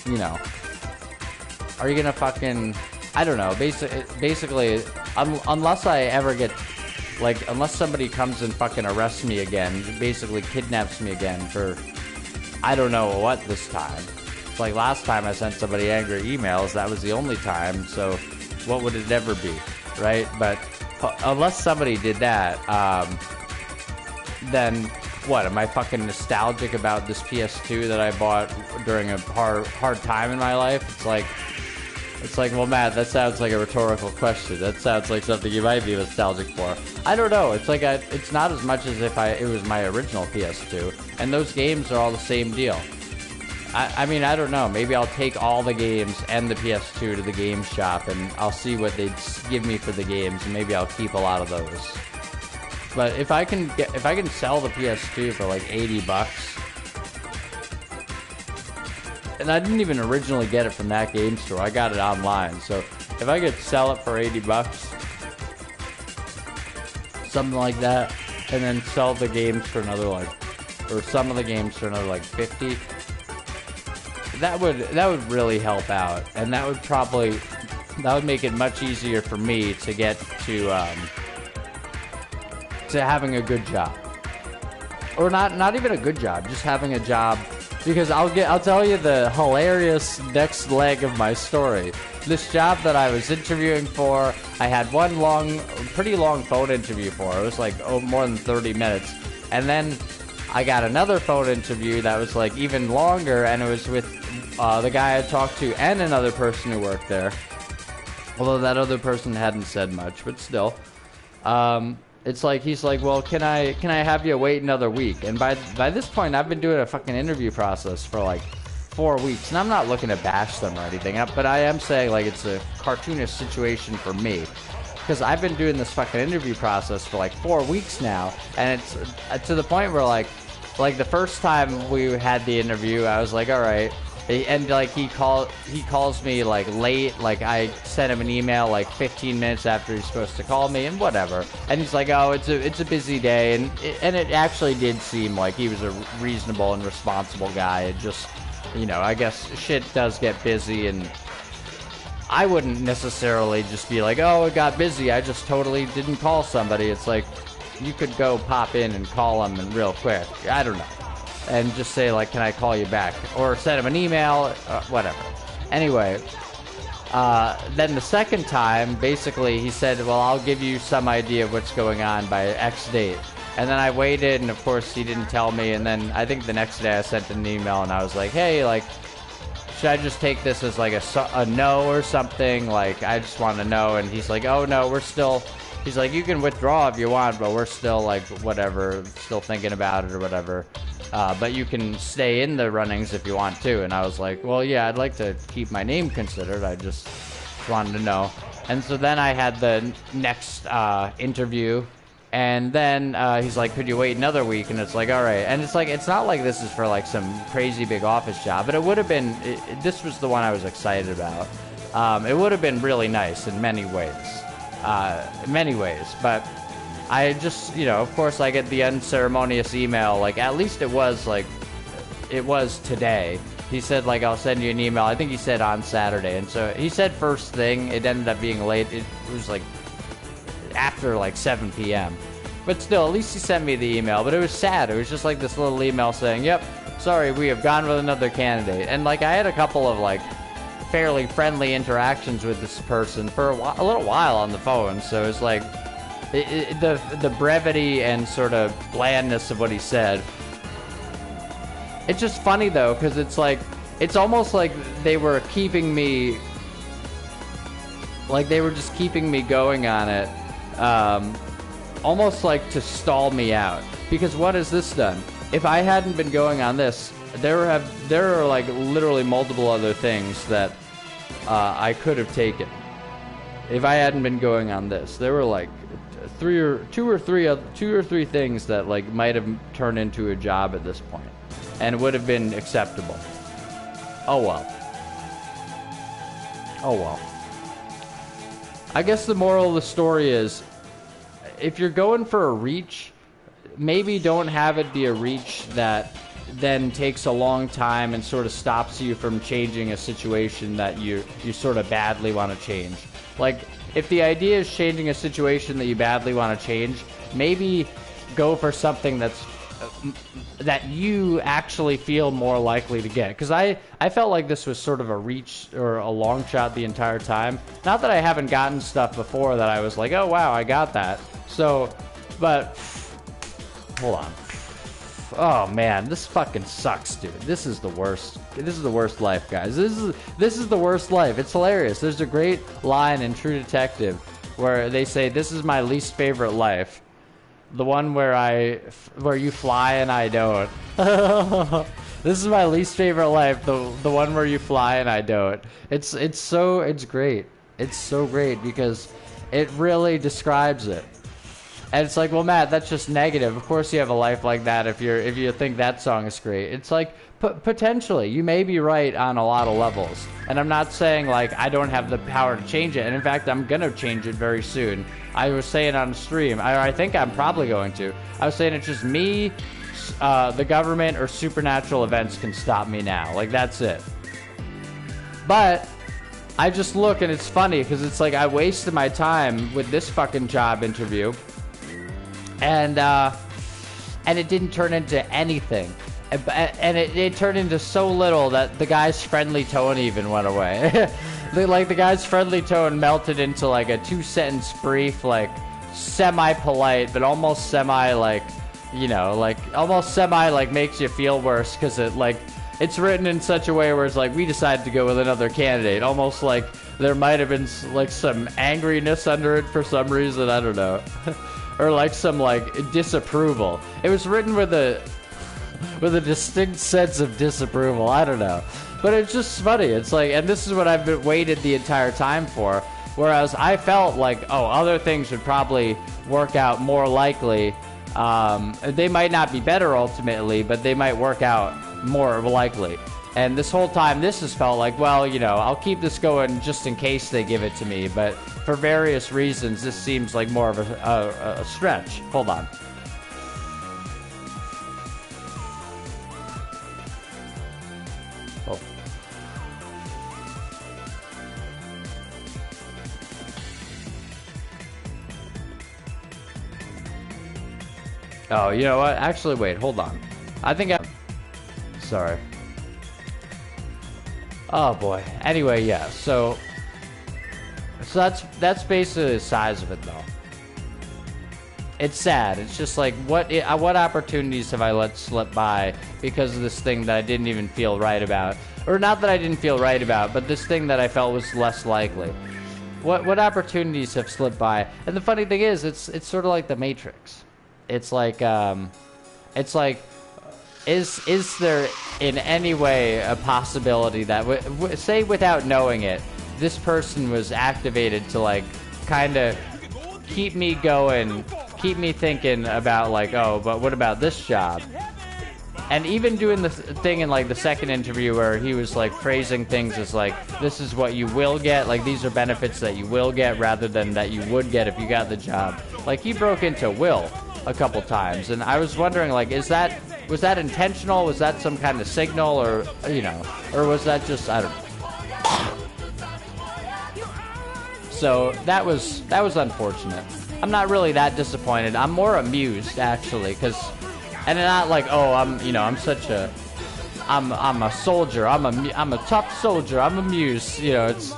you know, are you gonna fucking, I don't know, basically, unless I ever get, like, unless somebody comes and fucking arrests me again, basically kidnaps me again for, I don't know what this time. It's like last time I sent somebody angry emails, that was the only time, so what would it ever be, right? But unless somebody did that, then what, am I fucking nostalgic about this PS2 that I bought during a hard time in my life? It's like, It's like, well, Matt, that sounds like a rhetorical question. That sounds like something you might be nostalgic for. I don't know. It's like it's not as much as if it was my original PS2, and those games are all the same deal. I mean, I don't know. Maybe I'll take all the games and the PS2 to the game shop, and I'll see what they give me for the games, and maybe I'll keep a lot of those. But if I can sell the PS2 for like $80, and I didn't even originally get it from that game store, I got it online. So if I could sell it for $80, something like that, and then sell the games for another or some of the games for another 50. That would really help out, and that would make it much easier for me to get to having a good job, or not even a good job, just having a job. Because I'll tell you the hilarious next leg of my story. This job that I was interviewing for, I had one pretty long phone interview for. It was more than 30 minutes, and then I got another phone interview that was even longer, and it was with the guy I talked to and another person who worked there. Although that other person hadn't said much, but still. It's he's like, well, can I have you wait another week? And by this point, I've been doing a fucking interview process for 4 weeks, and I'm not looking to bash them or anything, but I am saying it's a cartoonish situation for me. Because I've been doing this fucking interview process for 4 weeks now, and it's to the point where the first time we had the interview, I was like, all right, and he calls me late, I sent him an email 15 minutes after he's supposed to call me, and whatever, and he's like, oh, it's a busy day, and it actually did seem like he was a reasonable and responsible guy. It just, I guess shit does get busy, and I wouldn't necessarily just be like, oh, it got busy, I just totally didn't call somebody. It's you could go pop in and call them and real quick, I don't know, and just say can I call you back, or send him an email, whatever. Anyway, then the second time, basically he said, well, I'll give you some idea of what's going on by X date. And then I waited, and of course he didn't tell me, and then I think the next day I sent an email, and I was like, hey, should I just take this as a no or something? I just want to know. And he's like, oh no, he's like, you can withdraw if you want, but we're still whatever, still thinking about it or whatever. But you can stay in the runnings if you want to. And I was like, well, yeah, I'd like to keep my name considered. I just wanted to know. And so then I had the next interview. And then he's like, could you wait another week? And it's like, all right. And it's not like this is for some crazy big office job, but it would have been, this was the one I was excited about. It would have been really nice in many ways. But I just, of course I get the unceremonious email, at least it was today. He said, I'll send you an email. I think he said on Saturday. And so he said first thing, it ended up being late. It was after 7 p.m. But still, at least he sent me the email. But it was sad. It was just this little email saying, yep, sorry, we have gone with another candidate. And I had a couple of fairly friendly interactions with this person for a little while on the phone. So it's the brevity and sort of blandness of what he said. It's just funny though, because it's almost like they were keeping me, they were just keeping me going on it. Almost to stall me out, because what has this done? If I hadn't been going on this, there are literally multiple other things that I could have taken. If I hadn't been going on this, there were two or three things that might have turned into a job at this point, and it would have been acceptable. Oh well. I guess the moral of the story is, if you're going for a reach, maybe don't have it be a reach that then takes a long time and sort of stops you from changing a situation that you sort of badly want to change. If the idea is changing a situation that you badly want to change, maybe go for something that you actually feel more likely to get. Because I felt like this was sort of a reach or a long shot the entire time. Not that I haven't gotten stuff before that I was like, oh wow, I got that. So, but, hold on. Oh man, this fucking sucks, dude. This is the worst. this is the worst life, guys. This is the worst life. It's hilarious. There's a great line in True Detective where they say, "This is my least favorite life, the one where you fly and I don't." This is my least favorite life, the one where you fly and I don't. It's great. It's so great because it really describes it. And it's like, well, Matt, that's just negative. Of course you have a life like that if you think that song is great. It's like, potentially, you may be right on a lot of levels. And I'm not saying, like, I don't have the power to change it. And in fact, I'm going to change it very soon. I was saying on stream, I think I'm probably going to. I was saying it's just me, the government, or supernatural events can stop me now. Like, that's it. But I just look and it's funny because it's like I wasted my time with this fucking job interview. And it didn't turn into anything. And it turned into so little that the guy's friendly tone even went away. The guy's friendly tone melted into like a 2-sentence brief, like semi-polite, but almost semi like, you know, like almost semi like makes you feel worse because it's written in such a way where it's like, we decided to go with another candidate. Almost like there might have been like some angriness under it for some reason. I don't know. Or like some like disapproval. It was written with a distinct sense of disapproval. I don't know. But it's just funny. It's like, and this is what I've been waited the entire time for. Whereas I felt like, oh, other things would probably work out more likely. They might not be better ultimately, but they might work out more likely. And this whole time, this has felt like, well, you know, I'll keep this going just in case they give it to me. But for various reasons, this seems like more of a stretch. Hold on. Oh. Oh, you know what? Actually, wait, hold on. I think Sorry. Oh boy. Anyway, yeah. So that's basically the size of it, though. It's sad. It's just like, what opportunities have I let slip by because of this thing that I didn't even feel right about, or not that I didn't feel right about, but this thing that I felt was less likely. What opportunities have slipped by? And the funny thing is, it's sort of like the Matrix. It's like is there in any way a possibility that, say without knowing it, this person was activated to like kind of keep me going, keep me thinking about like, oh, but what about this job? And even doing the thing in like the second interview where he was like phrasing things as like, this is what you will get, like these are benefits that you will get rather than that you would get if you got the job. Like he broke into will a couple times, and I was wondering, like, was that intentional? Was that some kind of signal, or you know, or was that just, I don't know. So that was unfortunate. I'm not really that disappointed. I'm more amused actually, because, and not like, oh, I'm a soldier. I'm a tough soldier. I'm amused. You know, it's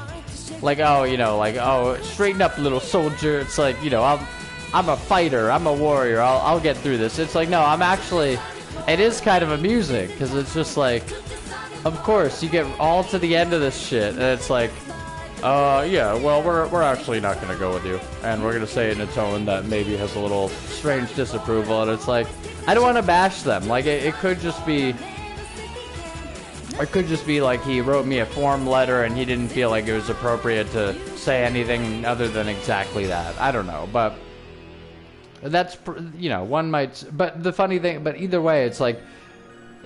like, oh, you know, like, oh, straighten up, little soldier. It's like, you know, I'm a fighter. I'm a warrior. I'll get through this. It's like, no, I'm actually. It is kind of amusing because it's just like, of course, you get all to the end of this shit, and it's like, yeah, well, we're actually not going to go with you, and we're going to say it in a tone that maybe has a little strange disapproval, and it's like, I don't want to bash them. Like, it could just be, like he wrote me a form letter and he didn't feel like it was appropriate to say anything other than exactly that. I don't know, but that's, you know, one might, but the funny thing, but either way, it's like,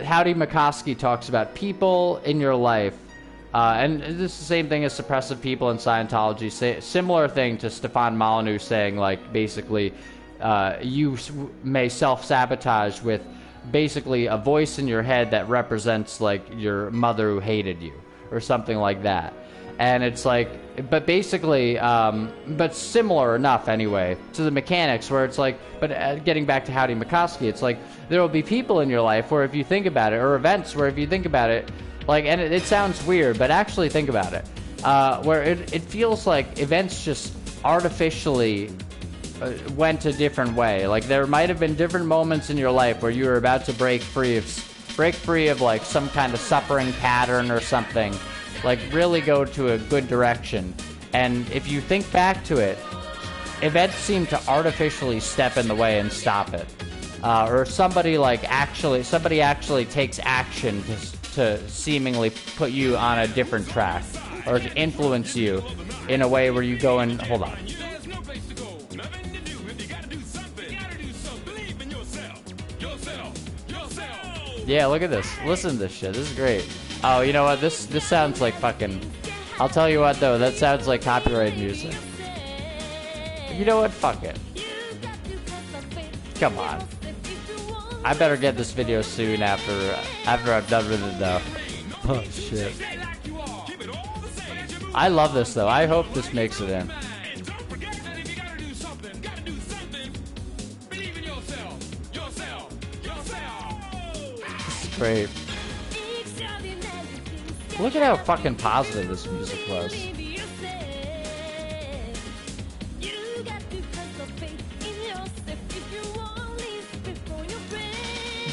Howdy McCoskey talks about people in your life, and this is the same thing as suppressive people in Scientology. Similar thing to Stefan Molyneux saying, like, basically, you may self-sabotage with basically a voice in your head that represents, like, your mother who hated you, or something like that. And it's like, but basically, but similar enough anyway to the mechanics where it's like, but getting back to Howdy McCoskey, it's like, there will be people in your life where if you think about it, or events where if you think about it, like, and it sounds weird, but actually think about it, where it feels like events just artificially went a different way. Like, there might have been different moments in your life where you were about to break free of break free of like some kind of suffering pattern or something. Like really go to a good direction. And if you think back to it, events seem to artificially step in the way and stop it. Or somebody actually takes action to seemingly put you on a different track or to influence you in a way where you go and hold on. Yeah, look at this. Listen to this shit. This is great. Oh, you know what? This sounds like fucking... I'll tell you what, though. That sounds like copyright music. You know what? Fuck it. Come on. I better get this video soon after I'm done with it, though. Oh, shit. I love this, though. I hope this makes it in. Great. Look at how fucking positive this music was.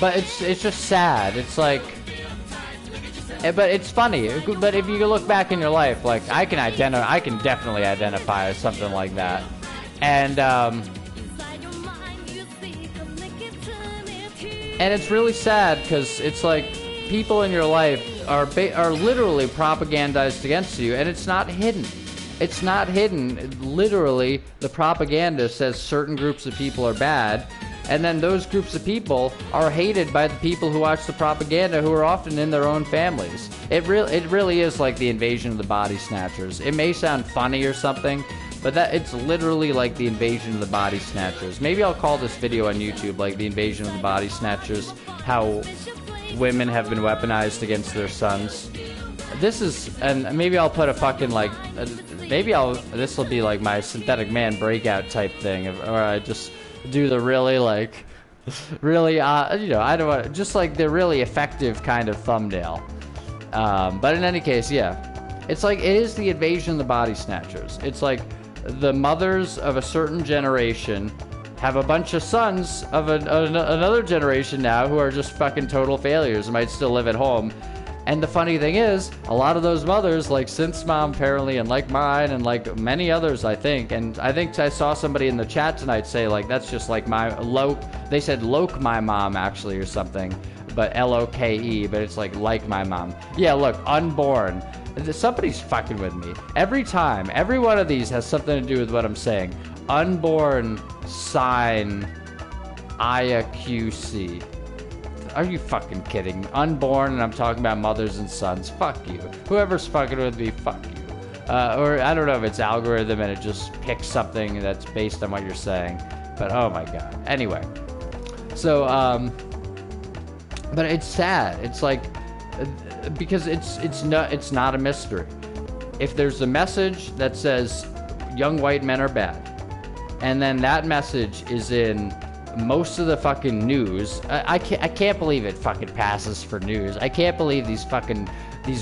But it's just sad. It's like, but it's funny. But if you look back in your life, like I can definitely identify as something like that, and it's really sad because it's like people in your life are literally propagandized against you, and it's not hidden. It's not hidden. Literally, the propaganda says certain groups of people are bad, and then those groups of people are hated by the people who watch the propaganda, who are often in their own families. It really is like the invasion of the body snatchers. It may sound funny or something, but it's literally like the invasion of the body snatchers. Maybe I'll call this video on YouTube like the invasion of the body snatchers, how women have been weaponized against their sons. And maybe I'll put a fucking like, this will be like my Synthetic Man breakout type thing, or I just do the really like, really, I don't want, just like the really effective kind of thumbnail. But in any case, yeah, it's like, it is the invasion of the body snatchers. It's like the mothers of a certain generation have a bunch of sons of another generation now who are just fucking total failures and might still live at home. And the funny thing is, a lot of those mothers, like Synth's mom apparently, and like mine, and like many others, I think. And I think I saw somebody in the chat tonight say, like, that's just like they said Loke my mom, actually, or something. But L-O-K-E, but it's like my mom. Yeah, look, unborn. Somebody's fucking with me. Every time, every one of these has something to do with what I'm saying. Unborn, sign, IAQC. Are you fucking kidding? Unborn, and I'm talking about mothers and sons. Fuck you. Whoever's fucking with me, fuck you. Or I don't know if it's algorithm and it just picks something that's based on what you're saying. But oh my god. Anyway. So, but it's sad. It's like, because it's not a mystery. If there's a message that says young white men are bad, and then that message is in most of the fucking news, I can't believe it fucking passes for news. I can't believe these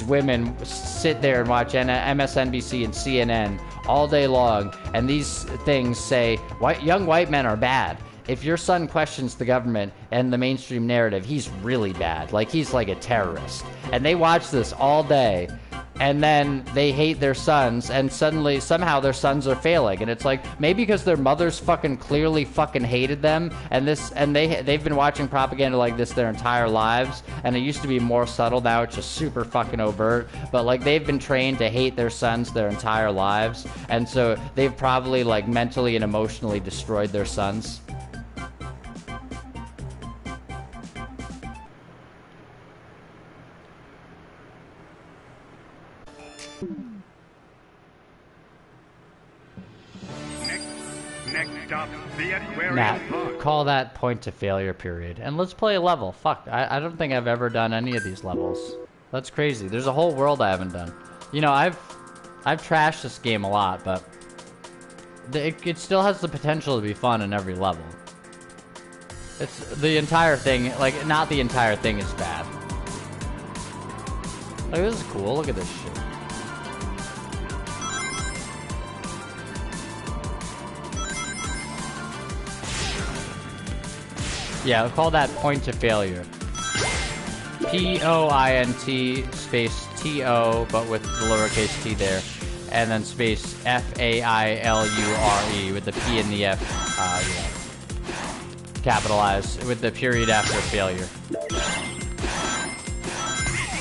women sit there and watch MSNBC and CNN all day long, and these things say young white men are bad. If your son questions the government and the mainstream narrative, he's really bad. Like, he's like a terrorist. And they watch this all day, and then they hate their sons, and somehow their sons are failing. And it's like, maybe because their mothers fucking clearly fucking hated them, and they've been watching propaganda like this their entire lives, and it used to be more subtle, now it's just super fucking overt, but like they've been trained to hate their sons their entire lives, and so they've probably like mentally and emotionally destroyed their sons. Matt, call that point to failure period. And let's play a level. Fuck, I don't think I've ever done any of these levels. That's crazy. There's a whole world I haven't done. You know, I've trashed this game a lot, but it still has the potential to be fun in every level. It's the entire thing, like, not the entire thing is bad. Like, this is cool. Look at this shit. Yeah, I'll call that point to failure. P-O-I-N-T space T-O, but with the lowercase t there. And then space F-A-I-L-U-R-E with the P and the F, capitalized with the period after failure. This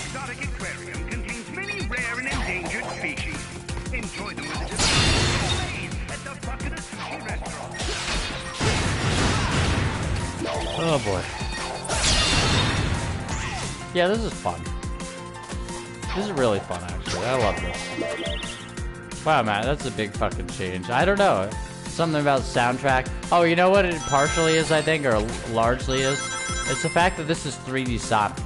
exotic aquarium contains many rare and endangered species. Enjoy them with a at the Bucket Sushi restaurant. Oh boy. Yeah, this is fun. This is really fun, actually. I love this. Wow, man, that's a big fucking change. I don't know. Something about the soundtrack. Oh, you know what it partially is, I think, or largely is? It's the fact that this is 3D Sonic.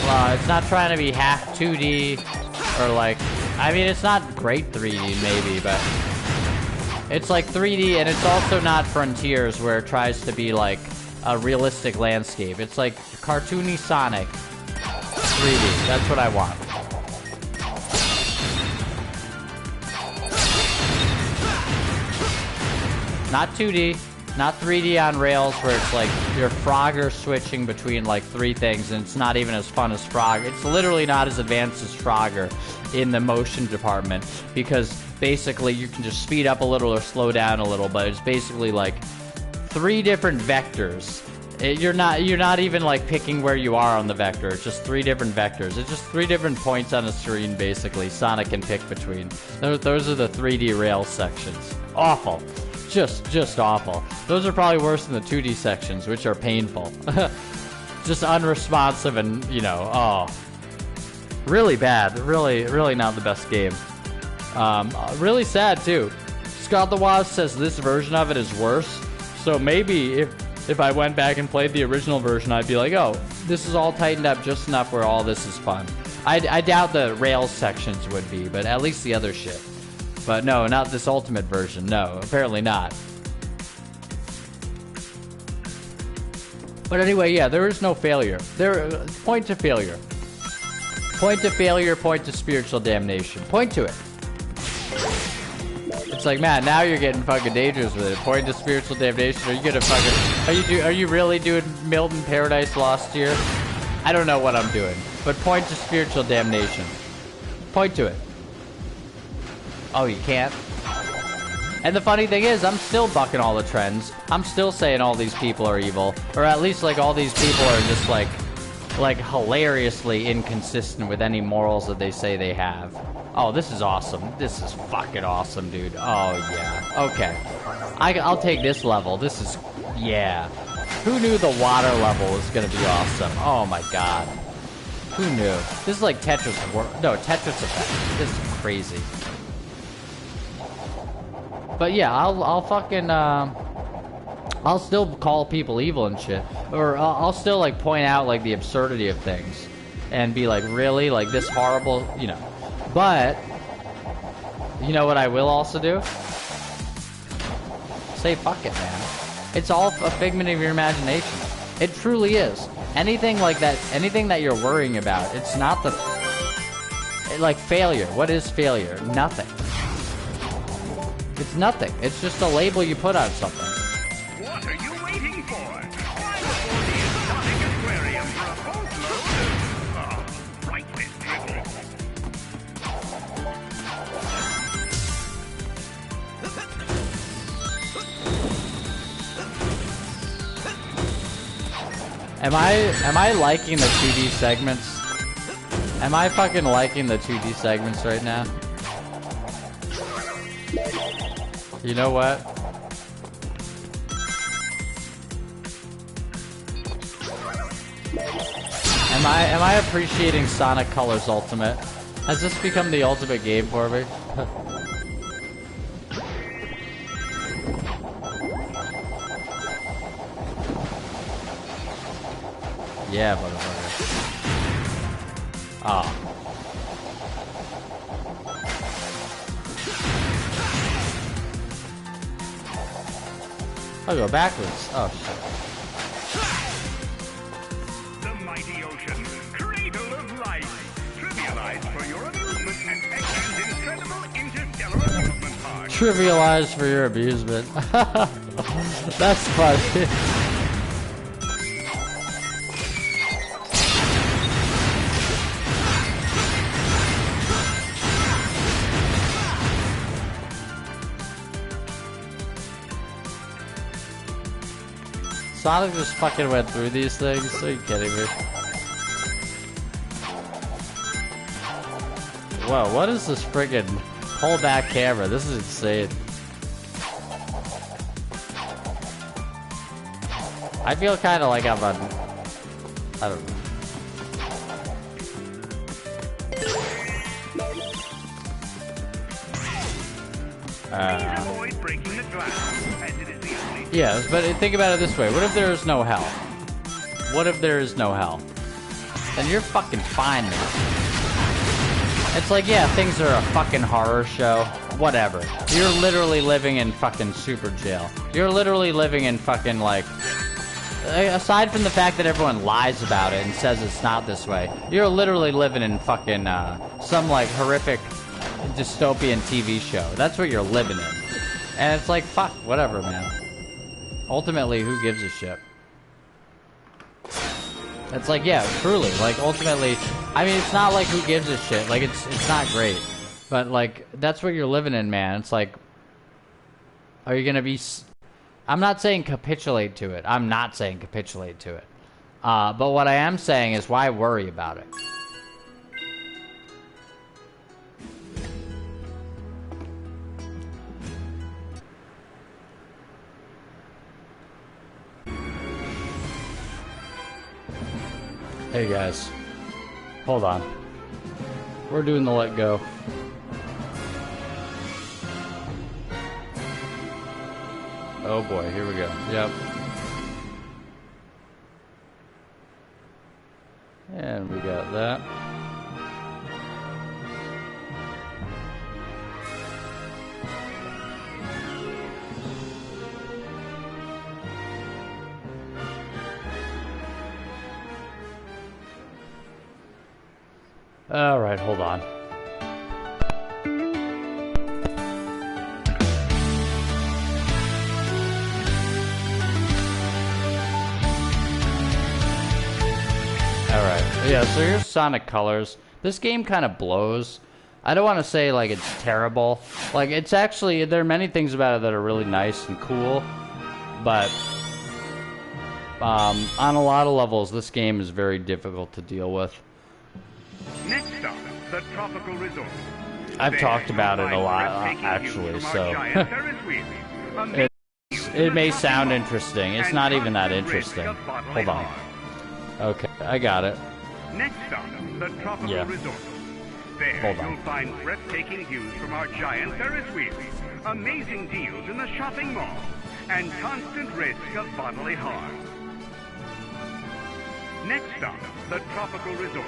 Well, it's not trying to be half 2D, or like... I mean, it's not great 3D, maybe, but... It's like 3D, and it's also not Frontiers, where it tries to be like a realistic landscape. It's like cartoony Sonic 3D. That's what I want. Not 2D, not 3D on rails where it's like you're Frogger switching between like 3 things and it's not even as fun as Frogger. It's literally not as advanced as Frogger in the motion department because basically you can just speed up a little or slow down a little, but it's basically like 3 different vectors. You're not even like picking where you are on the vector. It's just 3 different vectors. It's just 3 different points on a screen basically Sonic can pick between. Those are the 3D rail sections. Awful. Just awful. Those are probably worse than the 2D sections, which are painful. Just unresponsive and, you know, oh. Really bad. Really not the best game. Really sad, too. Scott the Wasp says this version of it is worse. So maybe if I went back and played the original version, I'd be like, oh, this is all tightened up just enough where all this is fun. I doubt the Rails sections would be, but at least the other shit. But no, not this ultimate version. No, apparently not. But anyway, yeah, there is no failure. Point to failure. Point to failure, point to spiritual damnation. Point to it. It's like, man, now you're getting fucking dangerous with it. Point to spiritual damnation. Are you gonna fucking... Are you really doing Milton Paradise Lost here? I don't know what I'm doing. But point to spiritual damnation. Point to it. Oh, you can't? And the funny thing is, I'm still bucking all the trends. I'm still saying all these people are evil. Or at least, like, all these people are just, like hilariously inconsistent with any morals that they say they have. Oh, this is awesome. This is fucking awesome, dude. Oh, yeah. Okay. I'll take this level. This is... Yeah. Who knew the water level was gonna be awesome? Oh, my God. Who knew? This is like Tetris... No, Tetris Effect. This is crazy. But yeah, I'll fucking, I'll still call people evil and shit. Or I'll still, like, point out, like, the absurdity of things. And be like, really? Like, this horrible, you know. But, you know what I will also do? Say fuck it, man. It's all a figment of your imagination. It truly is. Anything like that, anything that you're worrying about, it's not the... Like, failure. What is failure? Nothing. It's nothing. It's just a label you put on something. What are you waiting for? Fly before the exotic aquarium for a boatload of... priceless dribble. Am I liking the 2D segments? Am I fucking liking the 2D segments right now? You know what? Am I appreciating Sonic Colors Ultimate? Has this become the ultimate game for me? Yeah, motherfucker. Oh. I'll go backwards. Oh, shit. The mighty ocean, cradle of life, trivialized for your amusement and incredible interstellar amusement park. Trivialized for your amusement. That's funny. Sonic just fucking went through these things? Are you kidding me? Whoa, what is this friggin' pull back camera? This is insane. I feel kind of like I'm on... I don't know. Avoid breaking the glass, as it is the only... Yes, but think about it this way. What if there is no hell? What if there is no hell? Then you're fucking fine, man. It's like, yeah, things are a fucking horror show. Whatever. You're literally living in fucking super jail. You're literally living in fucking, like... Aside from the fact that everyone lies about it and says it's not this way, you're literally living in fucking, some, like, horrific dystopian TV show. That's what you're living in. And it's like, fuck, whatever, man. Ultimately, who gives a shit? It's like, yeah, truly, like, ultimately, I mean, it's not like who gives a shit. Like, it's not great. But, like, that's what you're living in, man. It's like, are you gonna be... I'm not saying capitulate to it. I'm not saying capitulate to it. But what I am saying is, why worry about it? Hey guys, hold on. We're doing the let go. Oh boy, here we go. Yep. And we got that. All right, hold on. Alright, yeah, so here's Sonic Colors. This game kind of blows. I don't want to say, like, it's terrible. Like, it's actually, there are many things about it that are really nice and cool. But, on a lot of levels, this game is very difficult to deal with. Next stop, the Tropical Resort. I've talked about it a lot, actually, so... it may sound interesting. It's not even that interesting. Hold on. Okay, I got it. Next stop, the Tropical Resort. There you'll find breathtaking views from our giant Ferris wheels, amazing deals in the shopping mall, and constant risk of bodily harm. Next stop, the Tropical Resort.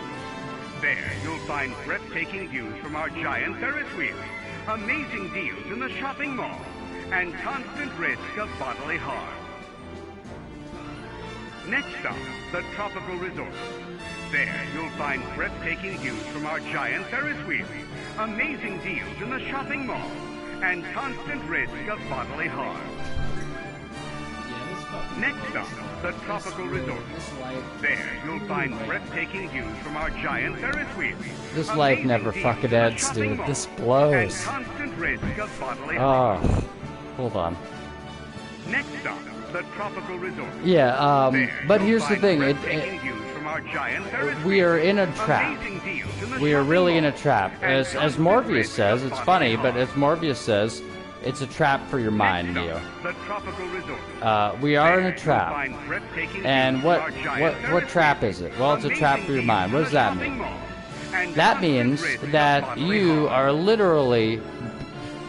There you'll find breathtaking views from our giant Ferris wheels, amazing deals in the shopping mall, and constant risk of bodily harm. Next stop, the Tropical Resort. There you'll find breathtaking views from our giant Ferris wheels, amazing deals in the shopping mall, and constant risk of bodily harm. Next stop, the Tropical Resort. There you'll find breathtaking views from our giant Ferris wheels. This life never fucking ends, dude. This blows. And constant risk of bodily harm. Oh, hold on. Next stop, the Tropical Resort. Yeah, There but you'll here's the find thing. breathtaking views from our giant Ferris We are wheels, in a trap. amazing deals in the We are shopping really in mall, a trap. and As constant Morpheus risk says, of it's bodily funny, but harm. as Morpheus says, it's a trap for your mind, Next Neo. stop, the Tropical Resort. We are in There a you'll trap. find breathtaking And views what from our giant what Ferris trap wheels, is it? Well, it's a trap for your amazing mind. What deals does that in the shopping mean? mall, and That constant means risk of that bodily you harm. are literally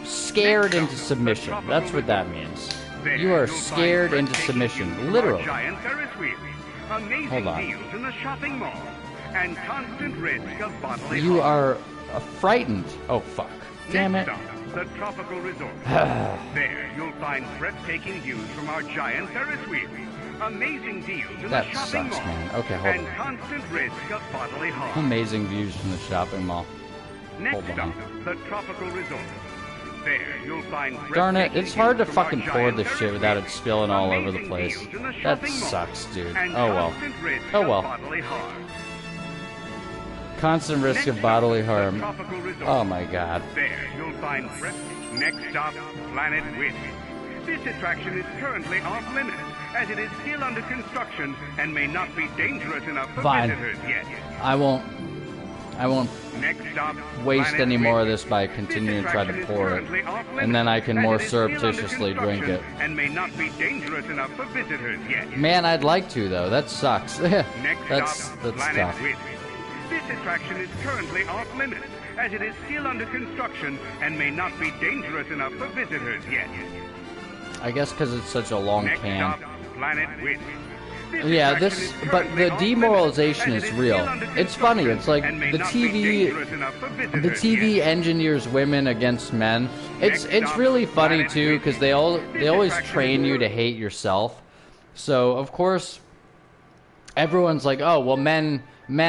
scared Next into stop, the submission. Tropical That's what that Resort. means. There You are you'll find scared into breathtaking submission. views from our Literally. giant Ferris wheels, amazing Hold on. deals in the shopping mall, and constant risk of bodily You harm. are frightened. Oh, fuck. Damn it. Next stop, the Tropical Resort. There you'll find breathtaking views from our giant Ferris wheels, amazing deals in That the shopping sucks, mall, man. Okay, hold and on. constant risk of bodily harm. Amazing views from the shopping mall. Next Hold stop, on. the Tropical Resort. There you'll find Darn it, breathtaking it's hard to views from our fucking pour giant this Ferris shit without wheels, it spilling all over the amazing place. deals in the That shopping mall, sucks, dude. and Oh well. constant risk Oh of well. bodily harm. Constant risk Next of stop, bodily the harm. Tropical Resort. Oh my god. There you'll find next stop, Planet Wish. This attraction is currently off limits, as it is still under construction and may not be dangerous enough for Fine. visitors yet. I won't Next stop, waste Planet any more of Ridge. this by continuing to try to This pour it. attraction is currently And then I can off-limits, more as it is still under surreptitiously drink it. construction And may not be dangerous enough for visitors yet. Man, I'd like to, though. That sucks. Next that's stop, that's Planet tough. Ridge. This attraction is currently off limits, as it is still under construction and may not be dangerous enough for visitors yet. I guess because it's such a long Next can. stop, Planet Ridge. This Yeah, attraction this, is but currently the off demoralization limits, is as it real. still under It's funny. It's like construction and may the not be TV, dangerous enough for the visitors TV yet. engineers women against men. It's Next stop, really funny Planet too Ridge. because they always attraction train is- you to hate yourself. So of course, everyone's like, oh well, men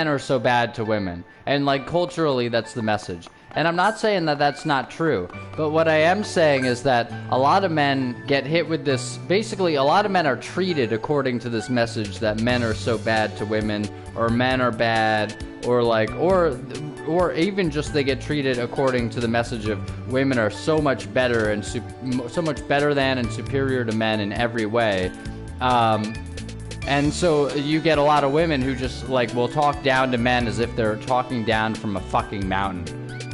are so bad to women, and like culturally that's the message. And I'm not saying that that's not true, but what I am saying is that a lot of men get hit with this. Basically, a lot of men are treated according to this message that men are so bad to women, or men are bad, or like, or even just they get treated according to the message of women are so much better and so much better than and superior to men in every way. And so you get a lot of women who just like will talk down to men as if they're talking down from a fucking mountain.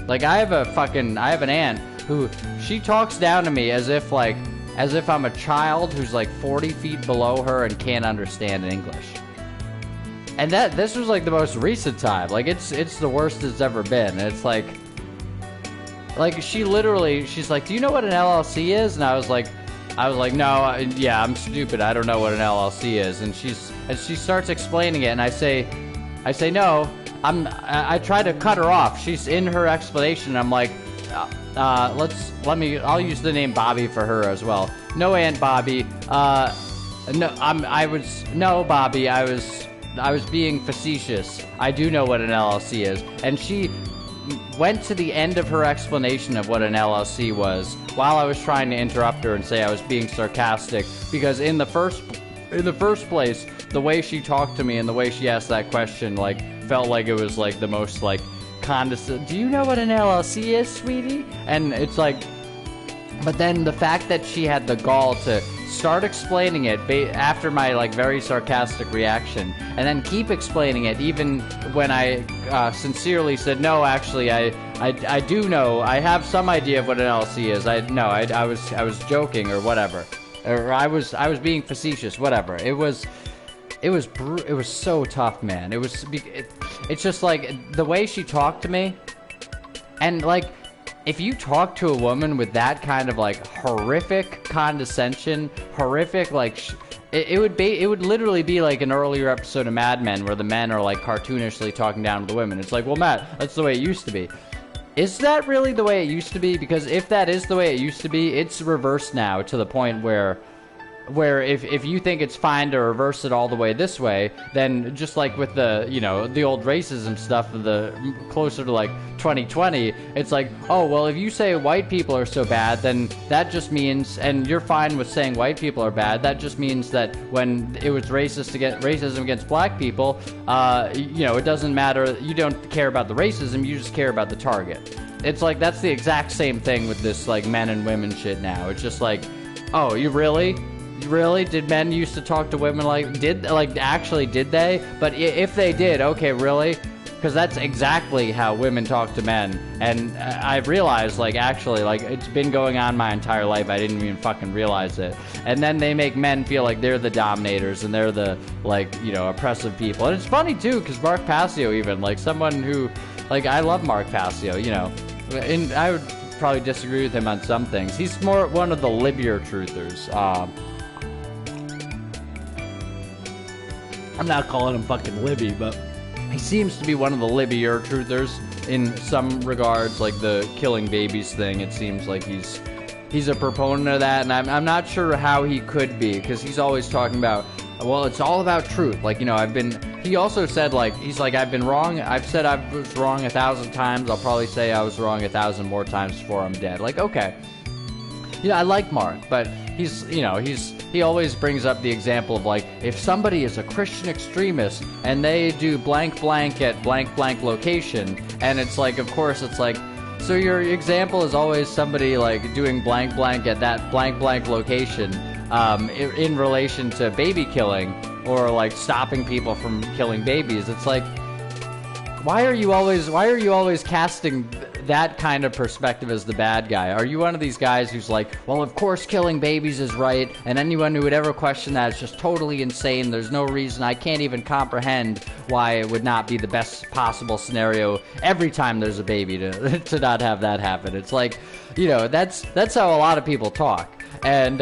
Like I have an aunt who she talks down to me as if I'm a child who's like 40 feet below her and can't understand English. And this was like the most recent time. Like it's the worst it's ever been. And it's like she's like, do you know what an LLC is? And I was like, no, yeah, I'm stupid. I don't know what an LLC is. And she starts explaining it, and I say no. I try to cut her off. She's in her explanation. I'm like, I'll use the name Bobby for her as well. No, Aunt Bobby. No, Bobby. I was being facetious. I do know what an LLC is. And she went to the end of her explanation of what an LLC was while I was trying to interrupt her and say I was being sarcastic, because in the first place, the way she talked to me and the way she asked that question like felt like it was like the most like condescending. Do you know what an LLC is, sweetie? And it's like, but then the fact that she had the gall to start explaining it after my like very sarcastic reaction, and then keep explaining it even when I sincerely said no, actually I do know, I have some idea of what an LLC is. I was joking or whatever, or I was being facetious, whatever. It was so tough, man. It's just like the way she talked to me, and like if you talk to a woman with that kind of like horrific condescension, horrific like it would literally be like an earlier episode of Mad Men where the men are like cartoonishly talking down to the women. It's like, well, Matt, that's the way it used to be. Is that really the way it used to be? Because if that is the way it used to be, it's reversed now to the point where if you think it's fine to reverse it all the way this way, then just like with the, you know, the old racism stuff of the closer to like 2020, it's like, oh, well, if you say white people are so bad, then that just means, and you're fine with saying white people are bad, that just means that when it was racism against black people, you know, it doesn't matter, you don't care about the racism, you just care about the target. It's like, that's the exact same thing with this like men and women shit now. It's just like, oh, you really? Really? Did men used to talk to women actually did they? But if they did, okay, really? Because that's exactly how women talk to men. And I've realized, like, actually, like, it's been going on my entire life. I didn't even fucking realize it. And then they make men feel like they're the dominators and they're the, like, you know, oppressive people. And it's funny, too, because Mark Passio even, like, someone who, like, I love Mark Passio, you know. And I would probably disagree with him on some things. He's more one of the libbier truthers. I'm not calling him fucking Libby, but he seems to be one of the libbier truthers in some regards, like the killing babies thing. It seems like he's a proponent of that, and I'm not sure how he could be, because he's always talking about, well, it's all about truth. Like, you know, he also said, like, he's like, I've been wrong. I've said I was wrong 1,000 times. I'll probably say I was wrong 1,000 more times before I'm dead. Like, okay. Yeah, I like Mark, but he always brings up the example of, like, if somebody is a Christian extremist and they do blank blank at blank blank location, and it's like, of course, it's like, so your example is always somebody, like, doing blank blank at that blank blank location. in relation to baby killing or like stopping people from killing babies. It's like, why are you always casting that kind of perspective as the bad guy? Are you one of these guys who's like, well, of course killing babies is right, and anyone who would ever question that is just totally insane. There's no reason. I can't even comprehend why it would not be the best possible scenario every time there's a baby to not have that happen. It's like, you know, that's how a lot of people talk. And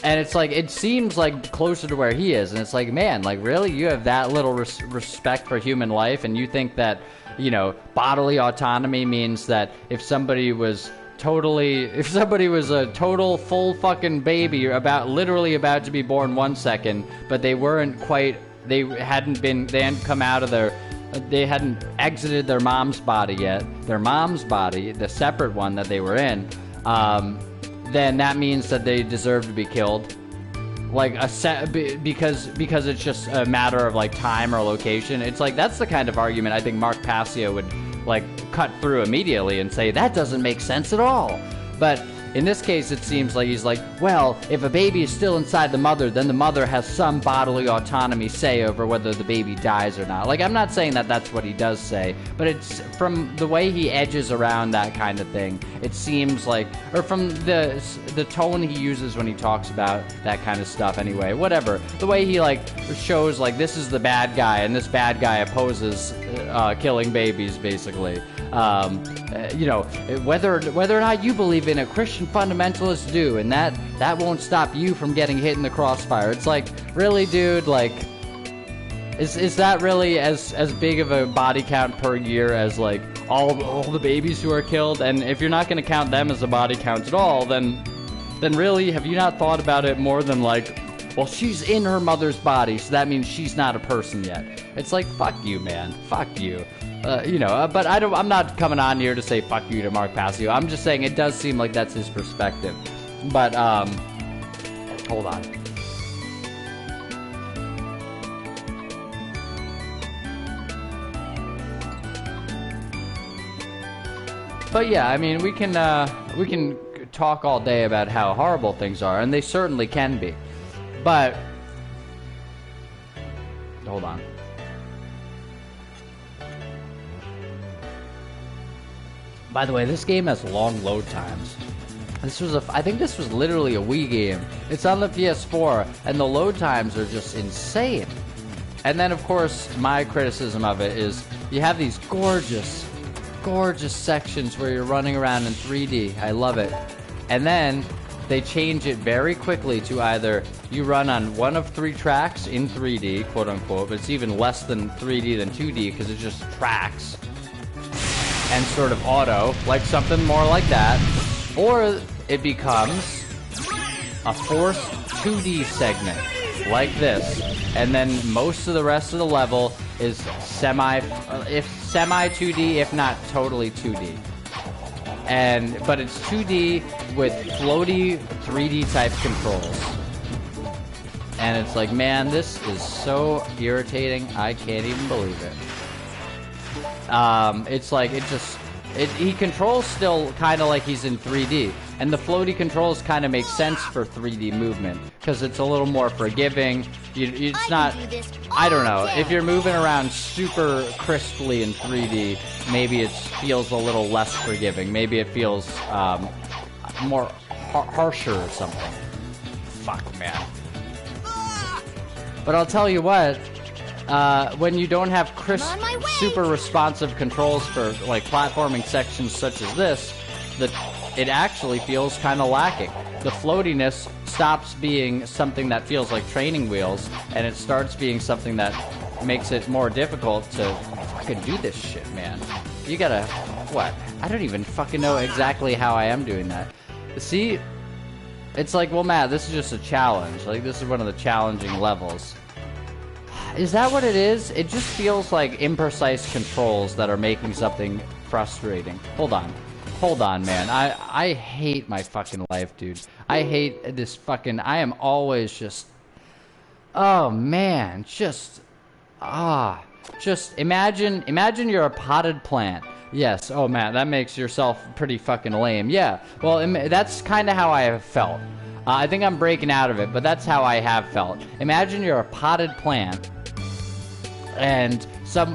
it's like, it seems like closer to where he is. And it's like, man, like, really? You have that little respect for human life, and you think that, you know, bodily autonomy means that if somebody was a total full fucking baby literally about to be born 1 second, but they hadn't exited their mom's body yet, their mom's body, the separate one that they were in, then that means that they deserve to be killed. Like because it's just a matter of like time or location. It's like, that's the kind of argument I think Mark Passio would like cut through immediately and say that doesn't make sense at all. But in this case, it seems like he's like, well, if a baby is still inside the mother, then the mother has some bodily autonomy say over whether the baby dies or not. Like, I'm not saying that that's what he does say, but it's from the way he edges around that kind of thing, it seems like, or from the tone he uses when he talks about that kind of stuff anyway, whatever. The way he, like, shows, like, this is the bad guy, and this bad guy opposes killing babies, basically. You know, whether or not you believe in it, Christian fundamentalists do, and that won't stop you from getting hit in the crossfire. It's like, really, dude, like, is that really as big of a body count per year as like all the babies who are killed? And if you're not going to count them as a body count at all, then really, have you not thought about it more than like, well, she's in her mother's body, so that means she's not a person yet. It's like, fuck you, man. Fuck you. You know, but I'm not coming on here to say fuck you to Mark Passio. I'm just saying it does seem like that's his perspective. But, hold on. But yeah, I mean, we can talk all day about how horrible things are, and they certainly can be. But, hold on. By the way, this game has long load times. I think this was literally a Wii game. It's on the PS4, and the load times are just insane. And then, of course, my criticism of it is you have these gorgeous, gorgeous sections where you're running around in 3D. I love it. And then they change it very quickly to either you run on one of 3 tracks in 3D, quote unquote, but it's even less than 3D than 2D because it's just tracks and sort of auto, like something more like that, or it becomes a forced 2D segment like this, and then most of the rest of the level is semi 2D, if not totally 2D. But it's 2D with floaty 3D type controls. And it's like, man, this is so irritating, I can't even believe it. It's like, he controls still kind of like he's in 3D. And the floaty controls kind of make sense for 3D movement, because it's a little more forgiving. It's not, I don't know, if you're moving around super crisply in 3D, maybe it feels a little less forgiving. Maybe it feels more harsher or something. Fuck, man. But I'll tell you what, when you don't have crisp, super responsive controls for like platforming sections such as this, it actually feels kind of lacking. The floatiness stops being something that feels like training wheels, and it starts being something that makes it more difficult to fucking do this shit, man. You gotta, what? I don't even fucking know exactly how I am doing that. See? It's like, well, Matt, this is just a challenge. Like, this is one of the challenging levels. Is that what it is? It just feels like imprecise controls that are making something frustrating. Hold on. Hold on, man. I hate my fucking life, dude. I hate this fucking... I am always just... Oh, man. Just imagine you're a potted plant. Yes. Oh, man, that makes yourself pretty fucking lame. Yeah. Well, that's kind of how I have felt. I think I'm breaking out of it, but that's how I have felt. Imagine you're a potted plant, and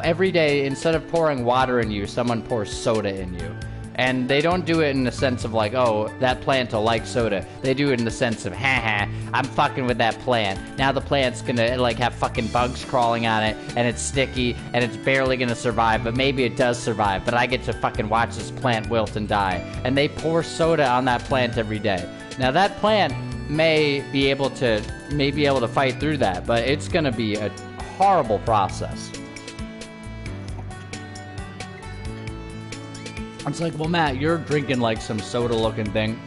every day, instead of pouring water in you, someone pours soda in you. And they don't do it in the sense of like, oh, that plant will like soda. They do it in the sense of, haha, I'm fucking with that plant. Now the plant's gonna like have fucking bugs crawling on it, and it's sticky, and it's barely gonna survive, but maybe it does survive, but I get to fucking watch this plant wilt and die. And they pour soda on that plant every day. Now that plant may be able to fight through that, but it's gonna be a horrible process. It's like, well, Matt, you're drinking like some soda-looking thing.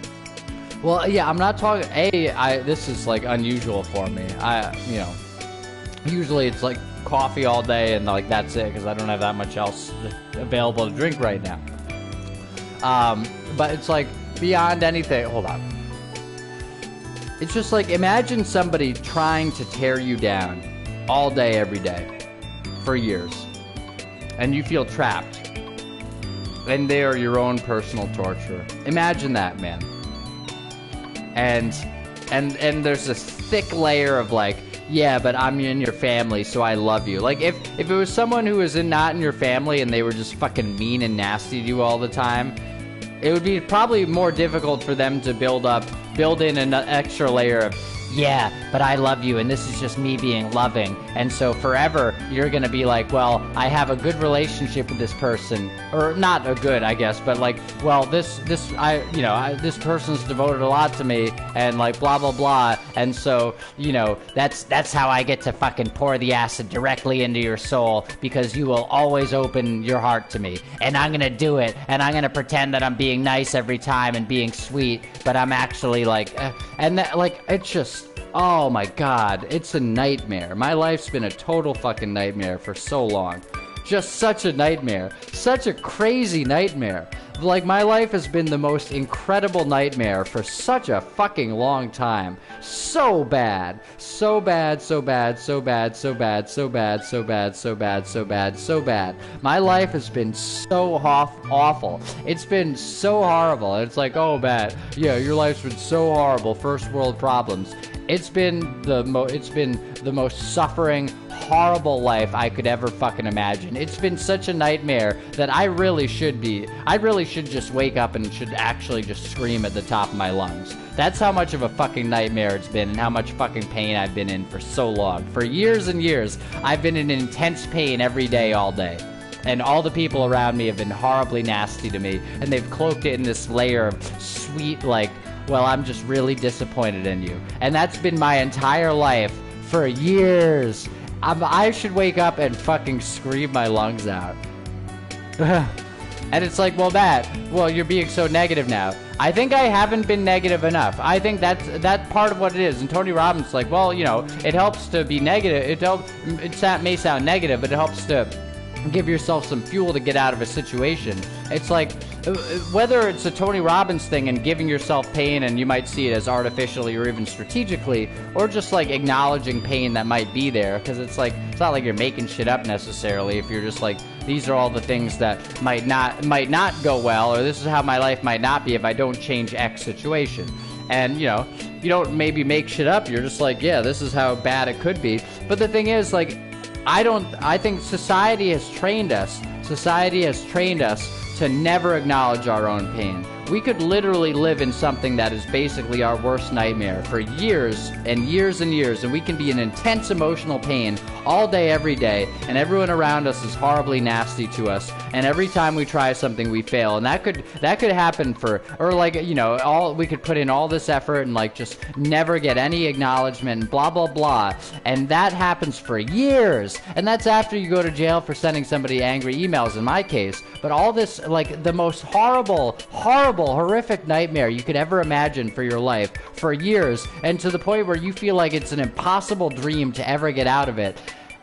Well, yeah, I'm not talking. This is like unusual for me. Usually it's like coffee all day and like that's it because I don't have that much else available to drink right now. But it's like beyond anything. Hold on. It's just like imagine somebody trying to tear you down all day, every day, for years, and you feel trapped. And they are your own personal torturer. Imagine that, man. And there's this thick layer of like, yeah, but I'm in your family, so I love you. Like, if it was someone who was not in your family and they were just fucking mean and nasty to you all the time, it would be probably more difficult for them to build in an extra layer of, yeah, but I love you, and this is just me being loving. And so forever, you're gonna be like, well, I have a good relationship with this person, or not a good, I guess, but like, well, this person's devoted a lot to me, and like blah blah blah, and so that's how I get to fucking pour the acid directly into your soul because you will always open your heart to me, and I'm gonna do it, and I'm gonna pretend that I'm being nice every time and being sweet, but I'm actually like, and that like it's just. Oh my god, it's a nightmare. My life's been a total fucking nightmare for so long. Just such a nightmare. Such a crazy nightmare. Like, my life has been the most incredible nightmare for such a fucking long time. So bad. So bad, so bad, so bad, so bad, so bad, so bad, so bad, so bad, so bad. My life has been so awful. It's been so horrible. It's like, oh, bad. Yeah, your life's been so horrible. First world problems. It's been the most suffering, horrible life I could ever fucking imagine. It's been such a nightmare that I really should just wake up and should actually just scream at the top of my lungs. That's how much of a fucking nightmare it's been and how much fucking pain I've been in for so long. For years and years, I've been in intense pain every day, all day. And all the people around me have been horribly nasty to me, and they've cloaked it in this layer of sweet, like, well, I'm just really disappointed in you. And that's been my entire life for years. I should wake up and fucking scream my lungs out. And it's like, well, Matt, you're being so negative now. I think I haven't been negative enough. I think that's part of what it is. And Tony Robbins, like, well, it helps to be negative. It may sound negative, but it helps to give yourself some fuel to get out of a situation. It's like, whether it's a Tony Robbins thing and giving yourself pain, and you might see it as artificially or even strategically, or just like acknowledging pain that might be there, because it's like, it's not like you're making shit up necessarily. If you're just like, these are all the things that might not go well, or this is how my life might not be if I don't change X situation. And you don't maybe make shit up. You're just like, yeah, this is how bad it could be. But the thing is, like, I think society has trained us to never acknowledge our own pain. We could literally live in something that is basically our worst nightmare for years and years and years, and we can be in intense emotional pain all day, every day, and everyone around us is horribly nasty to us, and every time we try something we fail, and that could happen we could put in all this effort and like just never get any acknowledgement and blah blah blah, and that happens for years, and that's after you go to jail for sending somebody angry emails in my case. But all this, like, the most horrible, horrific nightmare you could ever imagine for your life for years, and to the point where you feel like it's an impossible dream to ever get out of it.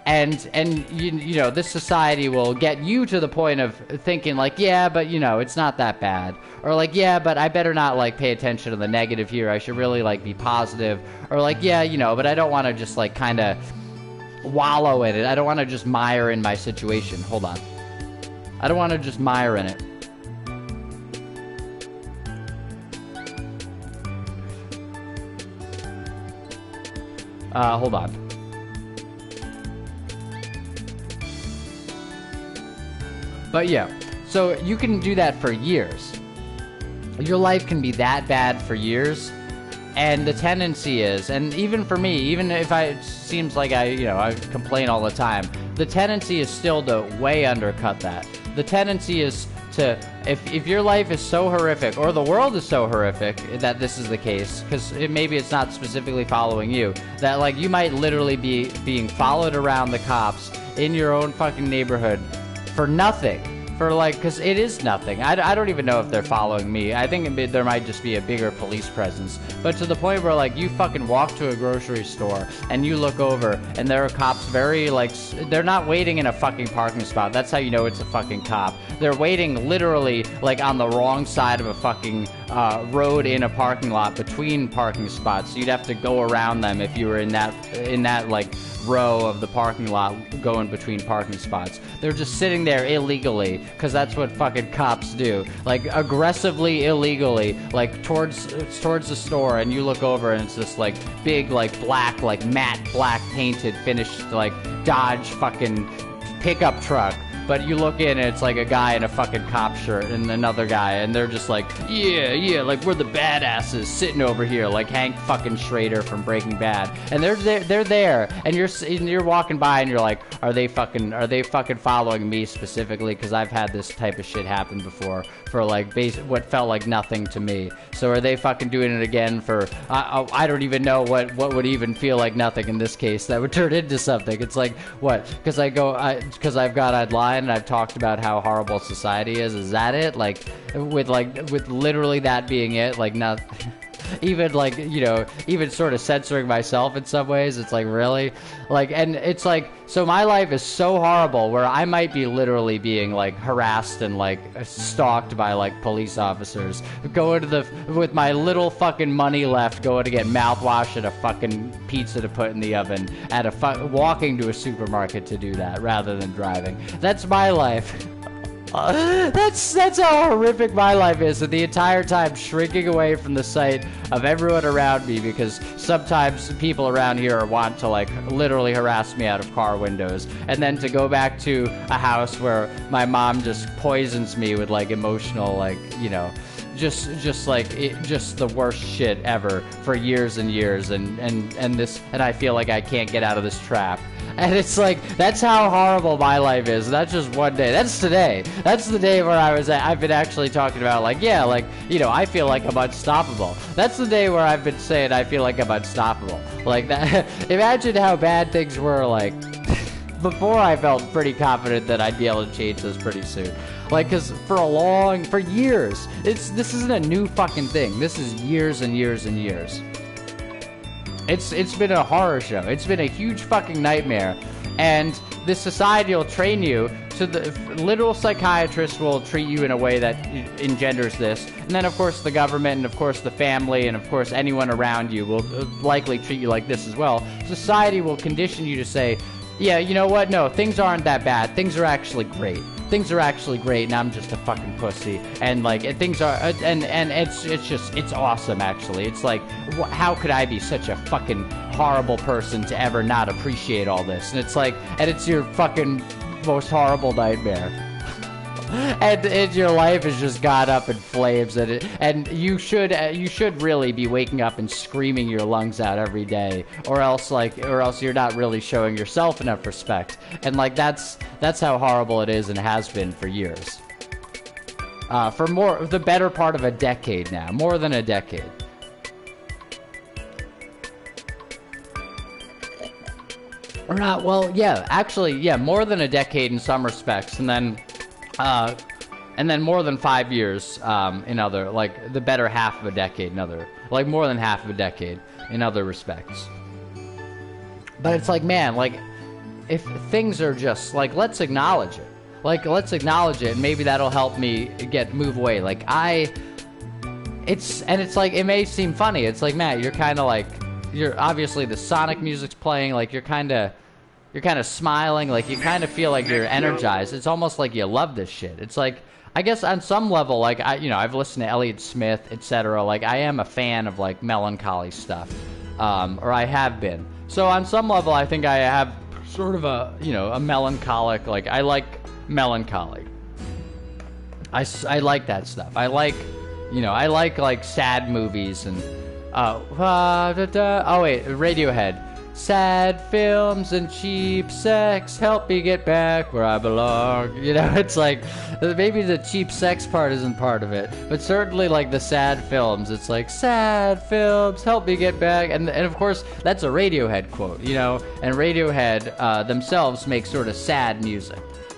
And this society will get you to the point of thinking like, yeah, but it's not that bad, or like, yeah, but I better not like pay attention to the negative here. I should really like be positive, or like, yeah, but I don't want to just like kind of wallow in it. I don't want to just mire in my situation. Hold on. I don't want to just mire in it. Hold on. But yeah, so you can do that for years. Your life can be that bad for years, and the tendency is, and even for me, even if it seems like I complain all the time, the tendency is still to way undercut that. The tendency is to, if your life is so horrific, or the world is so horrific that this is the case, because maybe it's not specifically following you, that like you might literally be being followed around the cops in your own fucking neighborhood for nothing. For like, because it is nothing. I don't even know if they're following me. I think there might just be a bigger police presence. But to the point where like you fucking walk to a grocery store and you look over and there are cops very like, they're not waiting in a fucking parking spot. That's how you know it's a fucking cop. They're waiting literally like on the wrong side of a fucking road in a parking lot between parking spots. So you'd have to go around them if you were in that like row of the parking lot going between parking spots. They're just sitting there illegally, because that's what fucking cops do, like aggressively illegally, like towards the store, and you look over and it's this like big like black, like matte black painted finished like Dodge fucking pickup truck. But you look in and it's like a guy in a fucking cop shirt and another guy, and they're just like, yeah, like we're the badasses sitting over here, like Hank fucking Schrader from Breaking Bad. And they're there, and you're walking by and you're like, are they fucking following me specifically? Because I've had this type of shit happen before for like what felt like nothing to me. So are they fucking doing it again for? I don't even know what would even feel like nothing in this case that would turn into something. It's like what? Because I've lied and I've talked about how horrible society is. Is that it? Like with literally that being it? Like not. Even like, even sort of censoring myself in some ways. It's like, really? Like, and it's like, so my life is so horrible where I might be literally being like harassed and like stalked by like police officers. Going with my little fucking money left, going to get mouthwash and a fucking pizza to put in the oven, walking to a supermarket to do that rather than driving. That's my life. That's how horrific my life is, and the entire time shrinking away from the sight of everyone around me, because sometimes people around here want to like literally harass me out of car windows, and then to go back to a house where my mom just poisons me with like emotional like just the worst shit ever for years and years, and I feel like I can't get out of this trap. And it's like, that's how horrible my life is. That's just one day. That's today. That's the day where I've been actually talking about like, yeah, like, I feel like I'm unstoppable. That's the day where I've been saying I feel like I'm unstoppable. Like that. Imagine how bad things were like before I felt pretty confident that I'd be able to change this pretty soon. Like, cause for years, this isn't a new fucking thing. This is years and years and years. It's been a horror show. It's been a huge fucking nightmare. And this society will train you, so the literal psychiatrist will treat you in a way that engenders this. And then, of course, the government, and of course, the family, and of course, anyone around you will likely treat you like this as well. Society will condition you to say, yeah, you know what? No, things aren't that bad. Things are actually great. Things are actually great, and I'm just a fucking pussy. And like, things are, and it's awesome. Actually, it's like, how could I be such a fucking horrible person to ever not appreciate all this? And it's like, and it's your fucking most horrible nightmare. And your life has just got up in flames, and you should really be waking up and screaming your lungs out every day, or else you're not really showing yourself enough respect. And like that's how horrible it is and has been for years. For the better part of a decade now, more than a decade. Or not? Well, yeah, actually, yeah, more than a decade in some respects, and then more than 5 years in other, like the better half of a decade in other, like more than half of a decade in other respects. But it's like, man, like if things are just like, let's acknowledge it. Like, let's acknowledge it, and maybe that'll help me move away. Like it's like, it may seem funny. It's like, Matt, you're kind of like, you're obviously the Sonic music's playing, like you're kind of smiling, like you kind of feel like you're energized. It's almost like you love this shit. It's like, I guess on some level, like I've listened to Elliott Smith, etc. Like I am a fan of like melancholy stuff, or I have been. So on some level, I think I have sort of a, you know, a melancholic, like, I like melancholy. I like that stuff. I like, you know, I like sad movies and, oh wait, Radiohead. Sad films and cheap sex help me get back where I belong. You know, it's like, maybe the cheap sex part isn't part of it, but certainly like the sad films, it's like, sad films help me get back. And of course, that's a Radiohead quote, you know, and Radiohead themselves make sort of sad music.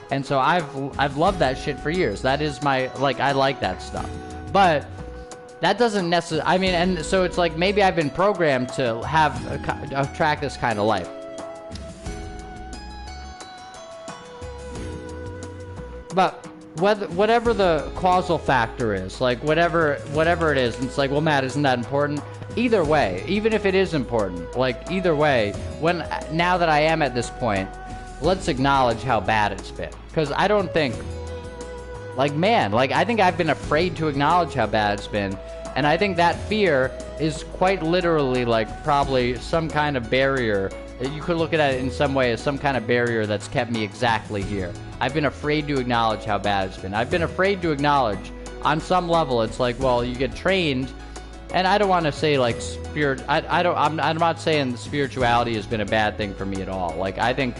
And so I've loved that shit for years. That is my, like, I like that stuff. But that doesn't necessarily, I mean, and so it's like maybe I've been programmed to attract this kind of life. But whatever the causal factor is, like whatever it is, it's like, well, Matt, isn't that important? Either way, even if it is important, like either way, now that I am at this point, let's acknowledge how bad it's been. Because I don't think, like, man, like, I think I've been afraid to acknowledge how bad it's been. And I think that fear is quite literally, like, probably some kind of barrier. You could look at it in some way as some kind of barrier that's kept me exactly here. I've been afraid to acknowledge how bad it's been. I've been afraid to acknowledge, on some level, it's like, well, you get trained. And I don't want to say, like, I'm not saying spirituality has been a bad thing for me at all. Like, I think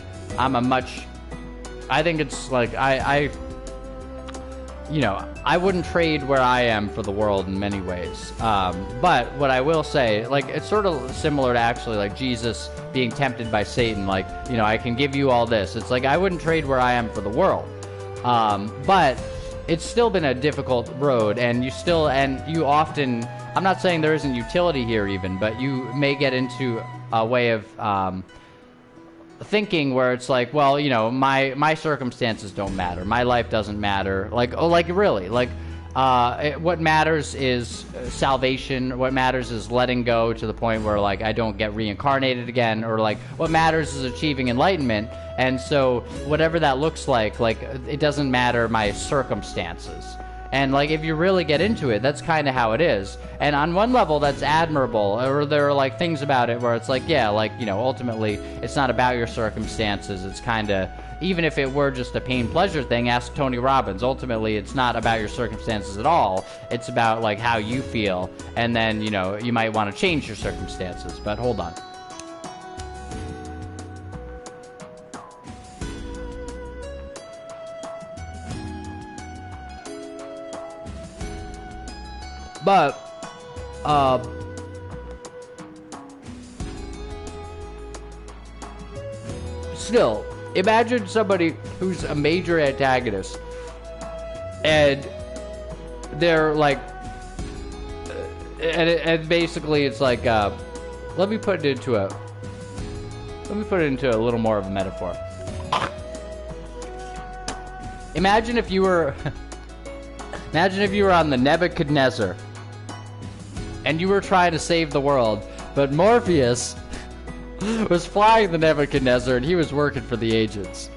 it's like, you know, I wouldn't trade where I am for the world in many ways. But what I will say, like, it's sort of similar to actually, like, Jesus being tempted by Satan. Like, you know, I can give you all this. It's like, I wouldn't trade where I am for the world. But it's still been a difficult road, and you often, I'm not saying there isn't utility here even, but you may get into a way of, thinking where it's like, well, you know, my circumstances don't matter, my life doesn't matter, like, oh, like, really, like, what matters is salvation, what matters is letting go to the point where, like, I don't get reincarnated again, or, like, what matters is achieving enlightenment. And so whatever that looks like, it doesn't matter my circumstances. And, like, if you really get into it, that's kind of how it is. And on one level, that's admirable. Or there are, like, things about it where it's like, yeah, like, you know, ultimately, it's not about your circumstances. It's kind of, even if it were just a pain-pleasure thing, ask Tony Robbins. Ultimately, it's not about your circumstances at all. It's about, like, how you feel. And then, you know, you might want to change your circumstances. But hold on. But, still, imagine somebody who's a major antagonist, and they're like, and basically it's like, let me put it into a little more of a metaphor. Imagine if you were on the Nebuchadnezzar, and you were trying to save the world, but Morpheus was flying the Nebuchadnezzar, and he was working for the agents.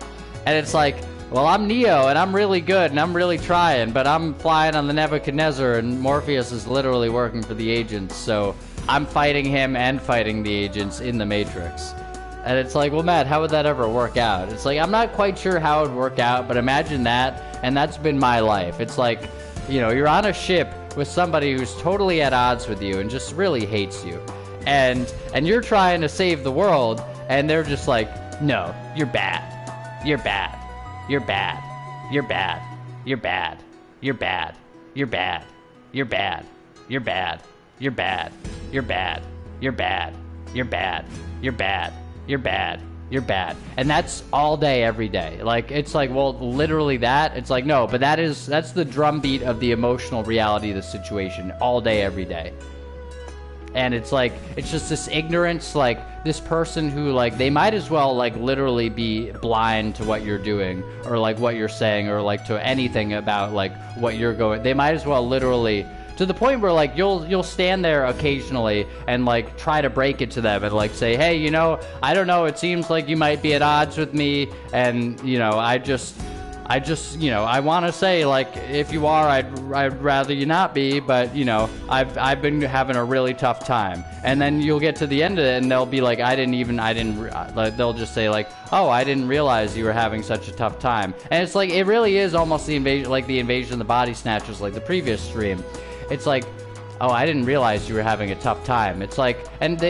And it's like, well, I'm Neo, and I'm really good, and I'm really trying, but I'm flying on the Nebuchadnezzar, and Morpheus is literally working for the agents, so I'm fighting him and fighting the agents in the Matrix. And it's like, well, Matt, how would that ever work out? It's like, I'm not quite sure how it would work out, but imagine that, and that's been my life. It's like, you know, you're on a ship with somebody who's totally at odds with you and just really hates you. And you're trying to save the world, and they're just like, no, you're bad. You're bad. You're bad. You're bad. You're bad. You're bad. You're bad. You're bad. You're bad. You're bad. You're bad. You're bad. You're bad. You're bad. You're bad. You're bad. And that's all day, every day. Like, it's like, well, literally that. It's like, no, but that's the drumbeat of the emotional reality of the situation all day, every day. And it's like, it's just this ignorance, like, this person who, like, they might as well, like, literally be blind to what you're doing, or, like, what you're saying, or, like, to anything about, like, what you're going. They might as well literally, to the point where, like, you'll stand there occasionally and, like, try to break it to them and, like, say, hey, you know, I don't know, it seems like you might be at odds with me, and, you know, I just I just, you know, I want to say, like, if you are, I'd rather you not be, but, you know, I've been having a really tough time. And then you'll get to the end of it, and they'll be like, they'll just say, like, oh, I didn't realize you were having such a tough time. And it's like, it really is almost the invasion of the Body Snatchers, like the previous stream. It's like, oh, I didn't realize you were having a tough time. It's like, and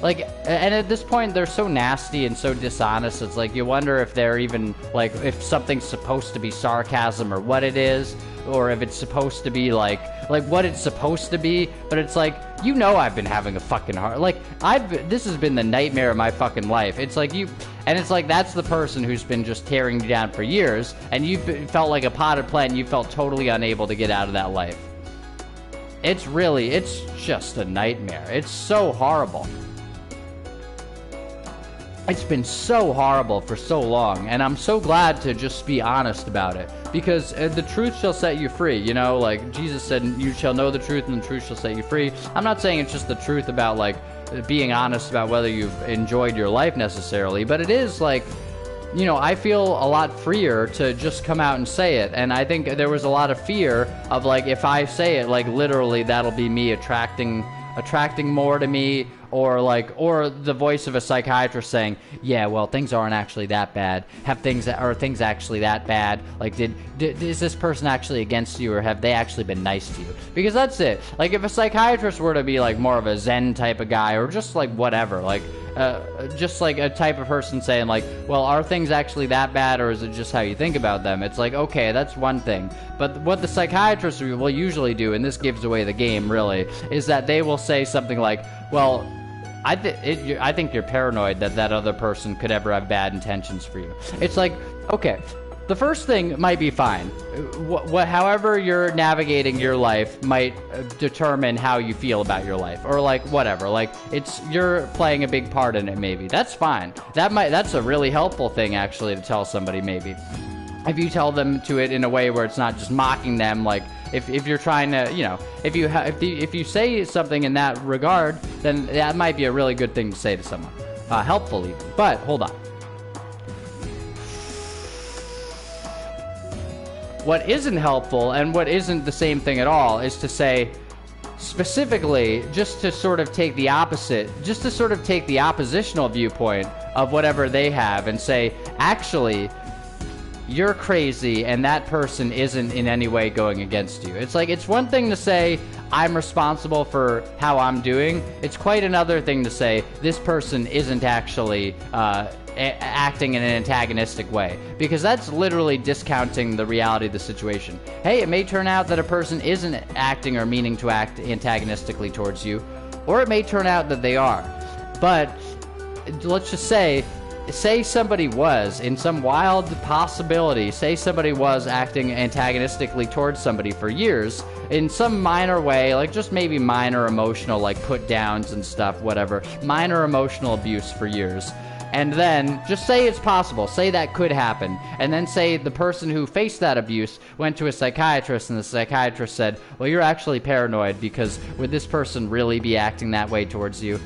at this point, they're so nasty and so dishonest. It's like, you wonder if they're even, like, if something's supposed to be sarcasm or what it is, or if it's supposed to be, like what it's supposed to be. But it's like, you know, I've been having a fucking hard, like, this has been the nightmare of my fucking life. It's like, and it's like, that's the person who's been just tearing you down for years, and you've felt like a potted plant, and you felt totally unable to get out of that life. It's just a nightmare. It's so horrible. It's been so horrible for so long, and I'm so glad to just be honest about it, because the truth shall set you free, you know, like Jesus said, you shall know the truth and the truth shall set you free. I'm not saying it's just the truth about, like, being honest about whether you've enjoyed your life necessarily, but it is, like, you know, I feel a lot freer to just come out and say it, and I think there was a lot of fear of, like, if I say it, like, literally that'll be me attracting more to me, or the voice of a psychiatrist saying, yeah, well, things aren't actually that bad. Are things actually that bad? Like, is this person actually against you, or have they actually been nice to you? Because that's it. Like, if a psychiatrist were to be, like, more of a Zen type of guy, or just, like, whatever, like, just like a type of person saying, like, well, are things actually that bad, or is it just how you think about them? It's like, okay, that's one thing. But what the psychiatrists will usually do, and this gives away the game, really, is that they will say something like, well, I think you're paranoid that other person could ever have bad intentions for you. It's like, okay, the first thing might be fine. However you're navigating your life might determine how you feel about your life, or, like, whatever. Like, you're playing a big part in it. Maybe that's fine. That's a really helpful thing, actually, to tell somebody. Maybe if you tell them to it in a way where it's not just mocking them, like. If you're trying to, you know, if you say something in that regard, then that might be a really good thing to say to someone, helpful even. But hold on. What isn't helpful, and what isn't the same thing at all, is to say specifically, just to sort of take the oppositional viewpoint of whatever they have, and say, actually, you're crazy, and that person isn't in any way going against you. It's like, it's one thing to say, I'm responsible for how I'm doing. It's quite another thing to say, this person isn't actually acting in an antagonistic way. Because that's literally discounting the reality of the situation. Hey, it may turn out that a person isn't acting or meaning to act antagonistically towards you, or it may turn out that they are. But let's just say somebody was, in some wild possibility, say somebody was acting antagonistically towards somebody for years, in some minor way, like just maybe minor emotional, like put downs and stuff, whatever, minor emotional abuse for years. And then, just say it's possible, say that could happen, and then say the person who faced that abuse went to a psychiatrist, and the psychiatrist said, well, you're actually paranoid, because would this person really be acting that way towards you?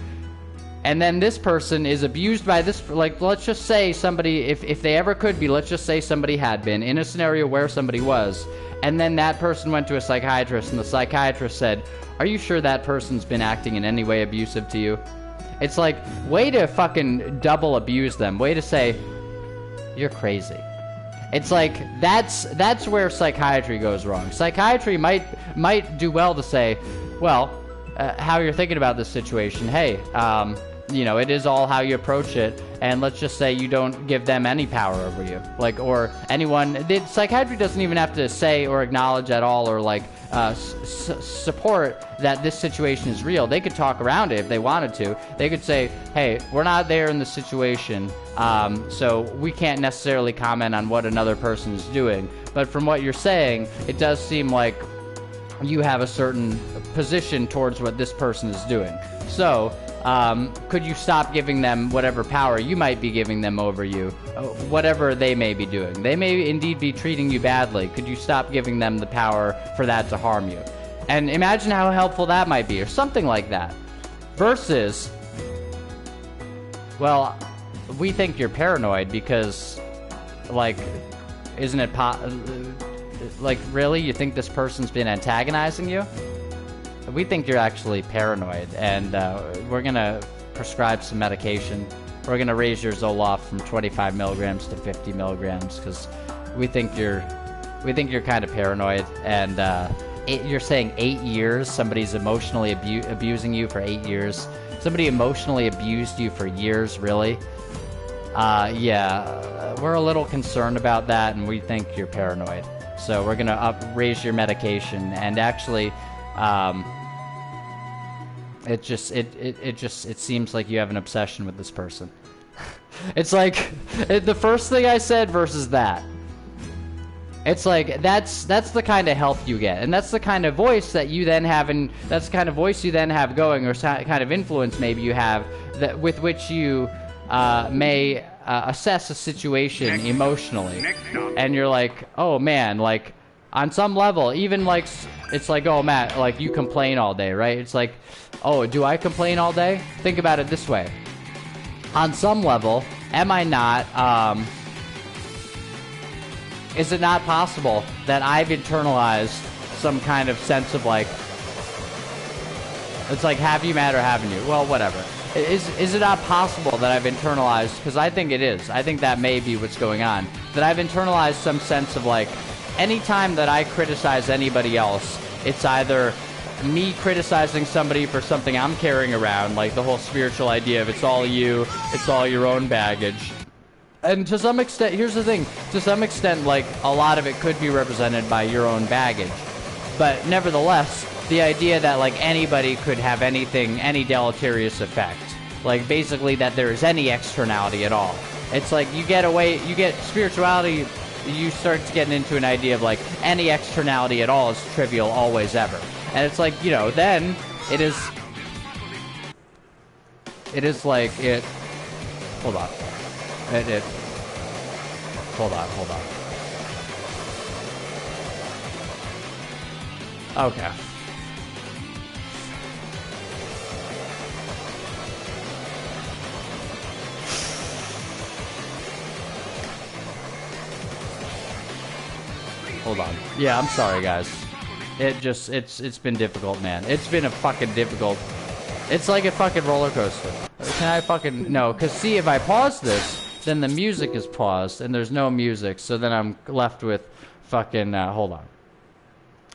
And then this person is abused by this, like, let's just say somebody, if they ever could be, let's just say somebody had been in a scenario where somebody was, and then that person went to a psychiatrist, and the psychiatrist said, are you sure that person's been acting in any way abusive to you? It's like, way to fucking double abuse them, way to say, you're crazy. It's like, that's where psychiatry goes wrong. Psychiatry might do well to say, well, how you're thinking about this situation, hey, you know, it is all how you approach it, and let's just say you don't give them any power over you, like, or anyone. Psychiatry doesn't even have to say or acknowledge at all, or like support that this situation is real. They could talk around it if they wanted to. They could say, hey, we're not there in the situation, so we can't necessarily comment on what another person is doing, but from what you're saying, it does seem like you have a certain position towards what this person is doing. So, could you stop giving them whatever power you might be giving them over you, whatever they may be doing? They may indeed be treating you badly. Could you stop giving them the power for that to harm you? And imagine how helpful that might be, or something like that. Versus, well, we think you're paranoid because, like, isn't it like, really? You think this person's been antagonizing you? We think you're actually paranoid, and we're gonna prescribe some medication. We're gonna raise your Zoloft from 25 milligrams to 50 milligrams because we think you're kind of paranoid. And you're saying 8 years? Somebody's emotionally abusing you for 8 years? Somebody emotionally abused you for years, really? Yeah, we're a little concerned about that, and we think you're paranoid. So we're gonna raise your medication, and actually, it seems like you have an obsession with this person. It's like the first thing I said versus that. It's like that's the kind of help you get, and that's the kind of voice that you then have, and that's the kind of voice you then have going, or kind of influence maybe you have that with which you may assess a situation emotionally. And you're like, oh man, like on some level, even like it's like, oh Matt, like you complain all day, right? It's like, oh, do I complain all day? Think about it this way. On some level, am I not is it not possible that I've internalized some kind of sense of like, it's like, have you Matt or haven't you? Well, whatever. Is it not possible that I've internalized, because I think it is, I think that may be what's going on, that I've internalized some sense of like, anytime that I criticize anybody else, it's either me criticizing somebody for something I'm carrying around, like the whole spiritual idea of it's all you, it's all your own baggage. And to some extent, here's the thing, to some extent, like, a lot of it could be represented by your own baggage. But nevertheless, the idea that, like, anybody could have anything, any deleterious effect. Like, basically that there is any externality at all. It's like, you get spirituality, you start to get into an idea of, like, any externality at all is trivial, always, ever. And it's like, you know, then, it is like, hold on. Hold on. Okay. Hold on. Yeah, I'm sorry, guys. It's been difficult, man. It's been a fucking difficult. It's like a fucking roller coaster. Can I fucking... No, because see, if I pause this, then the music is paused, and there's no music, so then I'm left with fucking... hold on.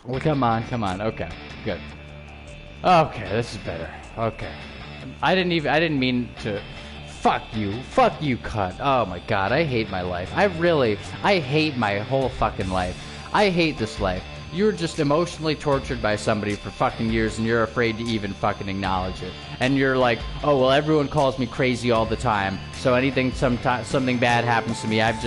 Well, come on. Okay, good. Okay, this is better. Okay. I didn't mean to... Fuck you, cut. Oh my god, I hate my life. I hate my whole fucking life. I hate this life. You're just emotionally tortured by somebody for fucking years, and you're afraid to even fucking acknowledge it. And you're like, oh, well, everyone calls me crazy all the time, so anything, something bad happens to me, I've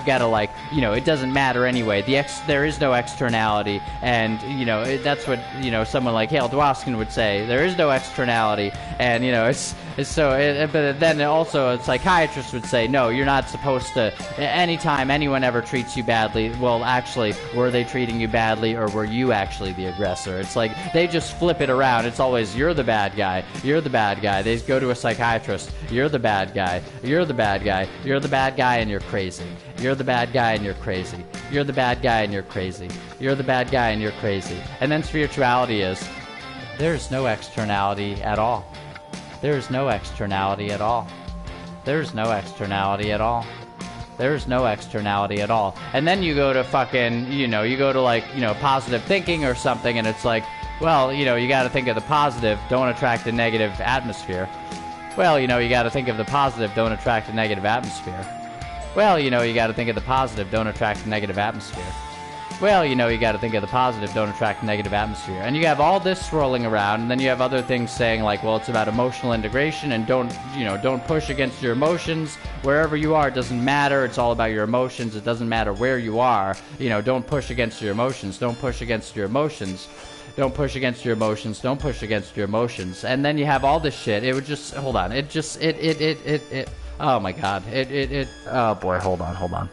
got to, like, you know, it doesn't matter anyway. there is no externality, and, you know, that's what, you know, someone like Hale Dwoskin would say. There is no externality, and, you know, but then also a psychiatrist would say, no, you're not supposed to, anytime anyone ever treats you badly, well, actually, were they treating you badly, or were you actually the aggressor? It's like, they just flip it around. It's always, you're the bad guy, you're the bad guy. They go to a psychiatrist, you're the bad guy, you're the bad guy, you're the bad guy and you're crazy. You're the bad guy and you're crazy. You're the bad guy and you're crazy. You're the bad guy and you're crazy. And then spirituality is, there's no externality at all. There's no externality at all. There's no externality at all. There's no externality at all. And then you go to fucking, you know, you go to, like, you know, positive thinking or something, and it's like, well, you know, you got to think of the positive, don't attract a negative atmosphere. Well, you know, you got to think of the positive, don't attract a negative atmosphere. Well, you know, you got to think of the positive, don't attract a negative atmosphere. Well, you know, you got to think of the positive, don't attract a negative atmosphere. And you have all this swirling around, and then you have other things saying, like, well, it's about emotional integration, and don't push against your emotions. Wherever you are, it doesn't matter. It's all about your emotions. It doesn't matter where you are. You know, don't push against your emotions. Don't push against your emotions. Don't push against your emotions. Don't push against your emotions. And then you have all this shit. It would just, hold on. Oh my god. Oh boy, hold on.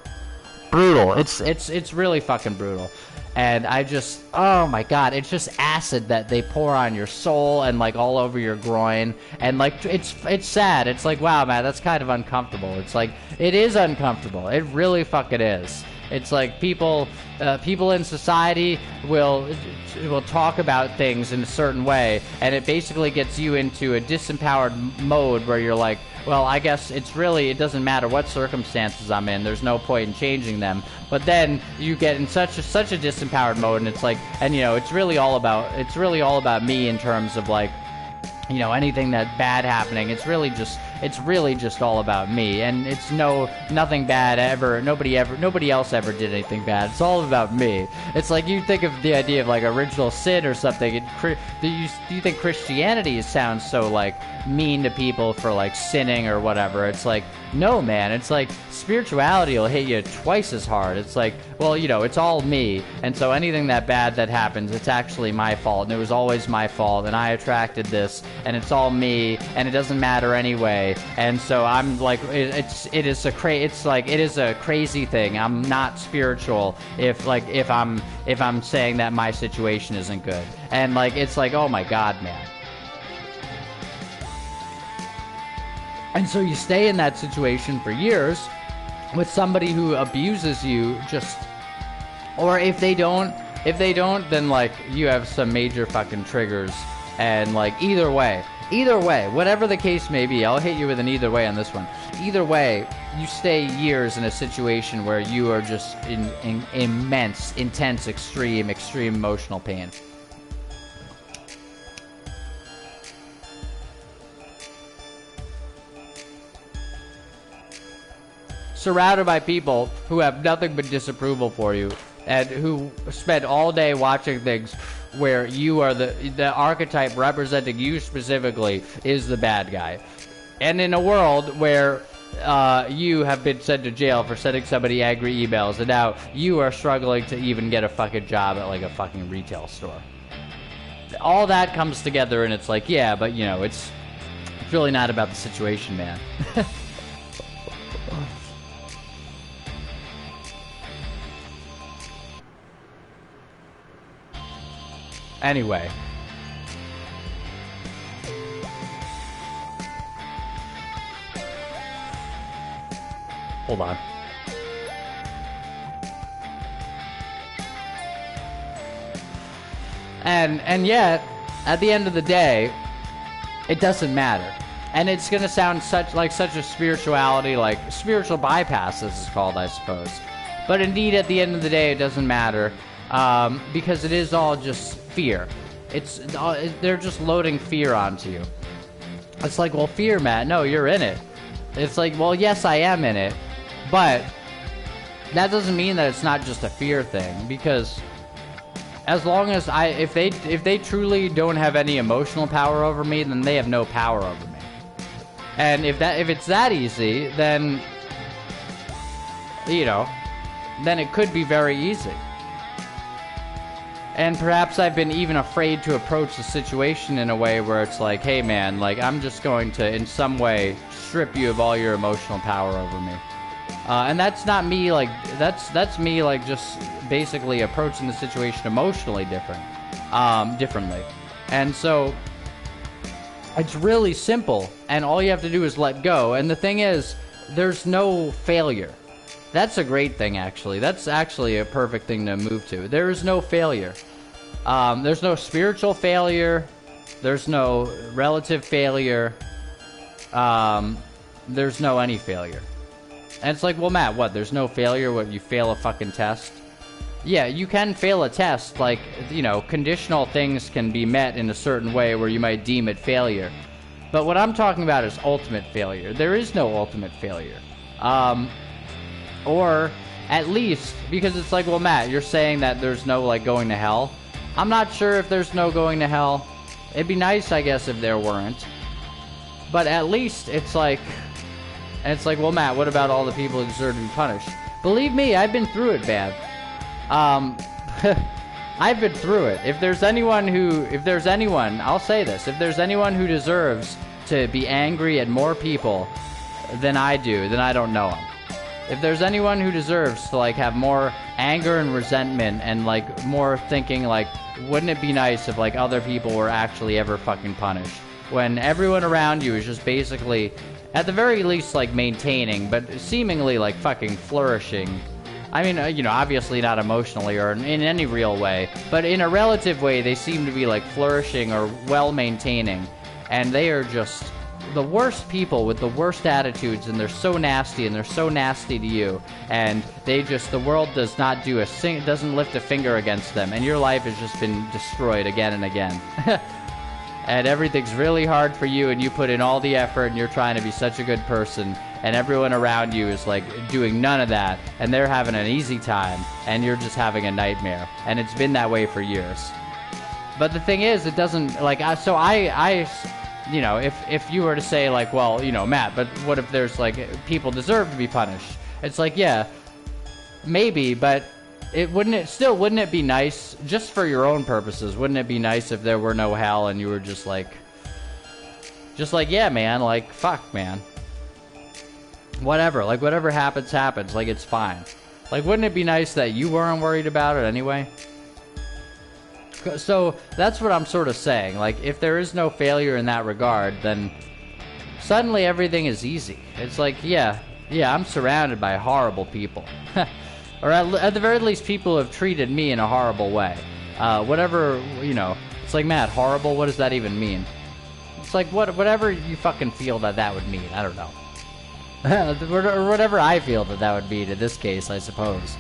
Brutal. It's really fucking brutal. And I just, oh my god, it's just acid that they pour on your soul and, like, all over your groin. And, like, it's sad. It's like, wow, man, that's kind of uncomfortable. It's like, it is uncomfortable. It really fucking is. It's like people in society will talk about things in a certain way, and it basically gets you into a disempowered mode where you're like, well, I guess it doesn't matter what circumstances I'm in. There's no point in changing them. But then you get in such a disempowered mode, and it's like, and it's really all about me in terms of like, anything that bad happening. It's really just all about me, and it's nothing bad ever. Nobody else ever did anything bad. It's all about me. It's like you think of the idea of like original sin or something. Do you think Christianity sounds so like mean to people for like sinning or whatever? It's like, no, man. It's like spirituality will hit you twice as hard. It's like, well, it's all me, and so anything that bad that happens, it's actually my fault, and it was always my fault, and I attracted this, and it's all me, and it doesn't matter anyway. And so I'm like, it is a crazy thing. I'm not spiritual if I'm saying that my situation isn't good, and like it's like, oh my god, man. And so you stay in that situation for years with somebody who abuses you, or if they don't, then like you have some major fucking triggers, and like either way, whatever the case may be, I'll hit you with an either way on this one. Either way, you stay years in a situation where you are just in immense, intense, extreme emotional pain. Surrounded by people who have nothing but disapproval for you, and who spend all day watching things where you are the archetype representing you specifically is the bad guy. And in a world where you have been sent to jail for sending somebody angry emails, and now you are struggling to even get a fucking job at like a fucking retail store. All that comes together, and it's like, yeah, but it's really not about the situation, man. Anyway. Hold on. And yet, at the end of the day, it doesn't matter. And it's gonna sound such a spirituality, like spiritual bypass, this is called, I suppose. But indeed, at the end of the day, it doesn't matter. Because it is all just fear. They're just loading fear onto you. It's like, well, fear, Matt, no, you're in it. It's like, well, yes, I am in it, but that doesn't mean that it's not just a fear thing, because as long as if they truly don't have any emotional power over me, then they have no power over me. And if it's that easy, then then it could be very easy. And perhaps I've been even afraid to approach the situation in a way where it's like, hey man, like I'm just going to in some way strip you of all your emotional power over me. And that's not me, like that's me like just basically approaching the situation emotionally differently. And so it's really simple, and all you have to do is let go. And the thing is, there's no failure. That's a great thing, actually. That's actually a perfect thing to move to. There is no failure. There's no spiritual failure. There's no relative failure. There's no any failure. And it's like, well, Matt, what? There's no failure? What, you fail a fucking test? Yeah, you can fail a test. Like, conditional things can be met in a certain way where you might deem it failure. But what I'm talking about is ultimate failure. There is no ultimate failure. Or at least, because it's like, well, Matt, you're saying that there's no, like, going to hell. I'm not sure if there's no going to hell. It'd be nice, I guess, if there weren't. But at least it's like, and it's like, well, Matt, what about all the people who deserve to be punished? Believe me, I've been through it, man. I've been through it. If there's anyone, I'll say this, if there's anyone who deserves to be angry at more people than I do, then I don't know him. If there's anyone who deserves to, like, have more anger and resentment and, like, more thinking, like, wouldn't it be nice if, like, other people were actually ever fucking punished? When everyone around you is just basically, at the very least, like, maintaining, but seemingly, like, fucking flourishing I mean, you know, obviously not emotionally or in any real way, but in a relative way, they seem to be like flourishing or well-maintaining, and they are just the worst people with the worst attitudes, and they're so nasty, and they're so nasty to you, and they just, the world does not do doesn't lift a finger against them, and your life has just been destroyed again and again. And everything's really hard for you, and you put in all the effort, and you're trying to be such a good person, and everyone around you is like doing none of that, and they're having an easy time, and you're just having a nightmare. And it's been that way for years. But the thing is, it doesn't, like, so I you know, if you were to say, like, well, you know, Matt, but what if there's, like, people deserve to be punished? It's like, yeah, maybe, but wouldn't it be nice, just for your own purposes, wouldn't it be nice if there were no hell and you were just like, yeah, man, like, fuck, man. Whatever, like, whatever happens, happens, like, it's fine. Like, wouldn't it be nice that you weren't worried about it anyway? So, that's what I'm sort of saying. Like, if there is no failure in that regard, then suddenly everything is easy. It's like, yeah, I'm surrounded by horrible people. Or at the very least, people who have treated me in a horrible way. Whatever, you know, it's like, Matt, horrible, what does that even mean? It's like, whatever you fucking feel that would mean, I don't know. Or whatever I feel that would mean in this case, I suppose.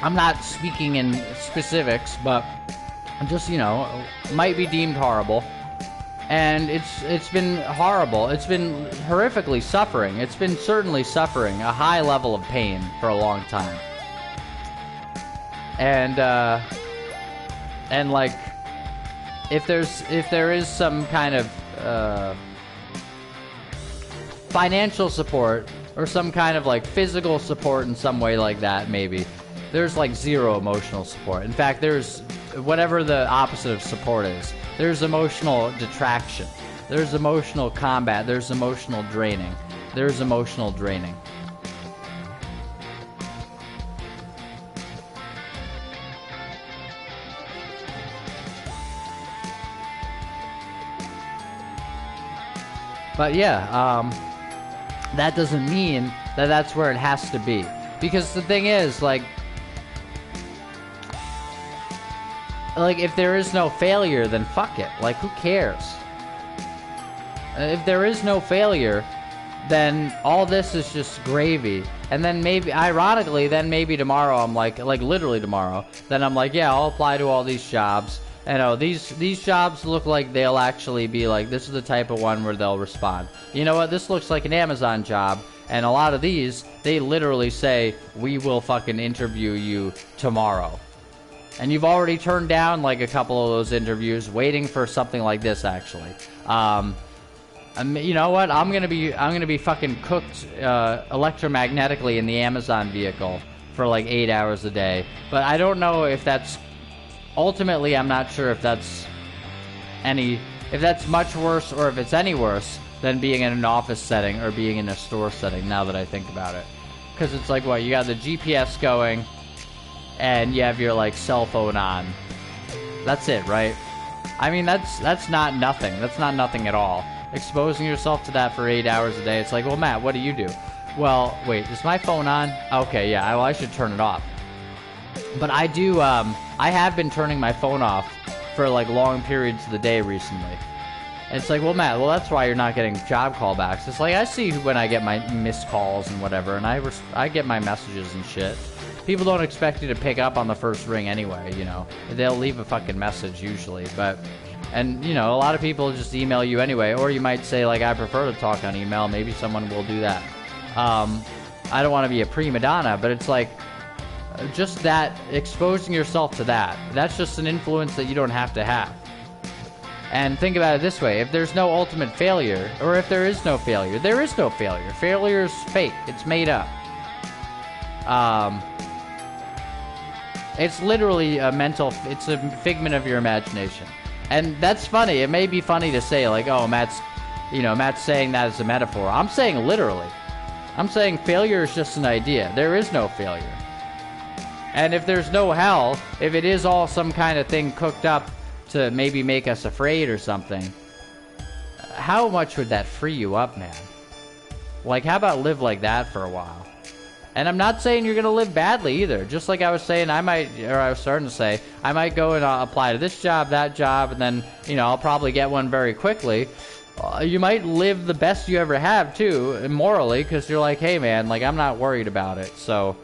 I'm not speaking in specifics, but just, you know, might be deemed horrible. And it's been horrible. It's been horrifically suffering. It's been certainly suffering a high level of pain for a long time. And like, if there is some kind of financial support or some kind of like physical support in some way like that, maybe there's like zero emotional support. In fact, there's whatever the opposite of support is. There's emotional detraction. There's emotional combat. There's emotional draining. There's emotional draining. But yeah, that doesn't mean that that's where it has to be. Because the thing is, like if there is no failure, then fuck it. Like, who cares? If there is no failure, then all this is just gravy. And then maybe, ironically, then maybe tomorrow I'm like literally tomorrow, then I'm like, yeah, I'll apply to all these jobs. And oh, these jobs look like they'll actually be like, this is the type of one where they'll respond. You know what? This looks like an Amazon job. And a lot of these, they literally say, we will fucking interview you tomorrow. And you've already turned down like a couple of those interviews, waiting for something like this. Actually, you know what? I'm gonna be fucking cooked electromagnetically in the Amazon vehicle for like 8 hours a day. But I don't know if that's ultimately. I'm not sure if that's much worse or if it's any worse than being in an office setting or being in a store setting. Now that I think about it, because it's like, what, you got the GPS going. And you have your, like, cell phone on. That's it, right? I mean, that's not nothing. That's not nothing at all. Exposing yourself to that for 8 hours a day. It's like, well, Matt, what do you do? Well, wait, is my phone on? Okay, yeah, well, I should turn it off. But I do, I have been turning my phone off for, like, long periods of the day recently. And it's like, well, Matt, well, that's why you're not getting job callbacks. It's like, I see when I get my missed calls and whatever, and I get my messages and shit. People don't expect you to pick up on the first ring anyway, you know. They'll leave a fucking message usually, and, you know, a lot of people just email you anyway, or you might say, like, I prefer to talk on email. Maybe someone will do that. I don't want to be a prima donna, but it's like, just that, exposing yourself to that's just an influence that you don't have to have. And think about it this way, if there's no ultimate failure, or if there is no failure, there is no failure. Failure's fake. It's made up. It's literally it's a figment of your imagination. And that's funny. It may be funny to say, like, oh, Matt's saying that as a metaphor. I'm saying literally. I'm saying failure is just an idea. There is no failure. And if there's no hell, if it is all some kind of thing cooked up to maybe make us afraid or something, how much would that free you up, man? Like, how about live like that for a while? And I'm not saying you're gonna live badly either. Just like I was saying, I was starting to say, I might go and apply to this job, that job, and then, you know, I'll probably get one very quickly. You might live the best you ever have, too, morally, because you're like, hey, man, like, I'm not worried about it. So,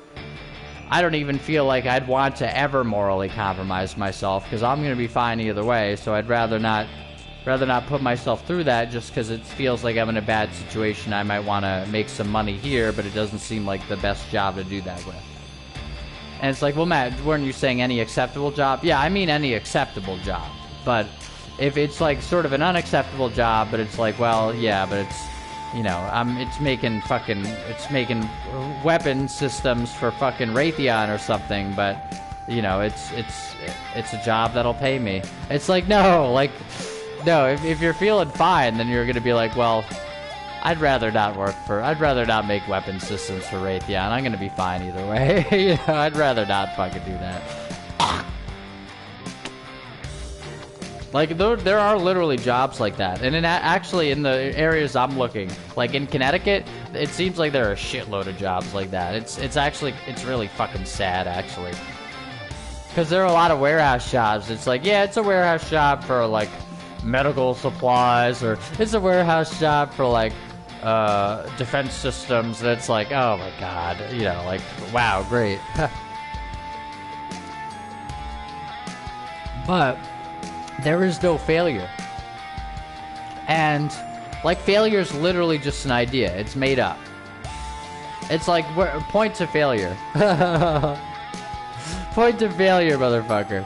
I don't even feel like I'd want to ever morally compromise myself, because I'm going to be fine either way, so I'd rather not put myself through that just because it feels like I'm in a bad situation. I might want to make some money here, but it doesn't seem like the best job to do that with. And it's like, well, Matt, weren't you saying any acceptable job? Yeah, I mean any acceptable job, but if it's like sort of an unacceptable job, but it's like, well, yeah, but it's, you know, it's making weapon systems for fucking Raytheon or something, but, you know, it's a job that'll pay me. It's like, no, if you're feeling fine, then you're gonna be like, well, I'd rather not make weapon systems for Raytheon. I'm gonna be fine either way. You know, I'd rather not fucking do that. Like, there are literally jobs like that. And actually, in the areas I'm looking, like in Connecticut, it seems like there are a shitload of jobs like that. It's really fucking sad, actually. Because there are a lot of warehouse jobs. It's like, yeah, it's a warehouse job for, like, medical supplies, or it's a warehouse job for, like, defense systems. And it's like, oh my god, you know, like, wow, great. But there is no failure. And, like, failure is literally just an idea. It's made up. It's like, point to failure. Point to failure, motherfucker.